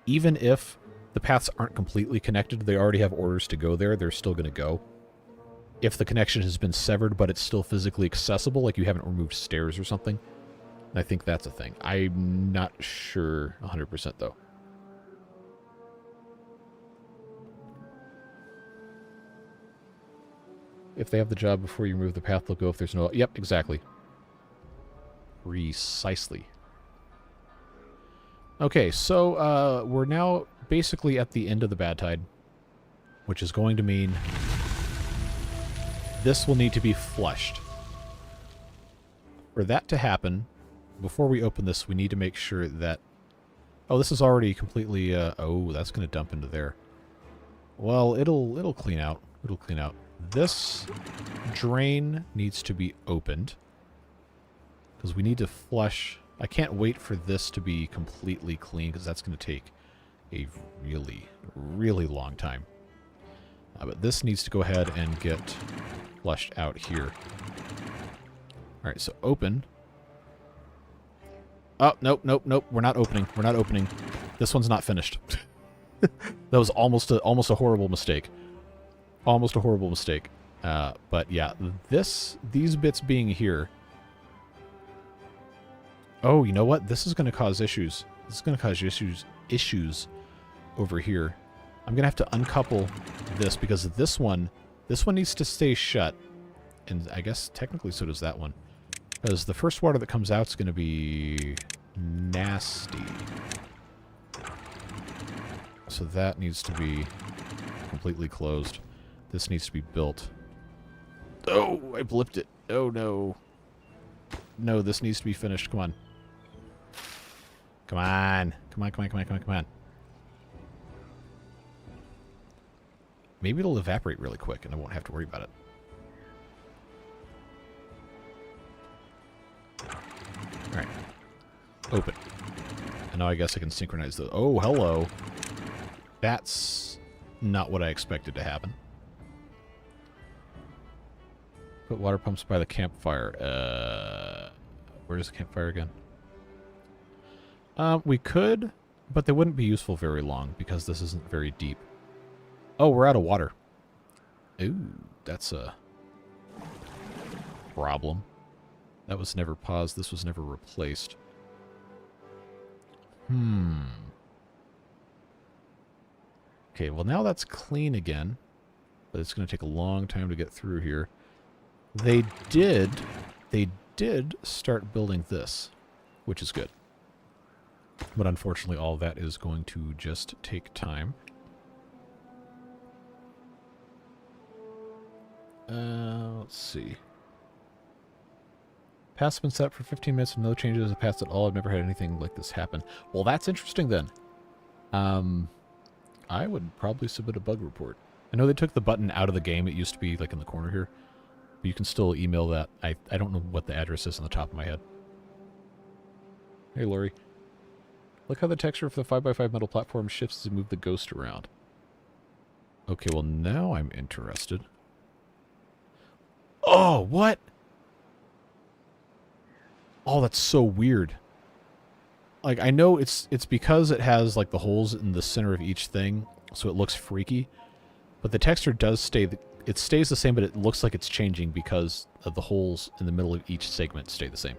even if the paths aren't completely connected, they already have orders to go there, they're still going to go. If the connection has been severed, but it's still physically accessible, like you haven't removed stairs or something. I think that's a thing. I'm not sure 100% though. If they have the job before you remove the path, they'll go if there's no... Yep, exactly. Precisely. Okay, so we're now basically at the end of the bad tide, which is going to mean this will need to be flushed. For that to happen, before we open this, we need to make sure that... Oh, this is already completely... oh, that's going to dump into there. Well, it'll clean out. It'll clean out. This drain needs to be opened, because we need to flush... I can't wait for this to be completely clean, because that's going to take a really, really long time. But this needs to go ahead and get flushed out here. Alright, so open. Oh, nope, nope, nope. We're not opening. We're not opening. This one's not finished. That was almost a horrible mistake. Almost a horrible mistake. But yeah, these bits being here... Oh, you know what? This is going to cause issues. This is going to cause issues over here. I'm going to have to uncouple this, because this This one needs to stay shut. And I guess technically so does that one. Because the first water that comes out is going to be nasty. So that needs to be completely closed. This needs to be built. Oh, I blipped it. Oh, no. No, this needs to be finished. Come on. Come on. Come on, come on, come on, come on, come on. Maybe it'll evaporate really quick and I won't have to worry about it. Alright. Open. And now I guess I can synchronize those. Oh, hello. That's not what I expected to happen. Put water pumps by the campfire. Where's the campfire again? We could, but they wouldn't be useful very long because this isn't very deep. Oh, we're out of water. Ooh, that's a problem. That was never paused. This was never replaced. Okay, well now that's clean again. But it's going to take a long time to get through here. They did start building this, which is good. But unfortunately all that is going to just take time. Let's see. Path's been set up for 15 minutes with no changes to the path at all. I've never had anything like this happen. Well, that's interesting then. I would probably submit a bug report. I know they took the button out of the game. It used to be like in the corner here. But you can still email that. I don't know what the address is on the top of my head. Hey, Lori. Look how the texture for the 5x5 metal platform shifts as you move the ghost around. Okay, well now I'm interested. Oh, what? Oh, that's so weird. Like, I know it's because it has, like, the holes in the center of each thing, so it looks freaky. But the texture does stay... It stays the same, but it looks like it's changing because of the holes in the middle of each segment stay the same.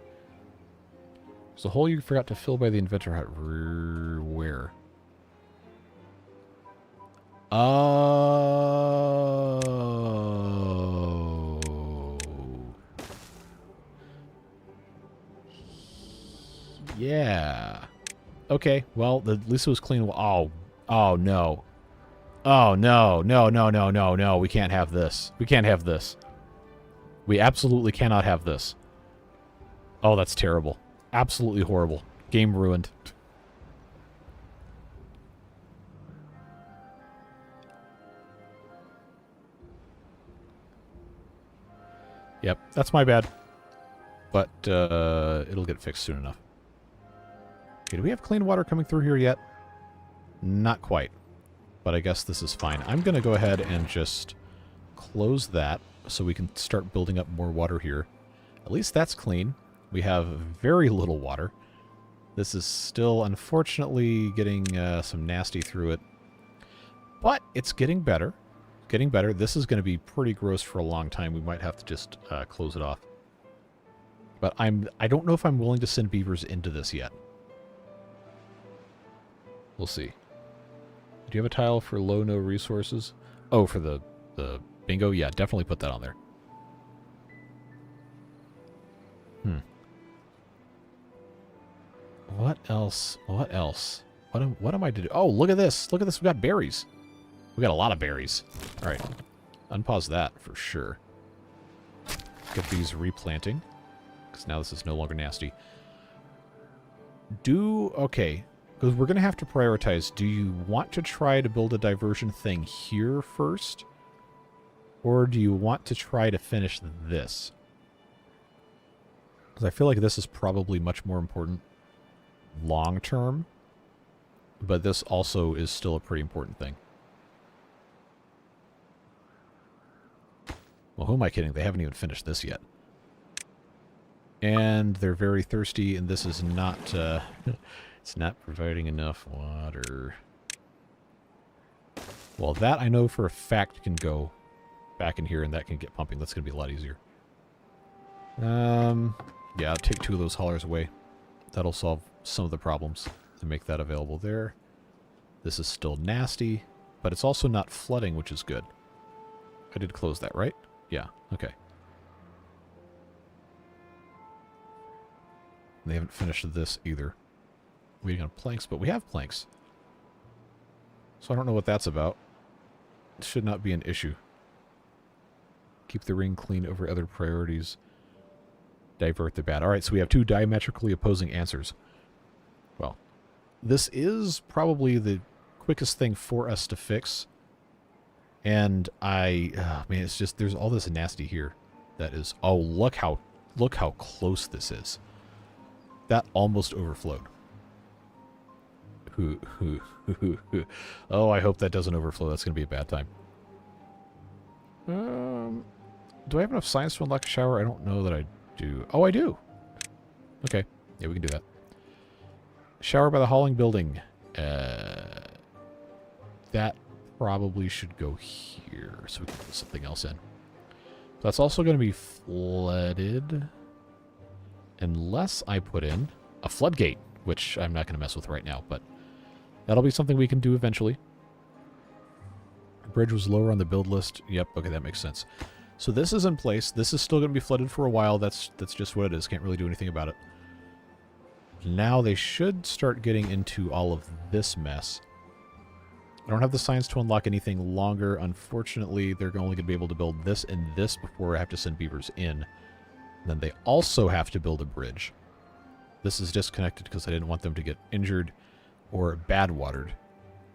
There's a hole you forgot to fill by the inventor hut. Where? Oh... Yeah. Okay, well, at least it was clean. Oh no. Oh, no. No, no, no, no, no. We can't have this. We can't have this. We absolutely cannot have this. Oh, that's terrible. Absolutely horrible. Game ruined. Yep, that's my bad. But, it'll get fixed soon enough. Okay, do we have clean water coming through here yet? Not quite. But I guess this is fine. I'm going to go ahead and just close that so we can start building up more water here. At least that's clean. We have very little water. This is still, unfortunately, getting some nasty through it. But it's getting better. Getting better. This is going to be pretty gross for a long time. We might have to just close it off. But I don't know if I'm willing to send beavers into this yet. We'll see. Do you have a tile for low no resources? Oh, for the bingo? Yeah, definitely put that on there. What else? What else? What am I to do? Oh, look at this. Look at this. We got berries. We got a lot of berries. All right. Unpause that for sure. Get these replanting. Because now this is no longer nasty. Okay. Because we're going to have to prioritize. Do you want to try to build a diversion thing here first? Or do you want to try to finish this? Because I feel like this is probably much more important long term. But this also is still a pretty important thing. Well, who am I kidding? They haven't even finished this yet. And they're very thirsty, and this is not... it's not providing enough water. Well, that I know for a fact can go back in here, and that can get pumping. That's going to be a lot easier. Yeah, I'll take 2 of those haulers away. That'll solve some of the problems and make that available there. This is still nasty, but it's also not flooding, which is good. I did close that, right? Yeah, okay. They haven't finished this either. Waiting on planks, but we have planks. So I don't know what that's about. It should not be an issue. Keep the ring clean over other priorities. Divert the bad. Alright, so we have two diametrically opposing answers. Well, this is probably the quickest thing for us to fix. And man, it's just, there's all this nasty here. That is, oh, look how close this is. That almost overflowed. Oh, I hope that doesn't overflow. That's going to be a bad time. Do I have enough science to unlock a shower? I don't know that I do. Oh, I do. Okay. Yeah, we can do that. Shower by the hauling building. That probably should go here, so we can put something else in. That's also going to be flooded. Unless I put in a floodgate, which I'm not going to mess with right now, but that'll be something we can do eventually. The bridge was lower on the build list. Yep, okay, that makes sense. So this is in place. This is still going to be flooded for a while. That's just what it is. Can't really do anything about it. Now they should start getting into all of this mess. I don't have the science to unlock anything longer. Unfortunately, they're only going to be able to build this and this before I have to send beavers in. And then they also have to build a bridge. This is disconnected because I didn't want them to get injured or bad watered.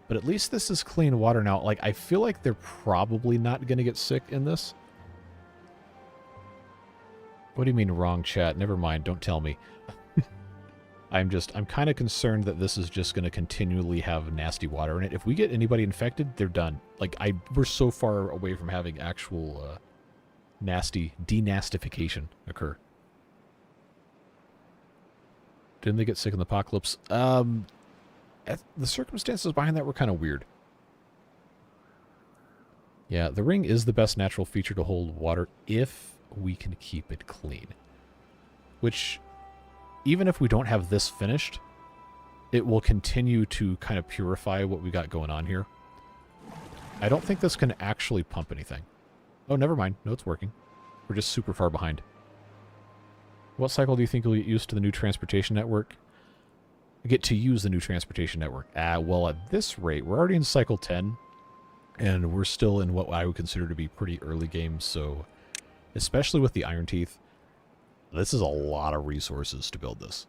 But at least this is clean water now. Like, I feel like they're probably not going to get sick in this. What do you mean wrong, chat? Never mind, don't tell me. I'm kind of concerned that this is just going to continually have nasty water in it. If we get anybody infected, they're done. Like, we're so far away from having actual nasty denastification occur. Didn't they get sick in the apocalypse? The circumstances behind that were kind of weird. Yeah, the ring is the best natural feature to hold water if we can keep it clean. Which, even if we don't have this finished, it will continue to kind of purify what we got going on here. I don't think this can actually pump anything. Oh, never mind. No, it's working. We're just super far behind. What cycle do you think you'll get used to the new transportation network? Get to use the new transportation network. Well, at this rate, we're already in cycle 10, and we're still in what I would consider to be pretty early games, so especially with the Iron Teeth, this is a lot of resources to build this.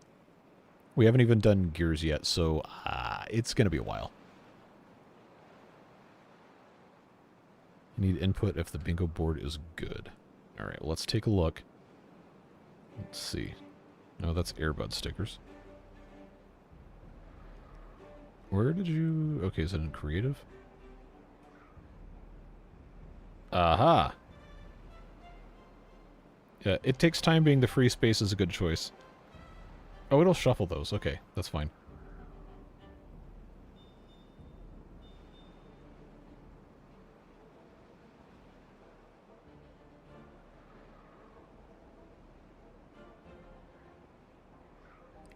We haven't even done gears yet, so it's going to be a while. You need input if the bingo board is good. Alright, well, let's take a look. Let's see. No, that's earbud stickers. Where did you... Okay, is it in creative? Aha! Yeah, it takes time being the free space is a good choice. Oh, it'll shuffle those. Okay, that's fine.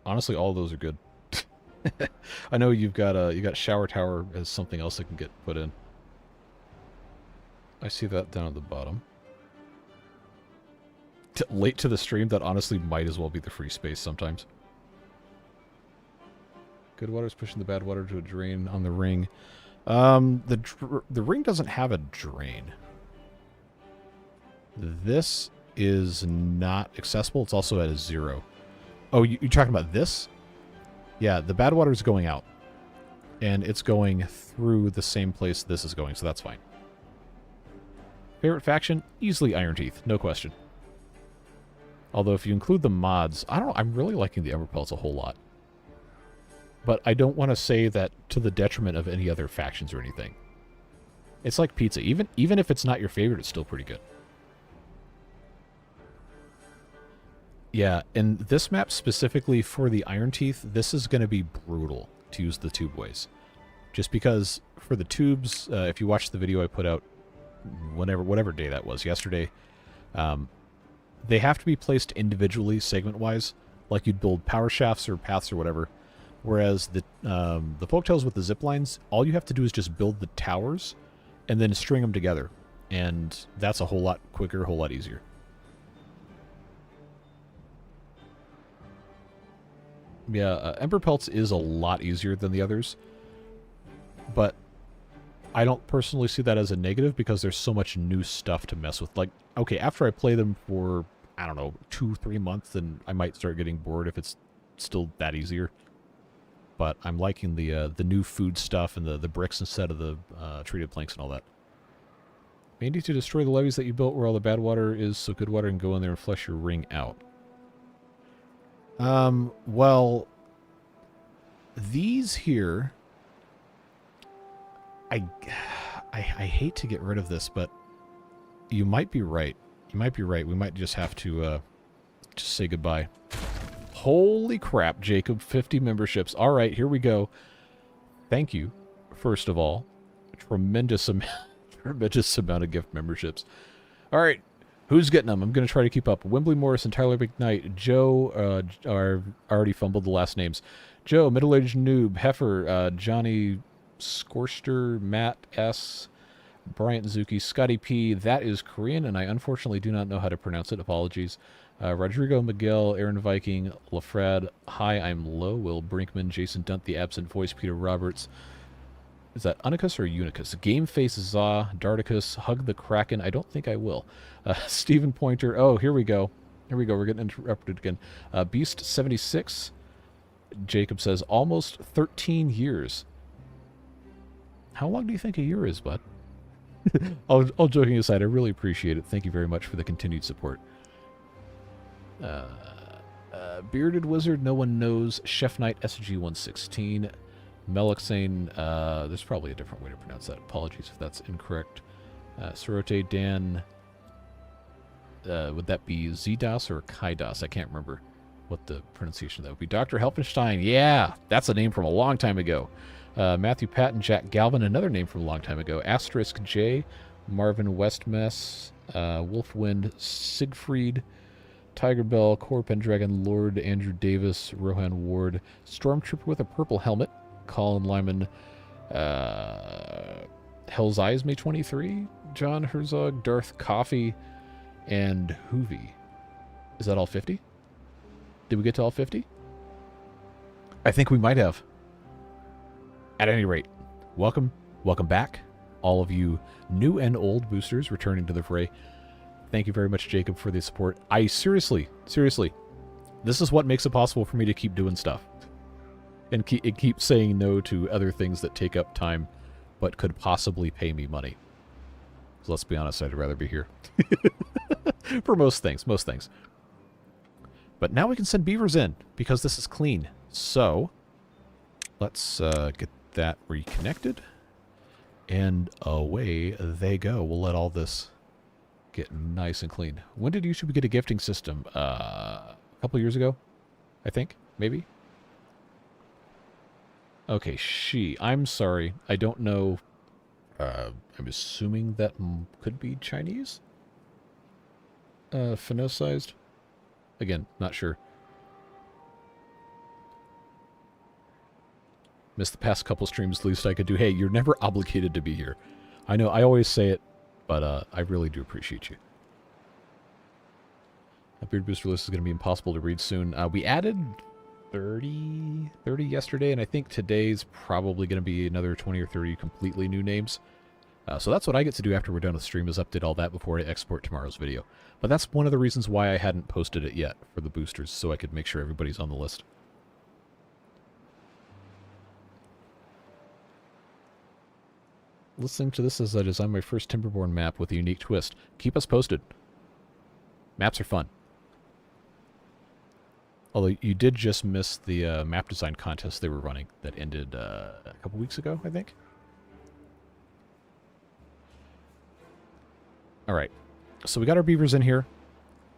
Honestly, all of those are good. I know you got shower tower as something else that can get put in. I see that down at the bottom. Late to the stream, that honestly might as well be the free space sometimes. Good water is pushing the bad water to a drain on the ring. The ring doesn't have a drain. This is not accessible. It's also at a 0. Oh, you're talking about this? Yeah, the bad water is going out. And it's going through the same place this is going, so that's fine. Favorite faction? Easily Iron Teeth, no question. Although if you include the mods, I don't know, I'm really liking the Emberpelts a whole lot. But I don't want to say that to the detriment of any other factions or anything. It's like pizza. Even if it's not your favorite, it's still pretty good. Yeah, and this map specifically for the Iron Teeth, this is going to be brutal to use the tube ways. Just because for the tubes, if you watch the video I put out whatever day that was, yesterday, they have to be placed individually, segment-wise, like you'd build power shafts or paths or whatever. Whereas the folktails with the zip lines, all you have to do is just build the towers and then string them together. And that's a whole lot quicker, a whole lot easier. Yeah, Ember Pelts is a lot easier than the others. But I don't personally see that as a negative because there's so much new stuff to mess with. Like, okay, after I play them for, I don't know, 2-3 months, then I might start getting bored if it's still that easier. But I'm liking the new food stuff and the bricks instead of the treated planks and all that. May need to destroy the levees that you built where all the bad water is so good water can go in there and flush your ring out. Well, these here, I hate to get rid of this, but you might be right. You might be right. We might just have to just say goodbye. Holy crap, Jacob, 50 memberships. All right, here we go. Thank you, first of all. Tremendous amount of gift memberships. All right, who's getting them? I'm going to try to keep up. Wembley Morris and Tyler McKnight. Joe, are already fumbled the last names. Joe, Middle-Aged Noob, Heifer, Johnny Scorster, Matt S., Bryant Zuki, Scotty P. That is Korean, and I unfortunately do not know how to pronounce it. Apologies. Rodrigo Miguel, Aaron Viking, Lafrad. Hi, I'm Low. Will Brinkman, Jason Dunt, the absent voice, Peter Roberts. Is that Unicus or Unicus? Game Face Za, Darticus, Hug the Kraken. I don't think I will. Stephen Pointer. Oh, here we go. Here we go. We're getting interrupted again. Beast 76. Jacob says almost 13 years. How long do you think a year is, bud? all joking aside, I really appreciate it. Thank you very much for the continued support. Bearded Wizard, no one knows. Chef Knight, SG116. Melixane, there's probably a different way to pronounce that. Apologies if that's incorrect. Sorote Dan, would that be Zdas or Kaidas? I can't remember what the pronunciation of that would be. Dr. Helfenstein, yeah, that's a name from a long time ago. Matthew Patton, Jack Galvin, another name from a long time ago. Asterisk J, Marvin Westmess, Wolfwind, Siegfried, Tiger Bell, Core Pendragon, Lord Andrew Davis, Rohan Ward, Stormtrooper with a purple helmet, Colin Lyman, Hell's Eyes May 23, John Herzog, Darth Coffee, and Hoovy. Is that all 50? Did we get to all 50? I think we might have. At any rate, welcome back, all of you new and old boosters returning to the fray. Thank you very much, Jacob, for the support. I seriously, this is what makes it possible for me to keep doing stuff. And keep saying no to other things that take up time, but could possibly pay me money. So let's be honest, I'd rather be here. For most things. But now we can send beavers in, because this is clean. So, let's get that reconnected. And away they go. We'll let all this get nice and clean. When did YouTube get a gifting system? A couple years ago, I think, maybe? Okay, I'm sorry. I don't know. I'm assuming that could be Chinese? Phoneticized? Again, not sure. Missed the past couple streams, least I could do. Hey, you're never obligated to be here. I know, I always say it, but I really do appreciate you. A Beard Booster list is going to be impossible to read soon. We added 30 yesterday, and I think today's probably going to be another 20 or 30 completely new names. So that's what I get to do after we're done with the stream, is update all that before I export tomorrow's video. But that's one of the reasons why I hadn't posted it yet for the boosters, so I could make sure everybody's on the list. Listening to this as I design my first Timberborn map with a unique twist. Keep us posted. Maps are fun. Although you did just miss the map design contest they were running that ended a couple weeks ago, I think. Alright, so we got our beavers in here.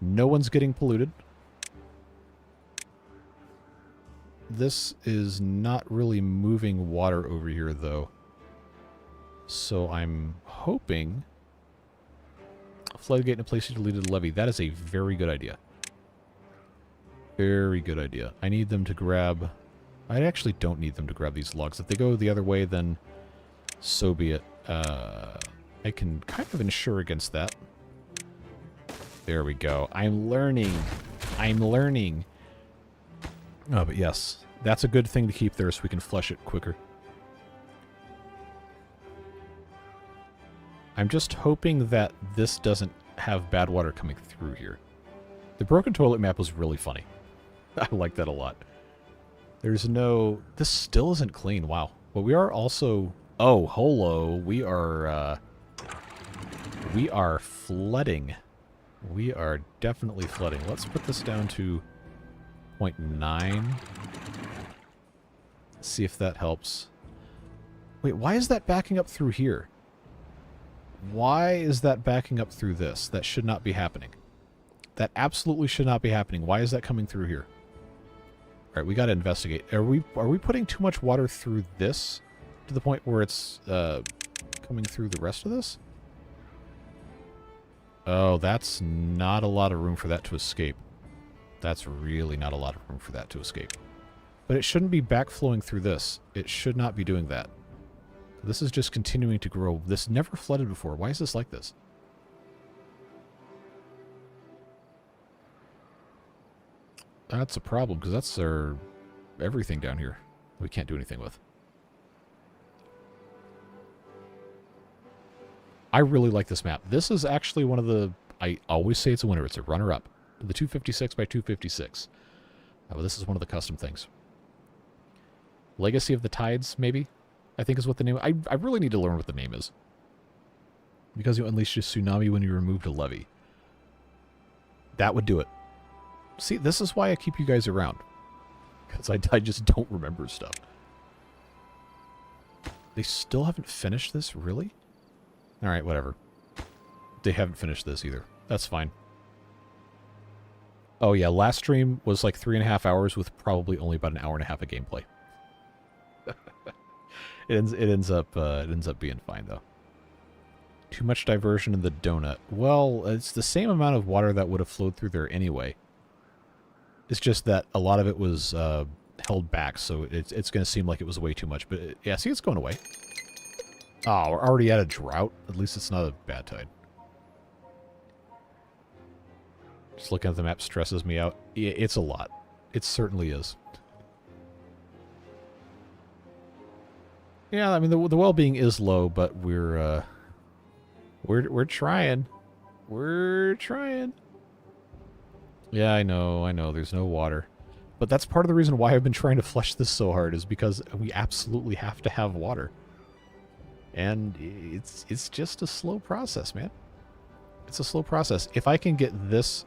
No one's getting polluted. This is not really moving water over here, though. So I'm hoping... Floodgate in a place you deleted the levee. That is a very good idea. Very good idea. I need them to grab... I actually don't need them to grab these logs. If they go the other way, then so be it. I can kind of insure against that. There we go. I'm learning. I'm learning. Oh, but yes. That's a good thing to keep there so we can flush it quicker. I'm just hoping that this doesn't have bad water coming through here. The broken toilet map was really funny. I like that a lot. There's no... This still isn't clean. Wow. But we are also... Oh, hello. We are flooding. We are definitely flooding. Let's put this down to 0.9. See if that helps. Wait, why is that backing up through here? Why is that backing up through this? That should not be happening. That absolutely should not be happening. Why is that coming through here? All right, we got to investigate. Are we putting too much water through this to the point where it's coming through the rest of this? Oh, that's not a lot of room for that to escape. That's really not a lot of room for that to escape. But it shouldn't be backflowing through this. It should not be doing that. This is just continuing to grow. This never flooded before. Why is this like this? That's a problem, because that's our everything down here we can't do anything with. I really like this map. This is actually one of the... I always say it's a winner. It's a runner-up. The 256 by 256. Well, this is one of the custom things. Legacy of the Tides, maybe? I think is what the name... I really need to learn what the name is. Because you unleashed a tsunami when you removed a levee. That would do it. See, this is why I keep you guys around. Because I just don't remember stuff. They still haven't finished this? Really? Alright, whatever. They haven't finished this either. That's fine. Oh yeah, last stream was like 3.5 hours with probably only about an hour and a half of gameplay. It ends up being fine though. Too much diversion in the donut. Well, it's the same amount of water that would have flowed through there anyway. It's just that a lot of it was held back, so it's going to seem like it was way too much. But yeah, see, it's going away. Oh, we're already at a drought. At least it's not a bad tide. Just looking at the map stresses me out. It's a lot. It certainly is. Yeah, I mean the well-being is low, but we're trying. We're trying. Yeah, I know. There's no water. But that's part of the reason why I've been trying to flush this so hard, is because we absolutely have to have water. And it's just a slow process, man. It's a slow process. If I can get this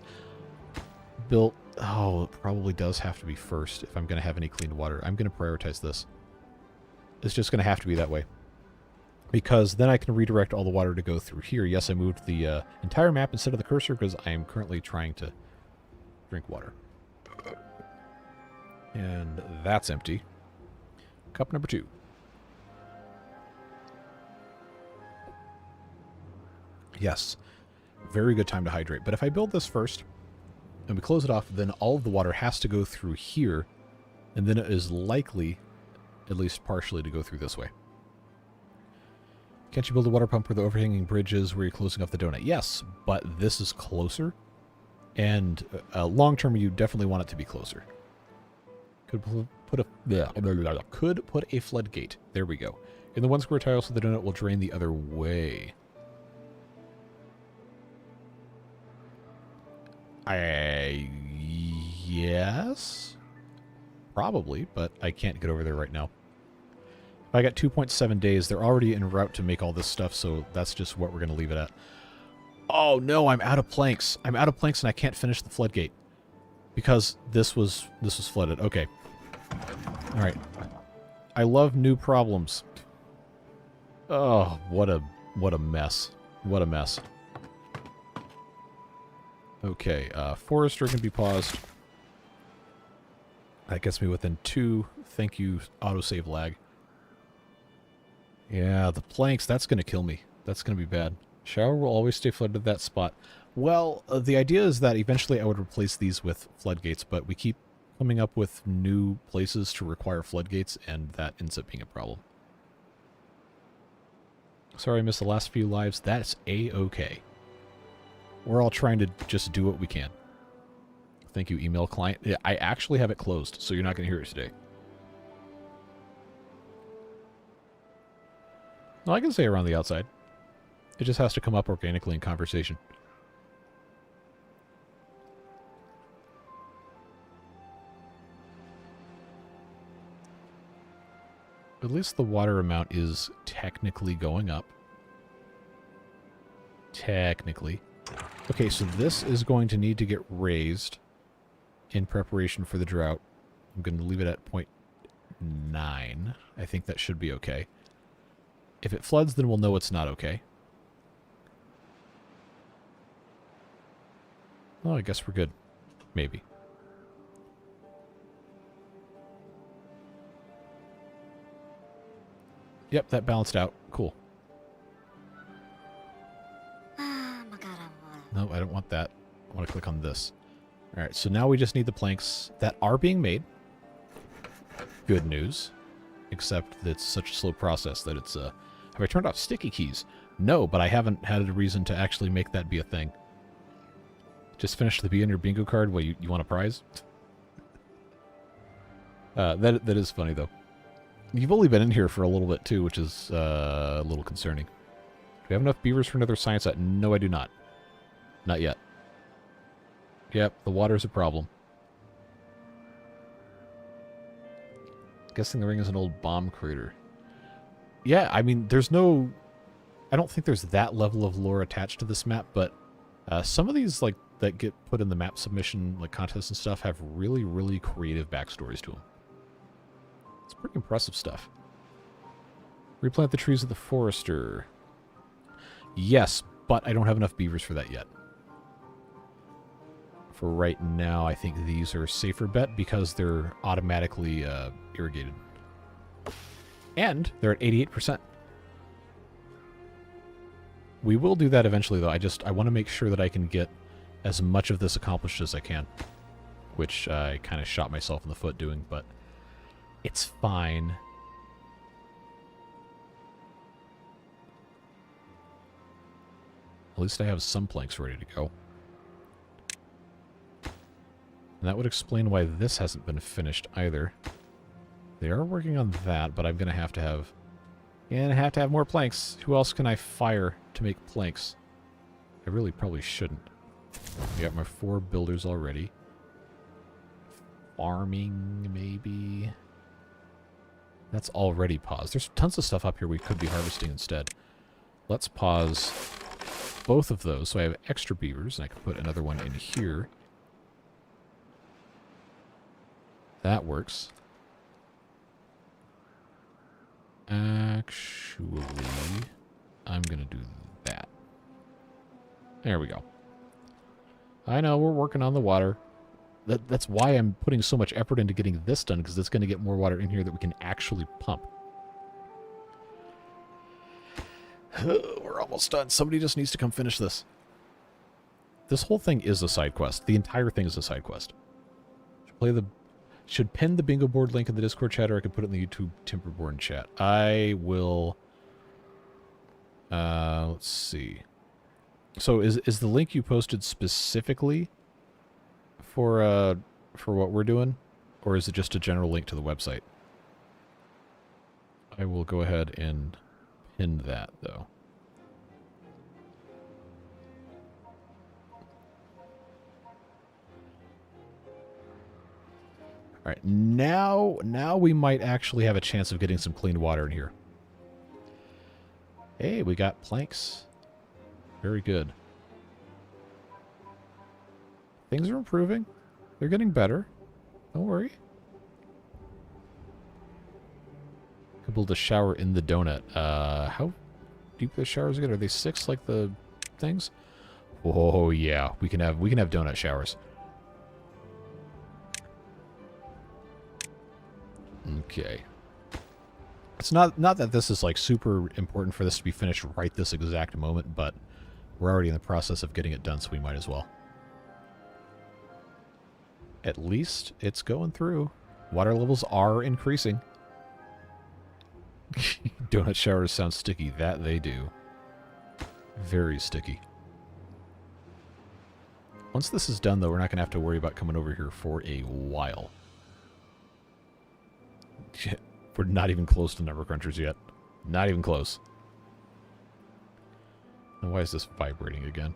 built... Oh, it probably does have to be first if I'm going to have any clean water. I'm going to prioritize this. It's just going to have to be that way. Because then I can redirect all the water to go through here. Yes, I moved the entire map instead of the cursor because I am currently trying to drink water. And that's empty. Cup number 2. Yes. Very good time to hydrate. But if I build this first and we close it off, then all of the water has to go through here. And then it is likely, at least partially, to go through this way. Can't you build a water pump where the overhanging bridge is where you're closing off the donut? Yes, but this is closer. And long term, you definitely want it to be closer. Could put a floodgate. There we go. In the 1 square tile so the donut will drain the other way. Yes? Probably, but I can't get over there right now. I got 2.7 days. They're already en route to make all this stuff, so that's just what we're going to leave it at. Oh, no, I'm out of planks. I'm out of planks, and I can't finish the floodgate. Because this was flooded. Okay. All right. I love new problems. Oh, what a mess. What a mess. Okay, Forester can be paused. That gets me within 2. Thank you, autosave lag. Yeah, the planks, that's going to kill me. That's going to be bad. Shower will always stay flooded at that spot. Well, the idea is that eventually I would replace these with floodgates, but we keep coming up with new places to require floodgates, and that ends up being a problem. Sorry I missed the last few lives. That's A-okay. We're all trying to just do what we can. Thank you, email client. I actually have it closed, so you're not going to hear it today. No, I can say around the outside. It just has to come up organically in conversation. At least the water amount is technically going up. Technically. Okay, so this is going to need to get raised in preparation for the drought. I'm going to leave it at 0.9. I think that should be okay. If it floods, then we'll know it's not okay. Oh, I guess we're good. Maybe. Yep, that balanced out. Cool. No, I don't want that. I want to click on this. Alright, so now we just need the planks that are being made. Good news. Except that it's such a slow process that it's... Have I turned off sticky keys? No, but I haven't had a reason to actually make that be a thing. Just finished the B on your bingo card. What, you want a prize? That is funny, though. You've only been in here for a little bit, too, which is a little concerning. Do we have enough beavers for another science set? No, I do not. Not yet. Yep, the water's a problem. Guessing the ring is an old bomb crater. Yeah, I mean, there's no... I don't think there's that level of lore attached to this map, but some of these, like, that get put in the map submission, like, contests and stuff, have really, really creative backstories to them. It's pretty impressive stuff. Replant the trees of the forester. Yes, but I don't have enough beavers for that yet. For right now, I think these are a safer bet because they're automatically irrigated. And they're at 88%. We will do that eventually, though. I want to make sure that I can get as much of this accomplished as I can. Which I kind of shot myself in the foot doing, but it's fine. At least I have some planks ready to go. And that would explain why this hasn't been finished either. They are working on that, but I'm going to have... And I have to have more planks. Who else can I fire to make planks? I really probably shouldn't. I got my 4 builders already. Farming, maybe. That's already paused. There's tons of stuff up here we could be harvesting instead. Let's pause both of those so I have extra beavers, and I can put another one in here. That works. Actually, I'm going to do that. There we go. I know, we're working on the water. That's why I'm putting so much effort into getting this done, because it's going to get more water in here that we can actually pump. We're almost done. Somebody just needs to come finish this. This whole thing is a side quest. The entire thing is a side quest. Should pin the bingo board link in the Discord chat, or I could put it in the YouTube Timberborn chat. I will... let's see. So is the link you posted specifically for what we're doing? Or is it just a general link to the website? I will go ahead and pin that, though. All right, now we might actually have a chance of getting some clean water in here. Hey, we got planks. Very good. Things are improving. They're getting better. Don't worry. Could build a shower in the donut. How deep the showers get? Are they 6 like the things? Oh yeah, we can have donut showers. Okay. It's not that this is like super important for this to be finished right this exact moment, but we're already in the process of getting it done, so we might as well. At least it's going through. Water levels are increasing. Donut showers sound sticky. That they do. Very sticky. Once this is done, though, we're not going to have to worry about coming over here for a while. We're not even close to number crunchers yet. Not even close. And why is this vibrating again?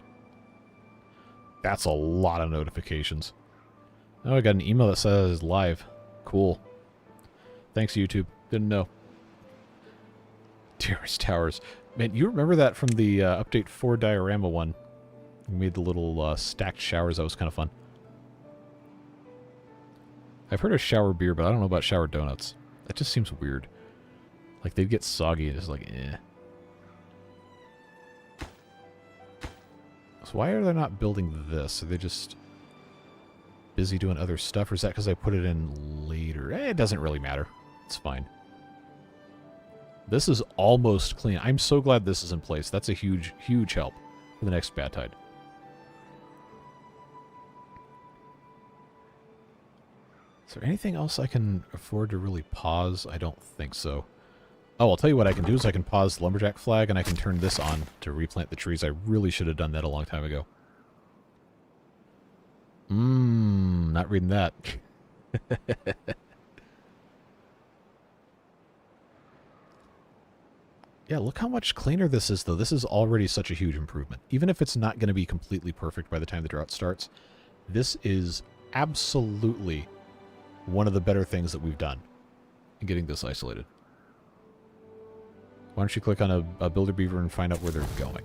That's a lot of notifications. Oh, I got an email that says live. Cool. Thanks, YouTube. Didn't know. Dearest Towers. Man, you remember that from the Update 4 diorama one? We made the little stacked showers. That was kind of fun. I've heard of shower beer, but I don't know about shower donuts. That just seems weird. Like, they'd get soggy and it's like, eh. So why are they not building this? Are they just busy doing other stuff? Or is that because I put it in later? Eh, it doesn't really matter. It's fine. This is almost clean. I'm so glad this is in place. That's a huge, huge help for the next bad tide. Is there anything else I can afford to really pause? I don't think so. Oh, I'll tell you what I can do is I can pause the lumberjack flag and I can turn this on to replant the trees. I really should have done that a long time ago. Not reading that. Yeah, look how much cleaner this is, though. This is already such a huge improvement. Even if it's not going to be completely perfect by the time the drought starts, this is absolutely one of the better things that we've done in getting this isolated. Why don't you click on a builder beaver and find out where they're going?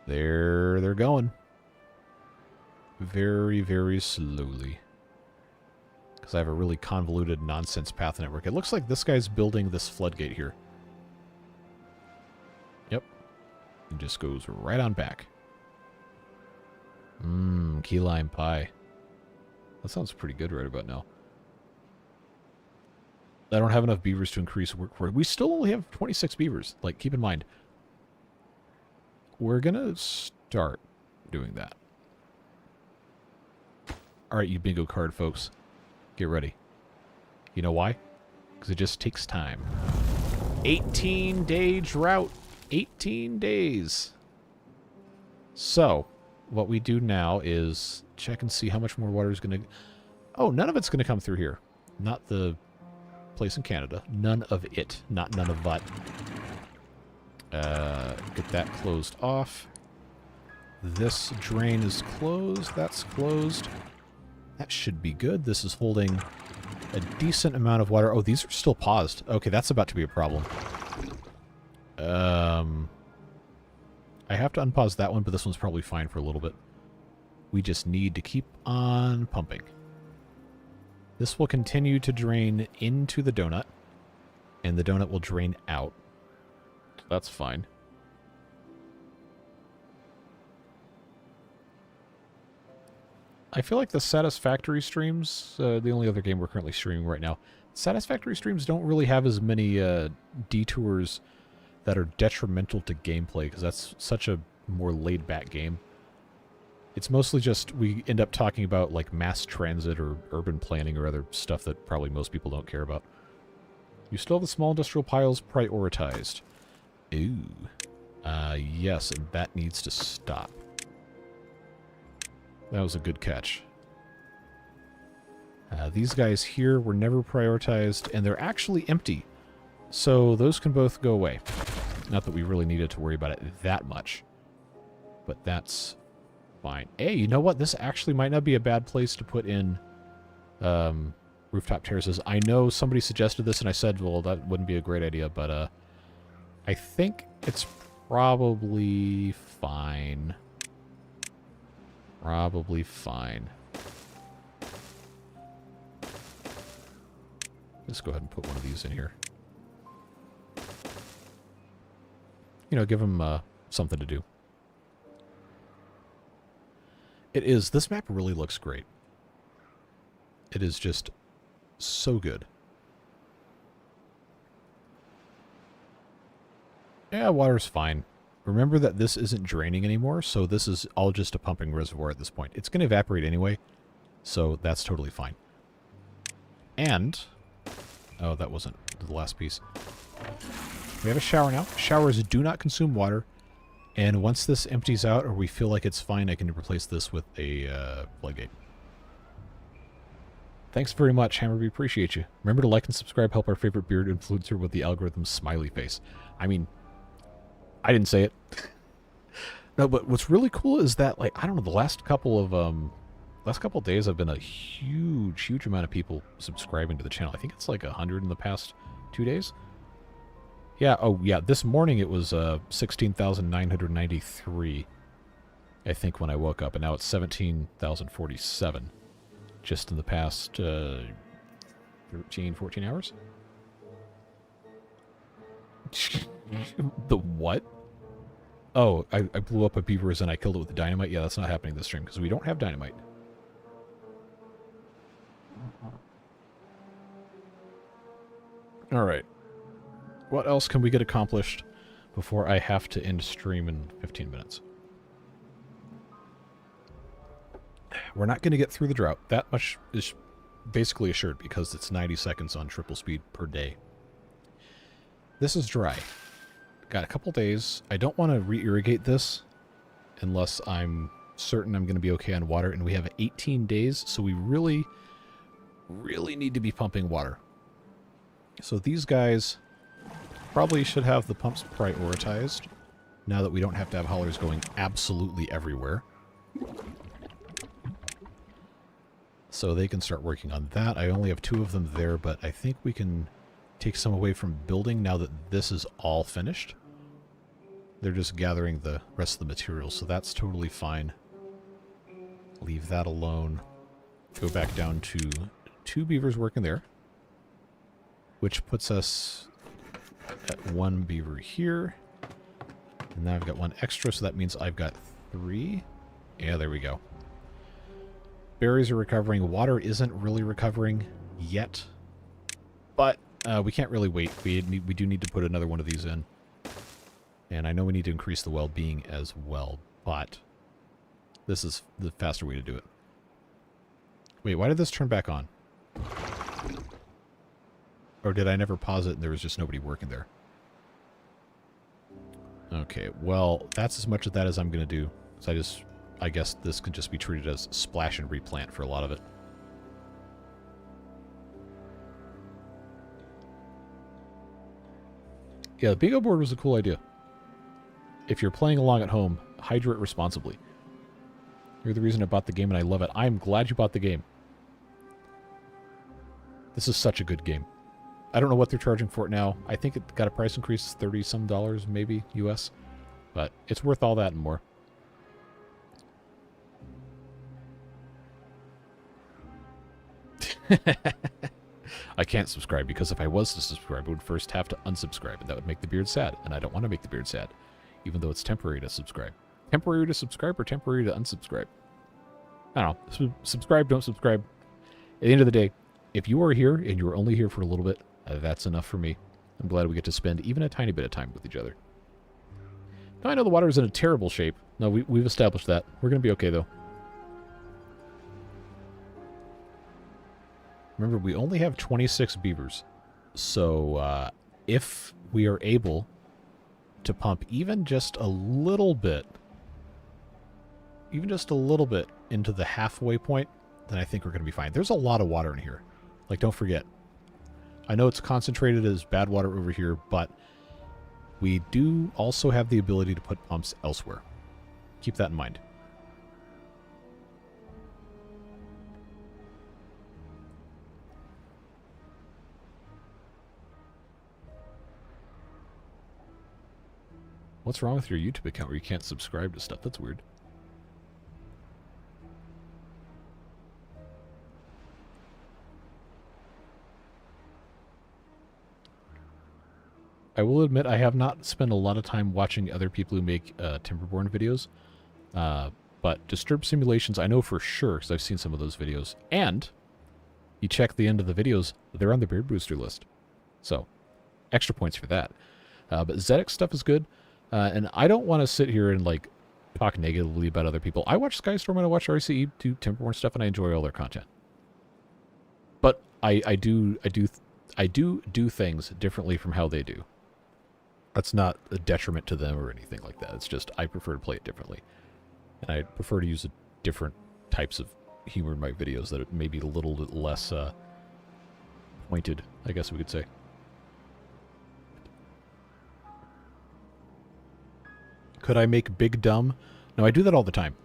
They're going. Very, very slowly. Because I have a really convoluted nonsense path network. It looks like this guy's building this floodgate here. Yep. It just goes right on back. Key lime pie. That sounds pretty good right about now. I don't have enough beavers to increase workforce. We still only have 26 beavers. Like, keep in mind. We're gonna start doing that. Alright, you bingo card folks. Get ready. You know why? Because it just takes time. 18-day drought. 18 days. So, what we do now is check and see how much more water is going to... Oh, none of it's going to come through here. Not the place in Canada. None of it. Not none of that. Get that closed off. This drain is closed. That's closed. That should be good. This is holding a decent amount of water. Oh, these are still paused. Okay, that's about to be a problem. I have to unpause that one, but this one's probably fine for a little bit. We just need to keep on pumping. This will continue to drain into the donut, and the donut will drain out. That's fine. I feel like the Satisfactory streams, the only other game we're currently streaming right now, Satisfactory streams don't really have as many detours that are detrimental to gameplay, because that's such a more laid-back game. It's mostly just we end up talking about like mass transit or urban planning or other stuff that probably most people don't care about. You still have the small industrial piles prioritized. Ooh. Yes, and that needs to stop. That was a good catch. These guys here were never prioritized, and they're actually empty. So those can both go away. Not that we really needed to worry about it that much. But that's fine. Hey, you know what? This actually might not be a bad place to put in rooftop terraces. I know somebody suggested this, and I said, well, that wouldn't be a great idea, but I think it's probably fine. Probably fine. Let's go ahead and put one of these in here. You know, give them something to do. It is. This map really looks great. It is just so good. Yeah, water's fine. Remember that this isn't draining anymore, so this is all just a pumping reservoir at this point. It's going to evaporate anyway, so that's totally fine. And... oh, that wasn't into the last piece. We have a shower now. Showers do not consume water. And once this empties out or we feel like it's fine, I can replace this with a floodgate. Thanks very much, Hammer. We appreciate you. Remember to like and subscribe. Help our favorite beard influencer with the algorithm smiley face. I mean, I didn't say it. No, but what's really cool is that, like, I don't know, the last couple of days I've been a huge amount of people subscribing to the channel. I think it's like 100 in the past 2 days. Yeah, oh yeah, this morning it was 16,993, I think, when I woke up, and now it's 17,047 just in the past 13, 14 hours. The what? Oh, I blew up a beavers and I killed it with the dynamite? Yeah, that's not happening this stream because we don't have dynamite. Alright. What else can we get accomplished before I have to end stream in 15 minutes? We're not going to get through the drought. That much is basically assured because it's 90 seconds on triple speed per day. This is dry. Got a couple days. I don't want to re-irrigate this unless I'm certain I'm going to be okay on water. And we have 18 days, so we really need to be pumping water. So these guys probably should have the pumps prioritized now that we don't have to have haulers going absolutely everywhere. So they can start working on that. I only have 2 of them there, but I think we can take some away from building now that this is all finished. They're just gathering the rest of the materials, so that's totally fine. Leave that alone. Go back down to 2 beavers working there, which puts us at 1 beaver here. And now I've got 1 extra, so that means I've got 3. Yeah, there we go. Berries are recovering. Water isn't really recovering yet, but we can't really wait. We do need to put another one of these in. And I know we need to increase the well-being as well, but this is the faster way to do it. Wait, why did this turn back on? Or did I never pause it and there was just nobody working there? Okay, well, that's as much of that as I'm going to do. So I guess this could just be treated as splash and replant for a lot of it. Yeah, the bingo board was a cool idea. If you're playing along at home, hydrate responsibly. You're the reason I bought the game and I love it. I'm glad you bought the game. This is such a good game. I don't know what they're charging for it now. I think it got a price increase, $30-some maybe, US. But it's worth all that and more. I can't subscribe because if I was to subscribe, I would first have to unsubscribe, and that would make the beard sad, and I don't want to make the beard sad, even though it's temporary to subscribe. Temporary to subscribe or temporary to unsubscribe? I don't know. Subscribe, don't subscribe. At the end of the day, if you are here and you're only here for a little bit, that's enough for me. I'm glad we get to spend even a tiny bit of time with each other. Now I know the water is in a terrible shape. No, we've established that. We're going to be okay, though. Remember, we only have 26 beavers. So, if we are able to pump even just a little bit, into the halfway point, then I think we're going to be fine. There's a lot of water in here. Like, don't forget. I know it's concentrated as bad water over here, but we do also have the ability to put pumps elsewhere. Keep that in mind. What's wrong with your YouTube account where you can't subscribe to stuff? That's weird. I will admit I have not spent a lot of time watching other people who make Timberborn videos. But Disturbed Simulations, I know for sure, because I've seen some of those videos. And you check the end of the videos, they're on the Beard Booster list. So, extra points for that. But Zedek stuff is good. And I don't want to sit here and, like, talk negatively about other people. I watch Skystorm and I watch RCE do Timberborn stuff, and I enjoy all their content. But I I do things differently from how they do. That's not a detriment to them or anything like that. It's just I prefer to play it differently. And I prefer to use different types of humor in my videos that may be a little bit less pointed, I guess we could say. Could I make big dumb? No, I do that all the time.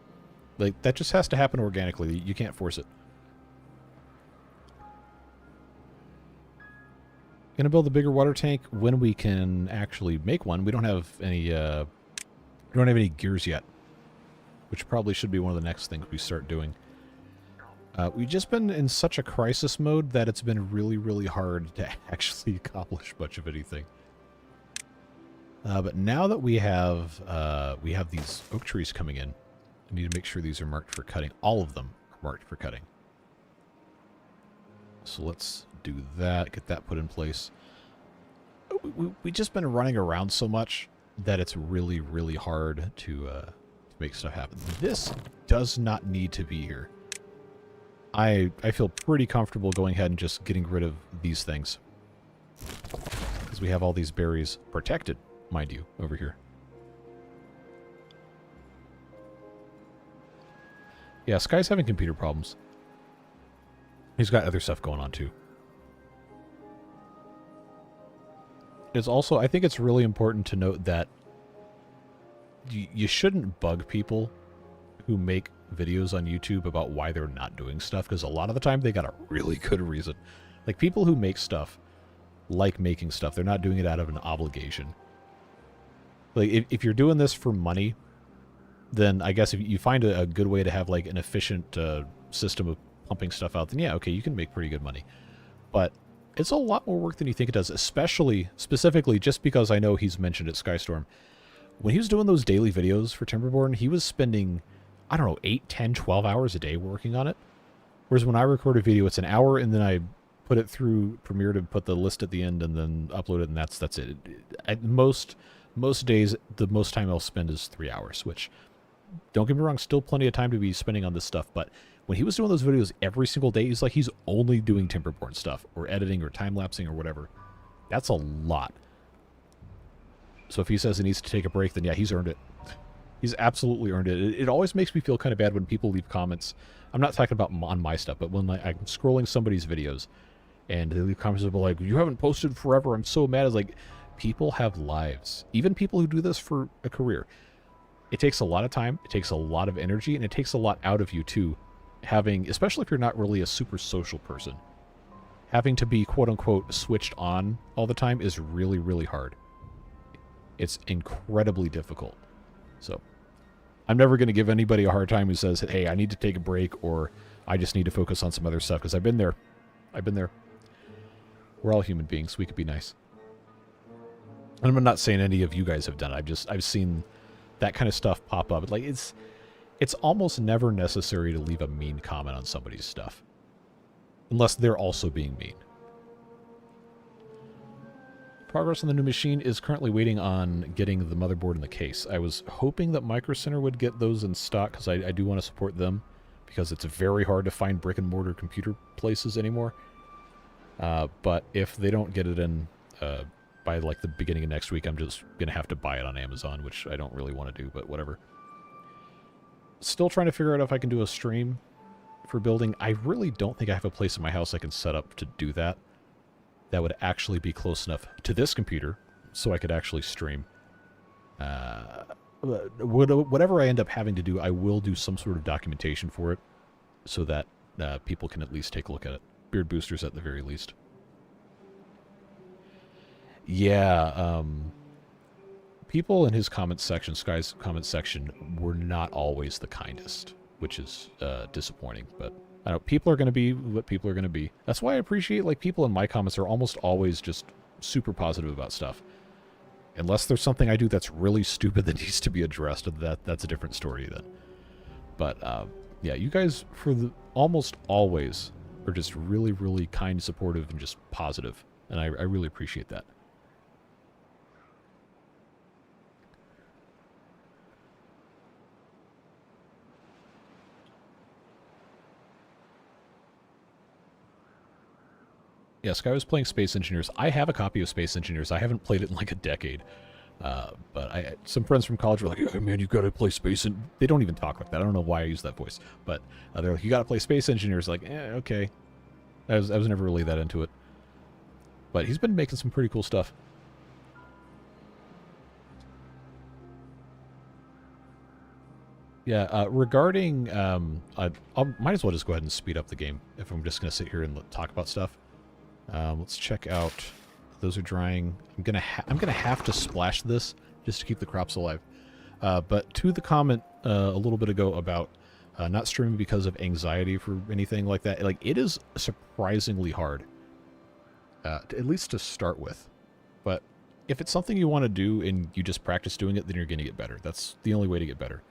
Like, that just has to happen organically. You can't force it. Gonna build a bigger water tank when we can actually make one. We don't have any gears yet, which probably should be one of the next things we start doing. We've just been in such a crisis mode that it's been really, really hard to actually accomplish much of anything. But now that we have these oak trees coming in, I need to make sure these are marked for cutting. All of them are marked for cutting. So let's do that, get that put in place. We've just been running around so much that it's really, really hard to make stuff happen. This does not need to be here. I feel pretty comfortable going ahead and just getting rid of these things. Because we have all these berries protected, mind you, over here. Yeah, Sky's having computer problems. He's got other stuff going on too. It's also, I think it's really important to note that you shouldn't bug people who make videos on YouTube about why they're not doing stuff, because a lot of the time they got a really good reason. Like, people who make stuff like making stuff. They're not doing it out of an obligation. Like, if you're doing this for money, then I guess if you find a good way to have, like, an efficient system of pumping stuff out, then yeah, okay, you can make pretty good money. But it's a lot more work than you think it does, specifically just because I know he's mentioned at Skystorm. When he was doing those daily videos for Timberborn, he was spending, I don't know, 8, 10, 12 hours a day working on it. Whereas when I record a video, it's an hour, and then I put it through Premiere to put the list at the end and then upload it, and that's it. At most days, the most time I'll spend is 3 hours, which, don't get me wrong, still plenty of time to be spending on this stuff, but when he was doing those videos every single day, he's only doing Timberborn stuff, or editing, or time-lapsing, or whatever. That's a lot. So if he says he needs to take a break, then yeah, he's earned it. He's absolutely earned it. It always makes me feel kind of bad when people leave comments. I'm not talking about on my stuff, but when I'm scrolling somebody's videos, and they leave comments about, like, you haven't posted forever, I'm so mad. It's like, people have lives. Even people who do this for a career. It takes a lot of time, it takes a lot of energy, and it takes a lot out of you, too. Having, especially if you're not really a super social person, having to be quote-unquote switched on all the time is really, really hard. It's incredibly difficult. So, I'm never going to give anybody a hard time who says, hey, I need to take a break, or I just need to focus on some other stuff, because I've been there. I've been there. We're all human beings. We could be nice. And I'm not saying any of you guys have done it. I've seen that kind of stuff pop up. Like, it's almost never necessary to leave a mean comment on somebody's stuff. Unless they're also being mean. Progress on the new machine is currently waiting on getting the motherboard and the case. I was hoping that Micro Center would get those in stock, because I do want to support them, because it's very hard to find brick-and-mortar computer places anymore. But if they don't get it in by, like, the beginning of next week, I'm just going to have to buy it on Amazon, which I don't really want to do, but whatever. Still trying to figure out if I can do a stream for building. I really don't think I have a place in my house I can set up to do that. That would actually be close enough to this computer so I could actually stream. Whatever I end up having to do, I will do some sort of documentation for it so that people can at least take a look at it. Beard boosters at the very least. Yeah, people in his comments section, Sky's comments section, were not always the kindest, which is disappointing, but I don't know, people are going to be what people are going to be. That's why I appreciate, like, people in my comments are almost always just super positive about stuff. Unless there's something I do that's really stupid that needs to be addressed, that's a different story then. But, yeah, you guys, almost always, are just really, really kind, supportive, and just positive. And I really appreciate that. Yeah, Sky was playing Space Engineers. I have a copy of Space Engineers. I haven't played it in like a decade. But some friends from college were like, "Hey man, you got to play Space," and they don't even talk like that. I don't know why I use that voice, but they're like, "You got to play Space Engineers." Like, okay. I was never really that into it. But he's been making some pretty cool stuff. Yeah, regarding, I might as well just go ahead and speed up the game if I'm just going to sit here and talk about stuff. Let's check out. Those are drying. I'm gonna have to splash this just to keep the crops alive. But to the comment a little bit ago about not streaming because of anxiety for anything like that, like it is surprisingly hard, at least to start with. But if it's something you want to do and you just practice doing it, then you're going to get better. That's the only way to get better.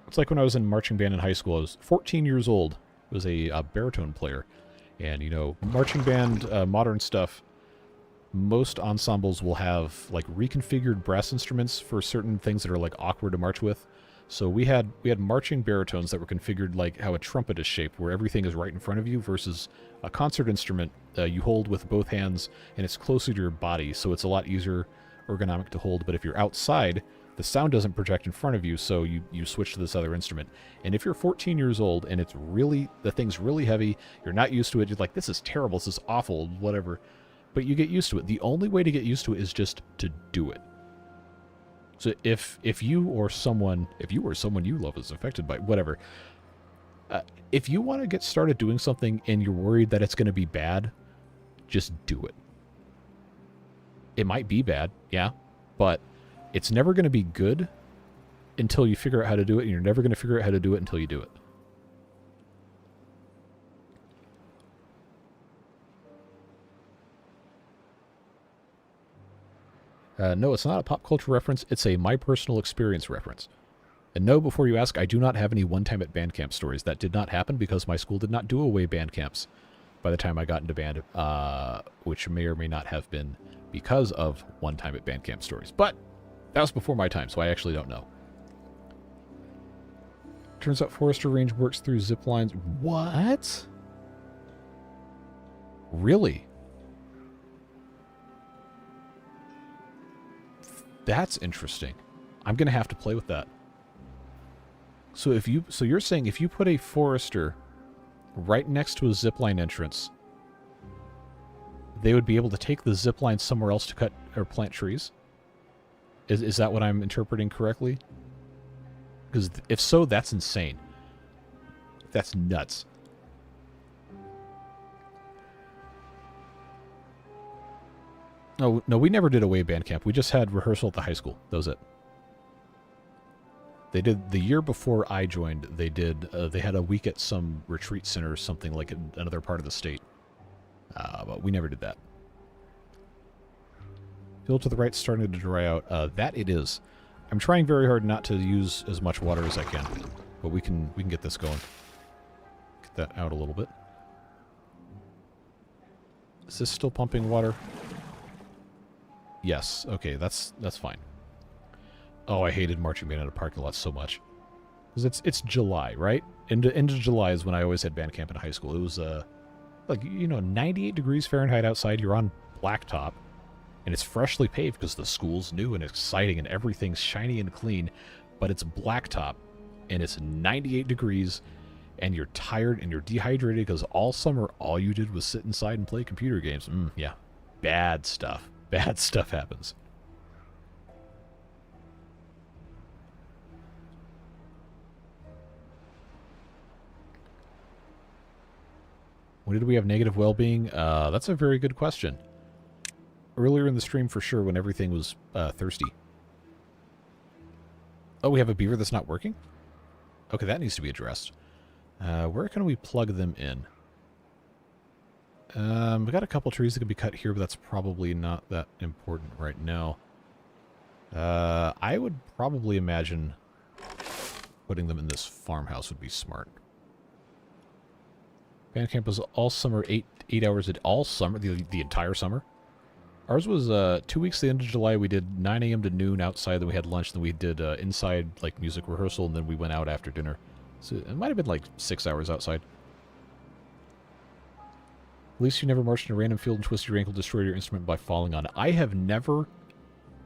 It's like when I was in marching band in high school. I was 14 years old. I was a baritone player. And, you know, marching band, modern stuff, most ensembles will have, like, reconfigured brass instruments for certain things that are, like, awkward to march with. So we had marching baritones that were configured like how a trumpet is shaped, where everything is right in front of you, versus a concert instrument you hold with both hands, and it's closer to your body, so it's a lot easier ergonomic to hold. But if you're outside, the sound doesn't project in front of you, so you switch to this other instrument. And if you're 14 years old and it's really, the thing's really heavy, you're not used to it, you're like, this is terrible, this is awful, whatever. But you get used to it. The only way to get used to it is just to do it. So if you or someone you love is affected by whatever, if you want to get started doing something and you're worried that it's going to be bad, just do it. It might be bad, yeah, but it's never going to be good until you figure out how to do it, and you're never going to figure out how to do it until you do it. No, it's not a pop culture reference. It's a my personal experience reference. And no, before you ask, I do not have any one-time at band camp stories. That did not happen because my school did not do away band camps by the time I got into band, which may or may not have been because of one-time at band camp stories. But that was before my time, so I actually don't know. Turns out Forester Range works through zip lines. What? Really? That's interesting. I'm going to have to play with that. So you're saying if you put a Forester right next to a zipline entrance, they would be able to take the zipline somewhere else to cut or plant trees? Is that what I'm interpreting correctly? Because if so, that's insane. That's nuts. No, we never did away band camp. We just had rehearsal at the high school. That was it. They did the year before I joined. They had a week at some retreat center or something like in another part of the state. But we never did that. Field to the right starting to dry out. That it is. I'm trying very hard not to use as much water as I can, but we can get this going. Get that out a little bit. Is this still pumping water? Yes. Okay, that's fine. Oh, I hated marching band at a parking lot so much. Because it's July, right? Into July is when I always had band camp in high school. It was like, you know, 98 degrees Fahrenheit outside. You're on blacktop, and it's freshly paved because the school's new and exciting and everything's shiny and clean. But it's blacktop, and it's 98 degrees, and you're tired and you're dehydrated because all summer all you did was sit inside and play computer games. Yeah, bad stuff. Bad stuff happens. When did we have negative well-being? That's a very good question. Earlier in the stream, for sure, when everything was thirsty. Oh, we have a beaver that's not working? Okay, that needs to be addressed. Where can we plug them in? We got a couple trees that can be cut here, but that's probably not that important right now. I would probably imagine putting them in this farmhouse would be smart. Band camp was all summer, 8 hours all summer, the entire summer. Ours was 2 weeks, the end of July. We did 9 a.m. to noon outside, then we had lunch, then we did inside like music rehearsal, and then we went out after dinner. So it might have been like 6 hours outside. At least you never marched in a random field and twisted your ankle, destroyed your instrument by falling on it. I have never,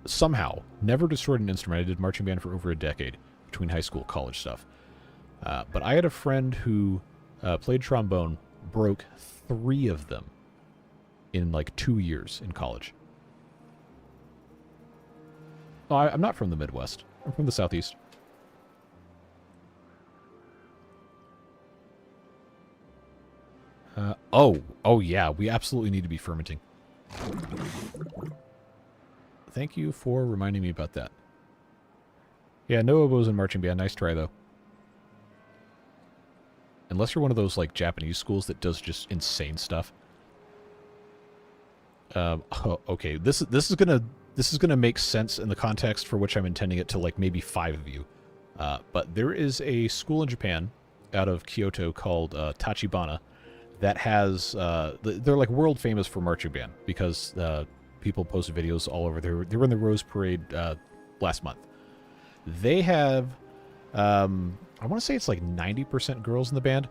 somehow, never destroyed an instrument. I did marching band for over a decade, between high school, college stuff. But I had a friend who played trombone, broke 3 of them in like 2 years in college. Oh, I'm not from the Midwest. I'm from the Southeast. Oh yeah, we absolutely need to be fermenting. Thank you for reminding me about that. Yeah, no oboes in marching band. Nice try, though. Unless you're one of those, like, Japanese schools that does just insane stuff. Okay, this is gonna make sense in the context for which I'm intending it to, like, maybe 5 of you. But there is a school in Japan out of Kyoto called Tachibana that has they're like world famous for marching band because people post videos all over. They were in the Rose Parade last month. They have I want to say it's like 90% girls in the band,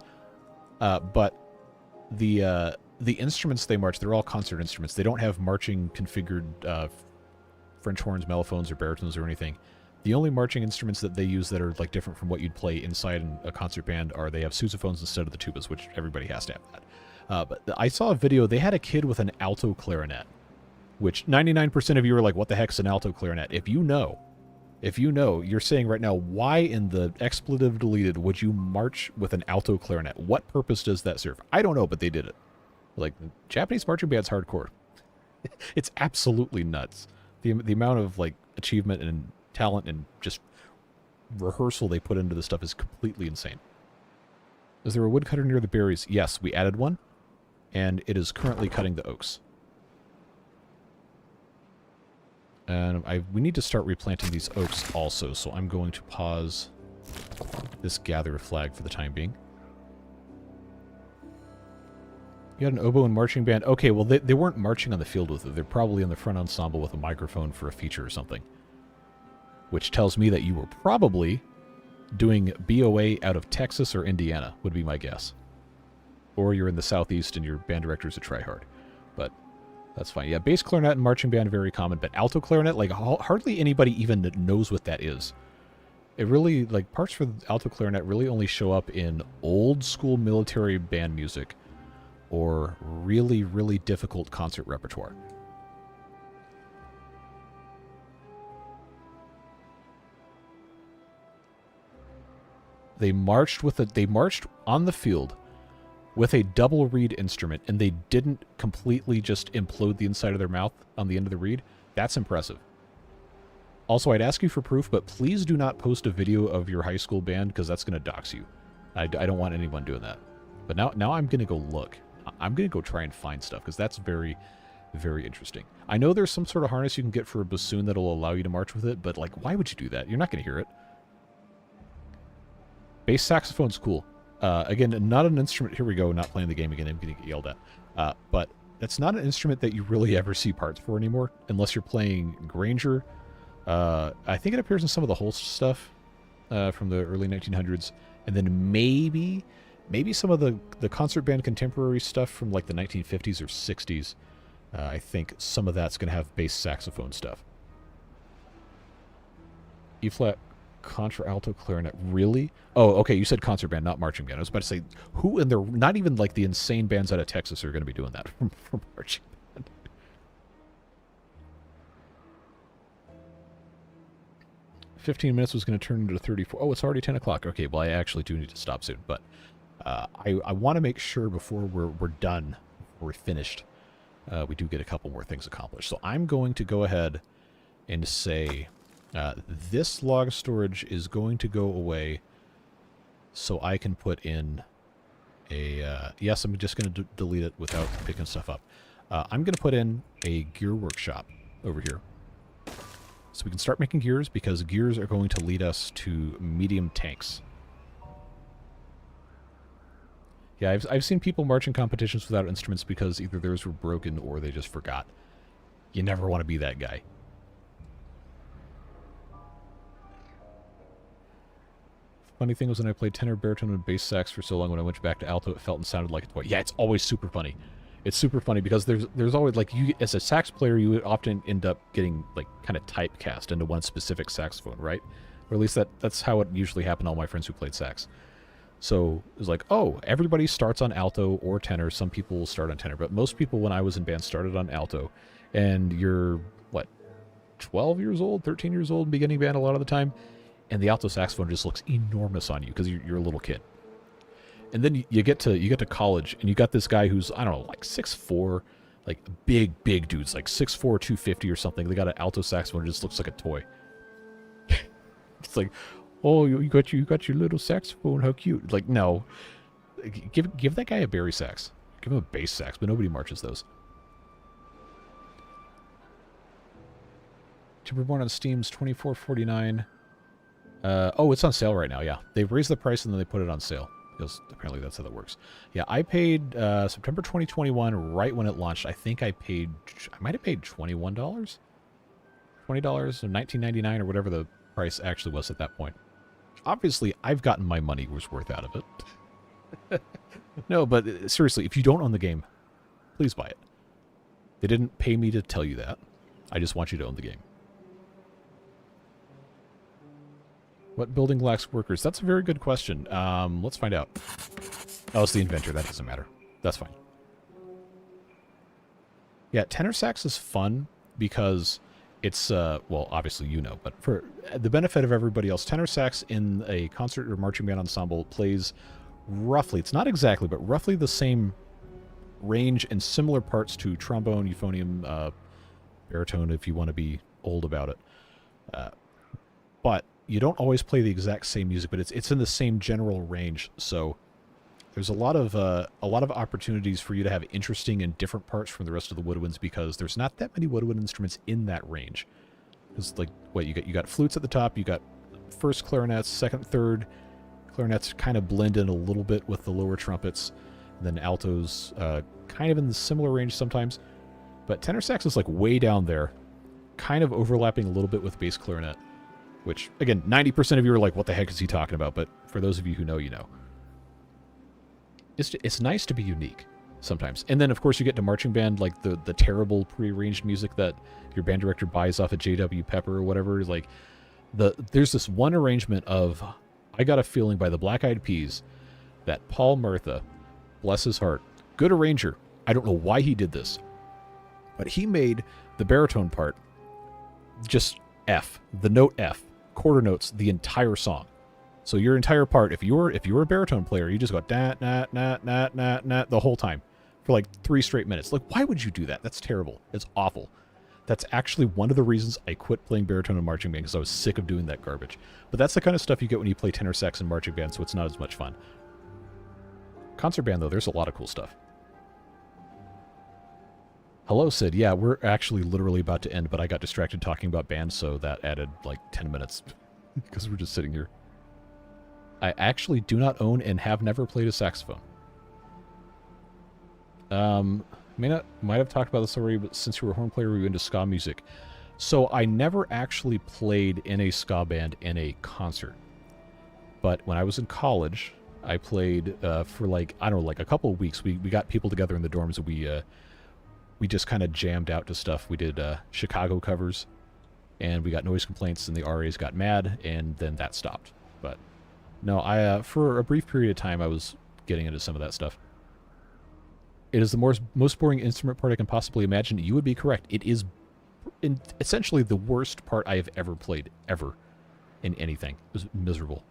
but the instruments they march, they're all concert instruments. They don't have marching configured French horns, mellophones, or baritones or anything. The only marching instruments that they use that are like different from what you'd play inside in a concert band are they have sousaphones instead of the tubas, which everybody has to have that. But I saw a video, they had a kid with an alto clarinet, which 99% of you are like, what the heck's an alto clarinet? If you know, you're saying right now, why in the expletive deleted would you march with an alto clarinet? What purpose does that serve? I don't know, but they did it. Like, Japanese marching band's hardcore. It's absolutely nuts. The amount of, like, achievement and talent and just rehearsal they put into this stuff is completely insane. Is there a woodcutter near the berries? Yes, we added one, and it is currently cutting the oaks. And we need to start replanting these oaks also, so I'm going to pause this gather flag for the time being. You had an oboe and marching band. Okay, well, they weren't marching on the field with it. They're probably in the front ensemble with a microphone for a feature or something. Which tells me that you were probably doing BOA out of Texas or Indiana, would be my guess. Or you're in the Southeast and your band director's a tryhard. But that's fine. Yeah, bass clarinet and marching band are very common, but alto clarinet, like, hardly anybody even knows what that is. It really, like, parts for alto clarinet really only show up in old school military band music or really, really difficult concert repertoire. They marched on the field with a double reed instrument, and they didn't completely just implode the inside of their mouth on the end of the reed. That's impressive. Also, I'd ask you for proof, but please do not post a video of your high school band, because that's going to dox you. I don't want anyone doing that. But now I'm going to go look. I'm going to go try and find stuff, because that's very, very interesting. I know there's some sort of harness you can get for a bassoon that'll allow you to march with it, but, like, why would you do that? You're not going to hear it. Bass saxophone's cool. Again, not an instrument. Here we go, not playing the game again. I'm going to get yelled at. But that's not an instrument that you really ever see parts for anymore, unless you're playing Granger. I think it appears in some of the Holst stuff from the early 1900s. And then maybe some of the concert band contemporary stuff from like the 1950s or 60s. I think some of that's going to have bass saxophone stuff. E-flat, contra, alto, clarinet. Really? Oh, okay, you said concert band, not marching band. I was about to say, who in there, not even like the insane bands out of Texas are going to be doing that from marching band. 15 minutes was going to turn into 34. Oh, it's already 10 o'clock. Okay, well, I actually do need to stop soon, but I want to make sure before we're done, before we're finished, we do get a couple more things accomplished. So I'm going to go ahead and say this log storage is going to go away so I can put in a... yes, I'm just going to delete it without picking stuff up. I'm going to put in a gear workshop over here. So we can start making gears, because gears are going to lead us to medium tanks. Yeah, I've seen people march in competitions without instruments because either theirs were broken or they just forgot. You never want to be that guy. Funny thing was when I played tenor, baritone, and bass sax for so long, when I went back to alto, it felt and sounded like a toy. Yeah, it's always super funny. It's super funny because there's always, like, you as a sax player, you would often end up getting, like, kind of typecast into one specific saxophone, right? Or at least that's how it usually happened to all my friends who played sax. So it was like, oh, everybody starts on alto or tenor. Some people will start on tenor, but most people when I was in band started on alto. And you're, what, 12 years old, 13 years old, beginning band a lot of the time, and the alto saxophone just looks enormous on you because you're a little kid. And then you get to college, and you got this guy who's, I don't know, like 6'4", like big dudes, like 6'4", 250 or something. They got an alto saxophone, it just looks like a toy. It's like, oh, you got your little saxophone, how cute. Like, no, give that guy a bari sax, give him a bass sax, but nobody marches those. Timberborn on Steam's $24.49. Oh, it's on sale right now, yeah. They've raised the price and then they put it on sale. Because apparently that's how that works. Yeah, I paid September 2021, right when it launched. I think I might have paid $21? $20 or $19.99 or whatever the price actually was at that point. Obviously, I've gotten my money was worth out of it. No, but seriously, if you don't own the game, please buy it. They didn't pay me to tell you that. I just want you to own the game. What building lacks workers? That's a very good question. Let's find out. Oh, it's the inventor. That doesn't matter. That's fine. Yeah, tenor sax is fun because it's, well, obviously you know, but for the benefit of everybody else, tenor sax in a concert or marching band ensemble plays roughly, it's not exactly, but roughly the same range and similar parts to trombone, euphonium, baritone, if you want to be old about it. But you don't always play the exact same music, but it's in the same general range. So there's a lot of opportunities for you to have interesting and different parts from the rest of the woodwinds because there's not that many woodwind instruments in that range. Because like what you got flutes at the top, you got first clarinets, second, third clarinets kind of blend in a little bit with the lower trumpets, and then altos kind of in the similar range sometimes. But tenor sax is like way down there, kind of overlapping a little bit with bass clarinet. Which, again, 90% of you are like, what the heck is he talking about? But for those of you who know, you know. It's nice to be unique sometimes. And then, of course, you get to marching band, like the terrible prearranged music that your band director buys off at JW Pepper or whatever. Like, there's this one arrangement of, I Got a Feeling by the Black Eyed Peas that Paul Murtha, bless his heart, good arranger. I don't know why he did this. But he made the baritone part just F, the note F. Quarter notes the entire song. So your entire part, if you're a baritone player, you just go da na na na na na the whole time for like 3 straight minutes. Like, why would you do that? That's terrible. It's awful. That's actually one of the reasons I quit playing baritone and marching band, because I was sick of doing that garbage. But that's the kind of stuff you get when you play tenor sax and marching band, so it's not as much fun. Concert band, though, there's a lot of cool stuff. Hello, Sid. Yeah, we're actually literally about to end, but I got distracted talking about bands, so that added like 10 minutes because we're just sitting here. I actually do not own and have never played a saxophone. Might have talked about this already, but since you were a horn player, were you into ska music? So I never actually played in a ska band in a concert. But when I was in college, I played for like, I don't know, like a couple of weeks. We got people together in the dorms and we just kind of jammed out to stuff. We did Chicago covers, and we got noise complaints, and the RAs got mad, and then that stopped. But no, for a brief period of time, I was getting into some of that stuff. It is the most boring instrument part I can possibly imagine. You would be correct. It is essentially the worst part I have ever played, ever, in anything. It was miserable.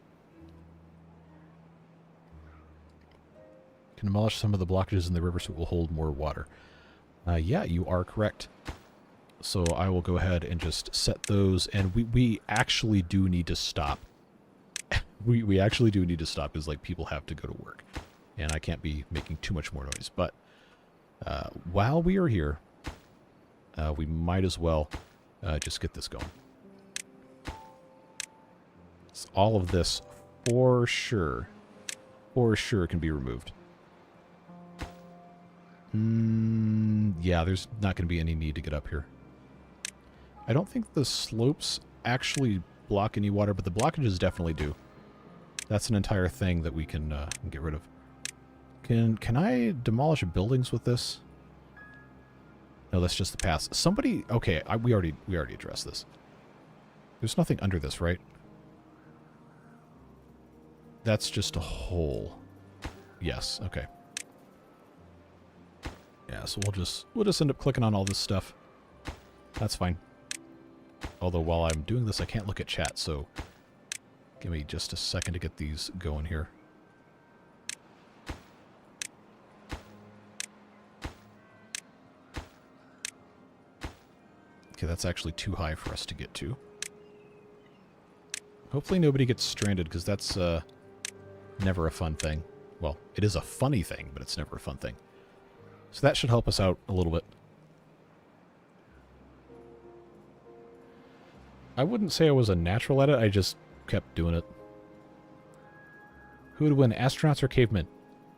Can demolish some of the blockages in the river so it will hold more water. Yeah, you are correct. So I will go ahead and just set those, and we actually do need to stop. we actually do need to stop because like people have to go to work, and I can't be making too much more noise. But while we are here, we might as well just get this going. So all of this for sure can be removed. Yeah, there's not going to be any need to get up here. I don't think the slopes actually block any water, but the blockages definitely do. That's an entire thing that we can get rid of. Can I demolish buildings with this? No, that's just the pass. Somebody... Okay, we already addressed this. There's nothing under this, right? That's just a hole. Yes, okay. Yeah, so we'll just end up clicking on all this stuff. That's fine. Although while I'm doing this, I can't look at chat, so give me just a second to get these going here. Okay, that's actually too high for us to get to. Hopefully nobody gets stranded, because that's never a fun thing. Well, it is a funny thing, but it's never a fun thing. So that should help us out a little bit. I wouldn't say I was a natural at it, I just kept doing it. Who would win, astronauts or cavemen?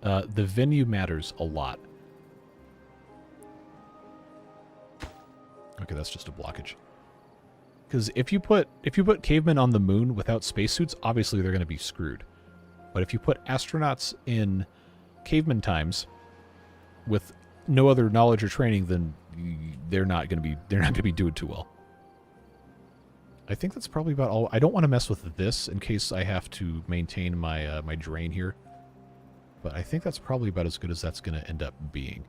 The venue matters a lot. Okay, that's just a blockage. Because if you put cavemen on the moon without spacesuits, obviously they're going to be screwed. But if you put astronauts in caveman times with no other knowledge or training, then they're not going to be doing too well. I think that's probably about all. I don't want to mess with this in case I have to maintain my my drain here. But I think that's probably about as good as that's going to end up being.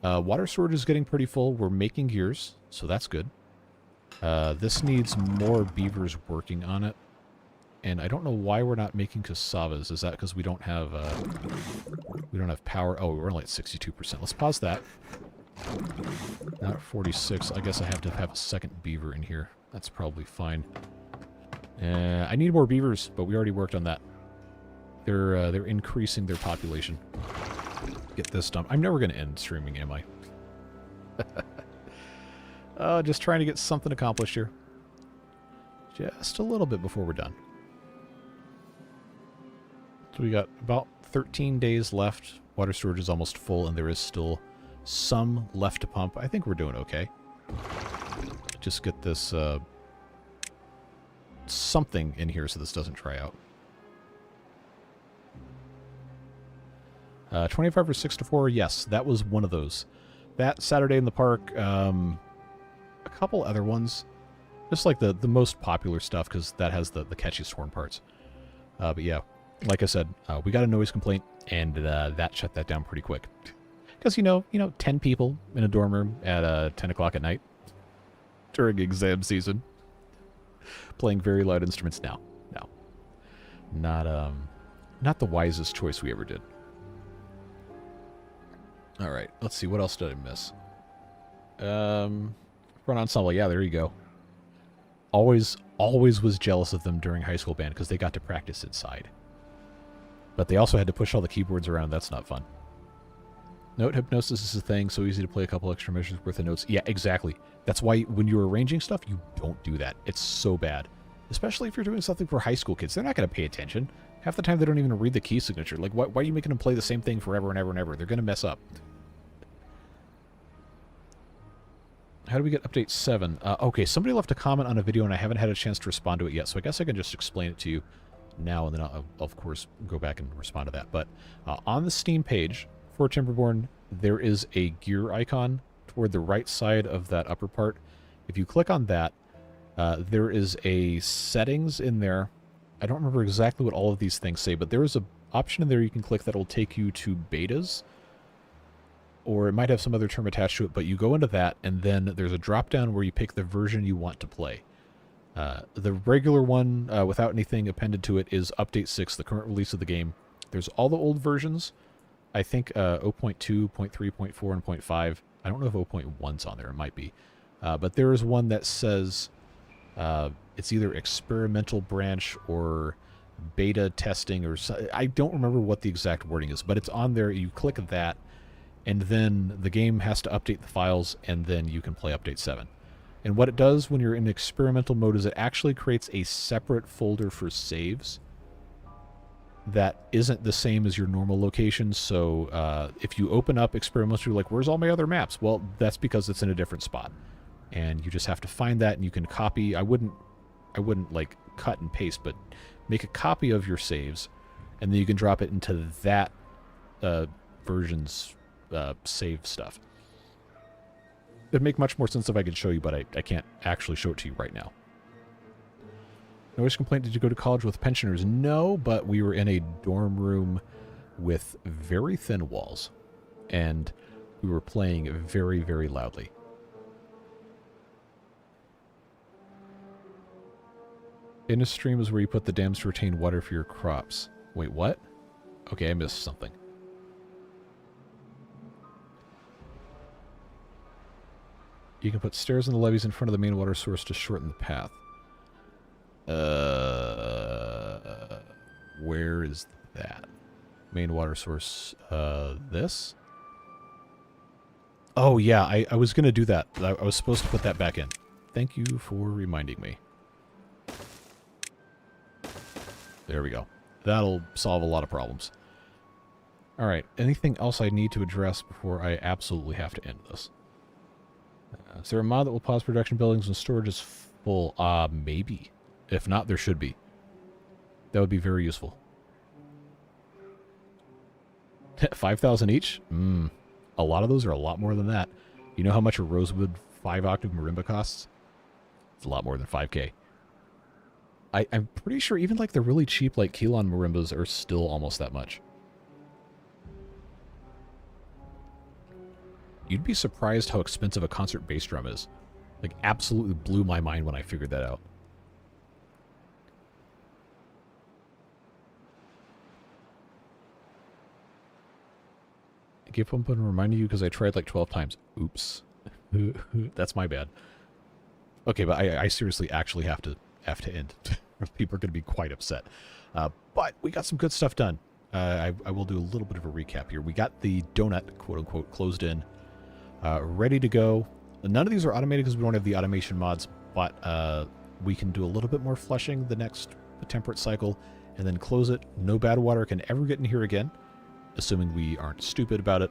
Water storage is getting pretty full. We're making gears, so that's good. This needs more beavers working on it. And I don't know why we're not making cassavas. Is that because we don't have power? Oh, we're only at 62%. Let's pause that. Now at 46. I guess I have to have a second beaver in here. That's probably fine. I need more beavers, but we already worked on that. They're increasing their population. Get this done. I'm never going to end streaming, am I? Just trying to get something accomplished here. Just a little bit before we're done. So we got about 13 days left. Water storage is almost full, and there is still some left to pump. I think we're doing okay. Just get this something in here so this doesn't dry out. 25 or 6 to 4, yes, that was one of those. That Saturday in the park, a couple other ones. Just like the most popular stuff, because that has the catchiest horn parts. But yeah, like I said, we got a noise complaint, and that shut that down pretty quick. Because, you know, 10 people in a dorm room at 10 o'clock at night during exam season playing very loud instruments. No. Not the wisest choice we ever did. All right, let's see. What else did I miss? Run ensemble. Yeah, there you go. Always was jealous of them during high school band because they got to practice inside. But they also had to push all the keyboards around. That's not fun. Note hypnosis is a thing. So easy to play a couple extra measures worth of notes. Yeah, exactly. That's why when you're arranging stuff, you don't do that. It's so bad. Especially if you're doing something for high school kids. They're not going to pay attention. Half the time they don't even read the key signature. Like, why are you making them play the same thing forever and ever and ever? They're going to mess up. How do we get update 7? Okay, somebody left a comment on a video and I haven't had a chance to respond to it yet, so I guess I can just explain it to you now, and then I'll of course, go back and respond to that. But on the Steam page for Timberborn, there is a gear icon toward the right side of that upper part. If you click on that, there is a settings in there. I don't remember exactly what all of these things say, but there is an option in there you can click that will take you to betas. Or it might have some other term attached to it, but you go into that, and then there's a drop-down where you pick the version you want to play. The regular one, without anything appended to it, is Update 6, the current release of the game. There's all the old versions. I think 0.2, 0.3, 0.4, and 0.5. I don't know if 0.1's on there. It might be. But there is one that says it's either experimental branch or beta testing, or I don't remember what the exact wording is, but it's on there. You click that, and then the game has to update the files, and then you can play Update 7. And what it does when you're in experimental mode is it actually creates a separate folder for saves that isn't the same as your normal location. So if you open up experimental, you're like, where's all my other maps? Well, that's because it's in a different spot. And you just have to find that, and you can copy. I wouldn't like cut and paste, but make a copy of your saves, and then you can drop it into that version's save stuff. It'd make much more sense if I could show you, but I can't actually show it to you right now. Noise complaint, did you go to college with pensioners? No, but we were in a dorm room with very thin walls, and we were playing very, very loudly. In a stream is where you put the dams to retain water for your crops. Wait, what? Okay, I missed something. You can put stairs in the levees in front of the main water source to shorten the path. Where is that? Main water source, this? Oh, yeah, I was going to do that. I was supposed to put that back in. Thank you for reminding me. There we go. That'll solve a lot of problems. Alright, anything else I need to address before I absolutely have to end this? Is there a mod that will pause production buildings when storage is full? Maybe. If not, there should be. That would be very useful. 5,000 each? A lot of those are a lot more than that. You know how much a Rosewood 5-octave marimba costs? It's a lot more than 5K. I'm pretty sure even like the really cheap like Keelan marimbas are still almost that much. You'd be surprised how expensive a concert bass drum is. Like, absolutely blew my mind when I figured that out. I gave up on reminding you because I tried like 12 times. Oops. That's my bad. Okay, but I seriously actually have to end. People are going to be quite upset. But we got some good stuff done. I will do a little bit of a recap here. We got the donut, quote-unquote, closed in. Ready to go. None of these are automated because we don't have the automation mods, but we can do a little bit more flushing the next temperate cycle and then close it. No bad water can ever get in here again, assuming we aren't stupid about it.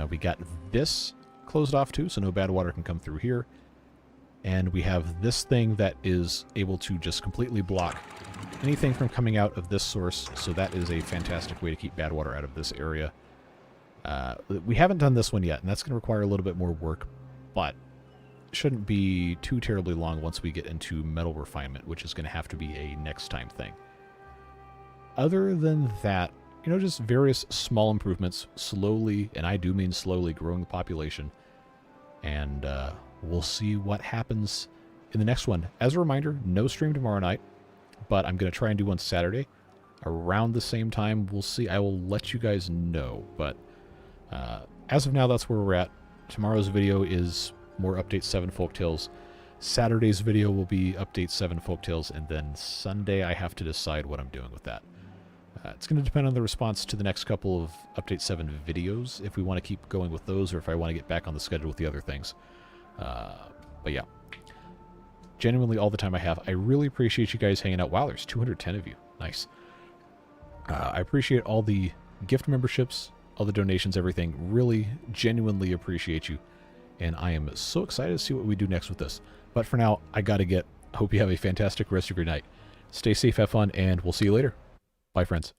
We got this closed off too, so no bad water can come through here. And we have this thing that is able to just completely block anything from coming out of this source, so that is a fantastic way to keep bad water out of this area. We haven't done this one yet, and that's going to require a little bit more work, but it shouldn't be too terribly long once we get into metal refinement, which is going to have to be a next time thing. Other than that, you know, just various small improvements, slowly, and I do mean slowly, growing the population, and we'll see what happens in the next one. As a reminder, no stream tomorrow night, but I'm going to try and do one Saturday around the same time. We'll see. I will let you guys know, but as of now, that's where we're at. Tomorrow's video is more Update 7 Folktales. Saturday's video will be Update 7 Folktales, and then Sunday I have to decide what I'm doing with that. It's going to depend on the response to the next couple of Update 7 videos, if we want to keep going with those, or if I want to get back on the schedule with the other things. But yeah, genuinely all the time I have. I really appreciate you guys hanging out. Wow, there's 210 of you. Nice. I appreciate all the gift memberships, all the donations, everything. Really, genuinely appreciate you. And I am so excited to see what we do next with this. But for now, I gotta get. Hope you have a fantastic rest of your night. Stay safe, have fun, and we'll see you later. Bye, friends.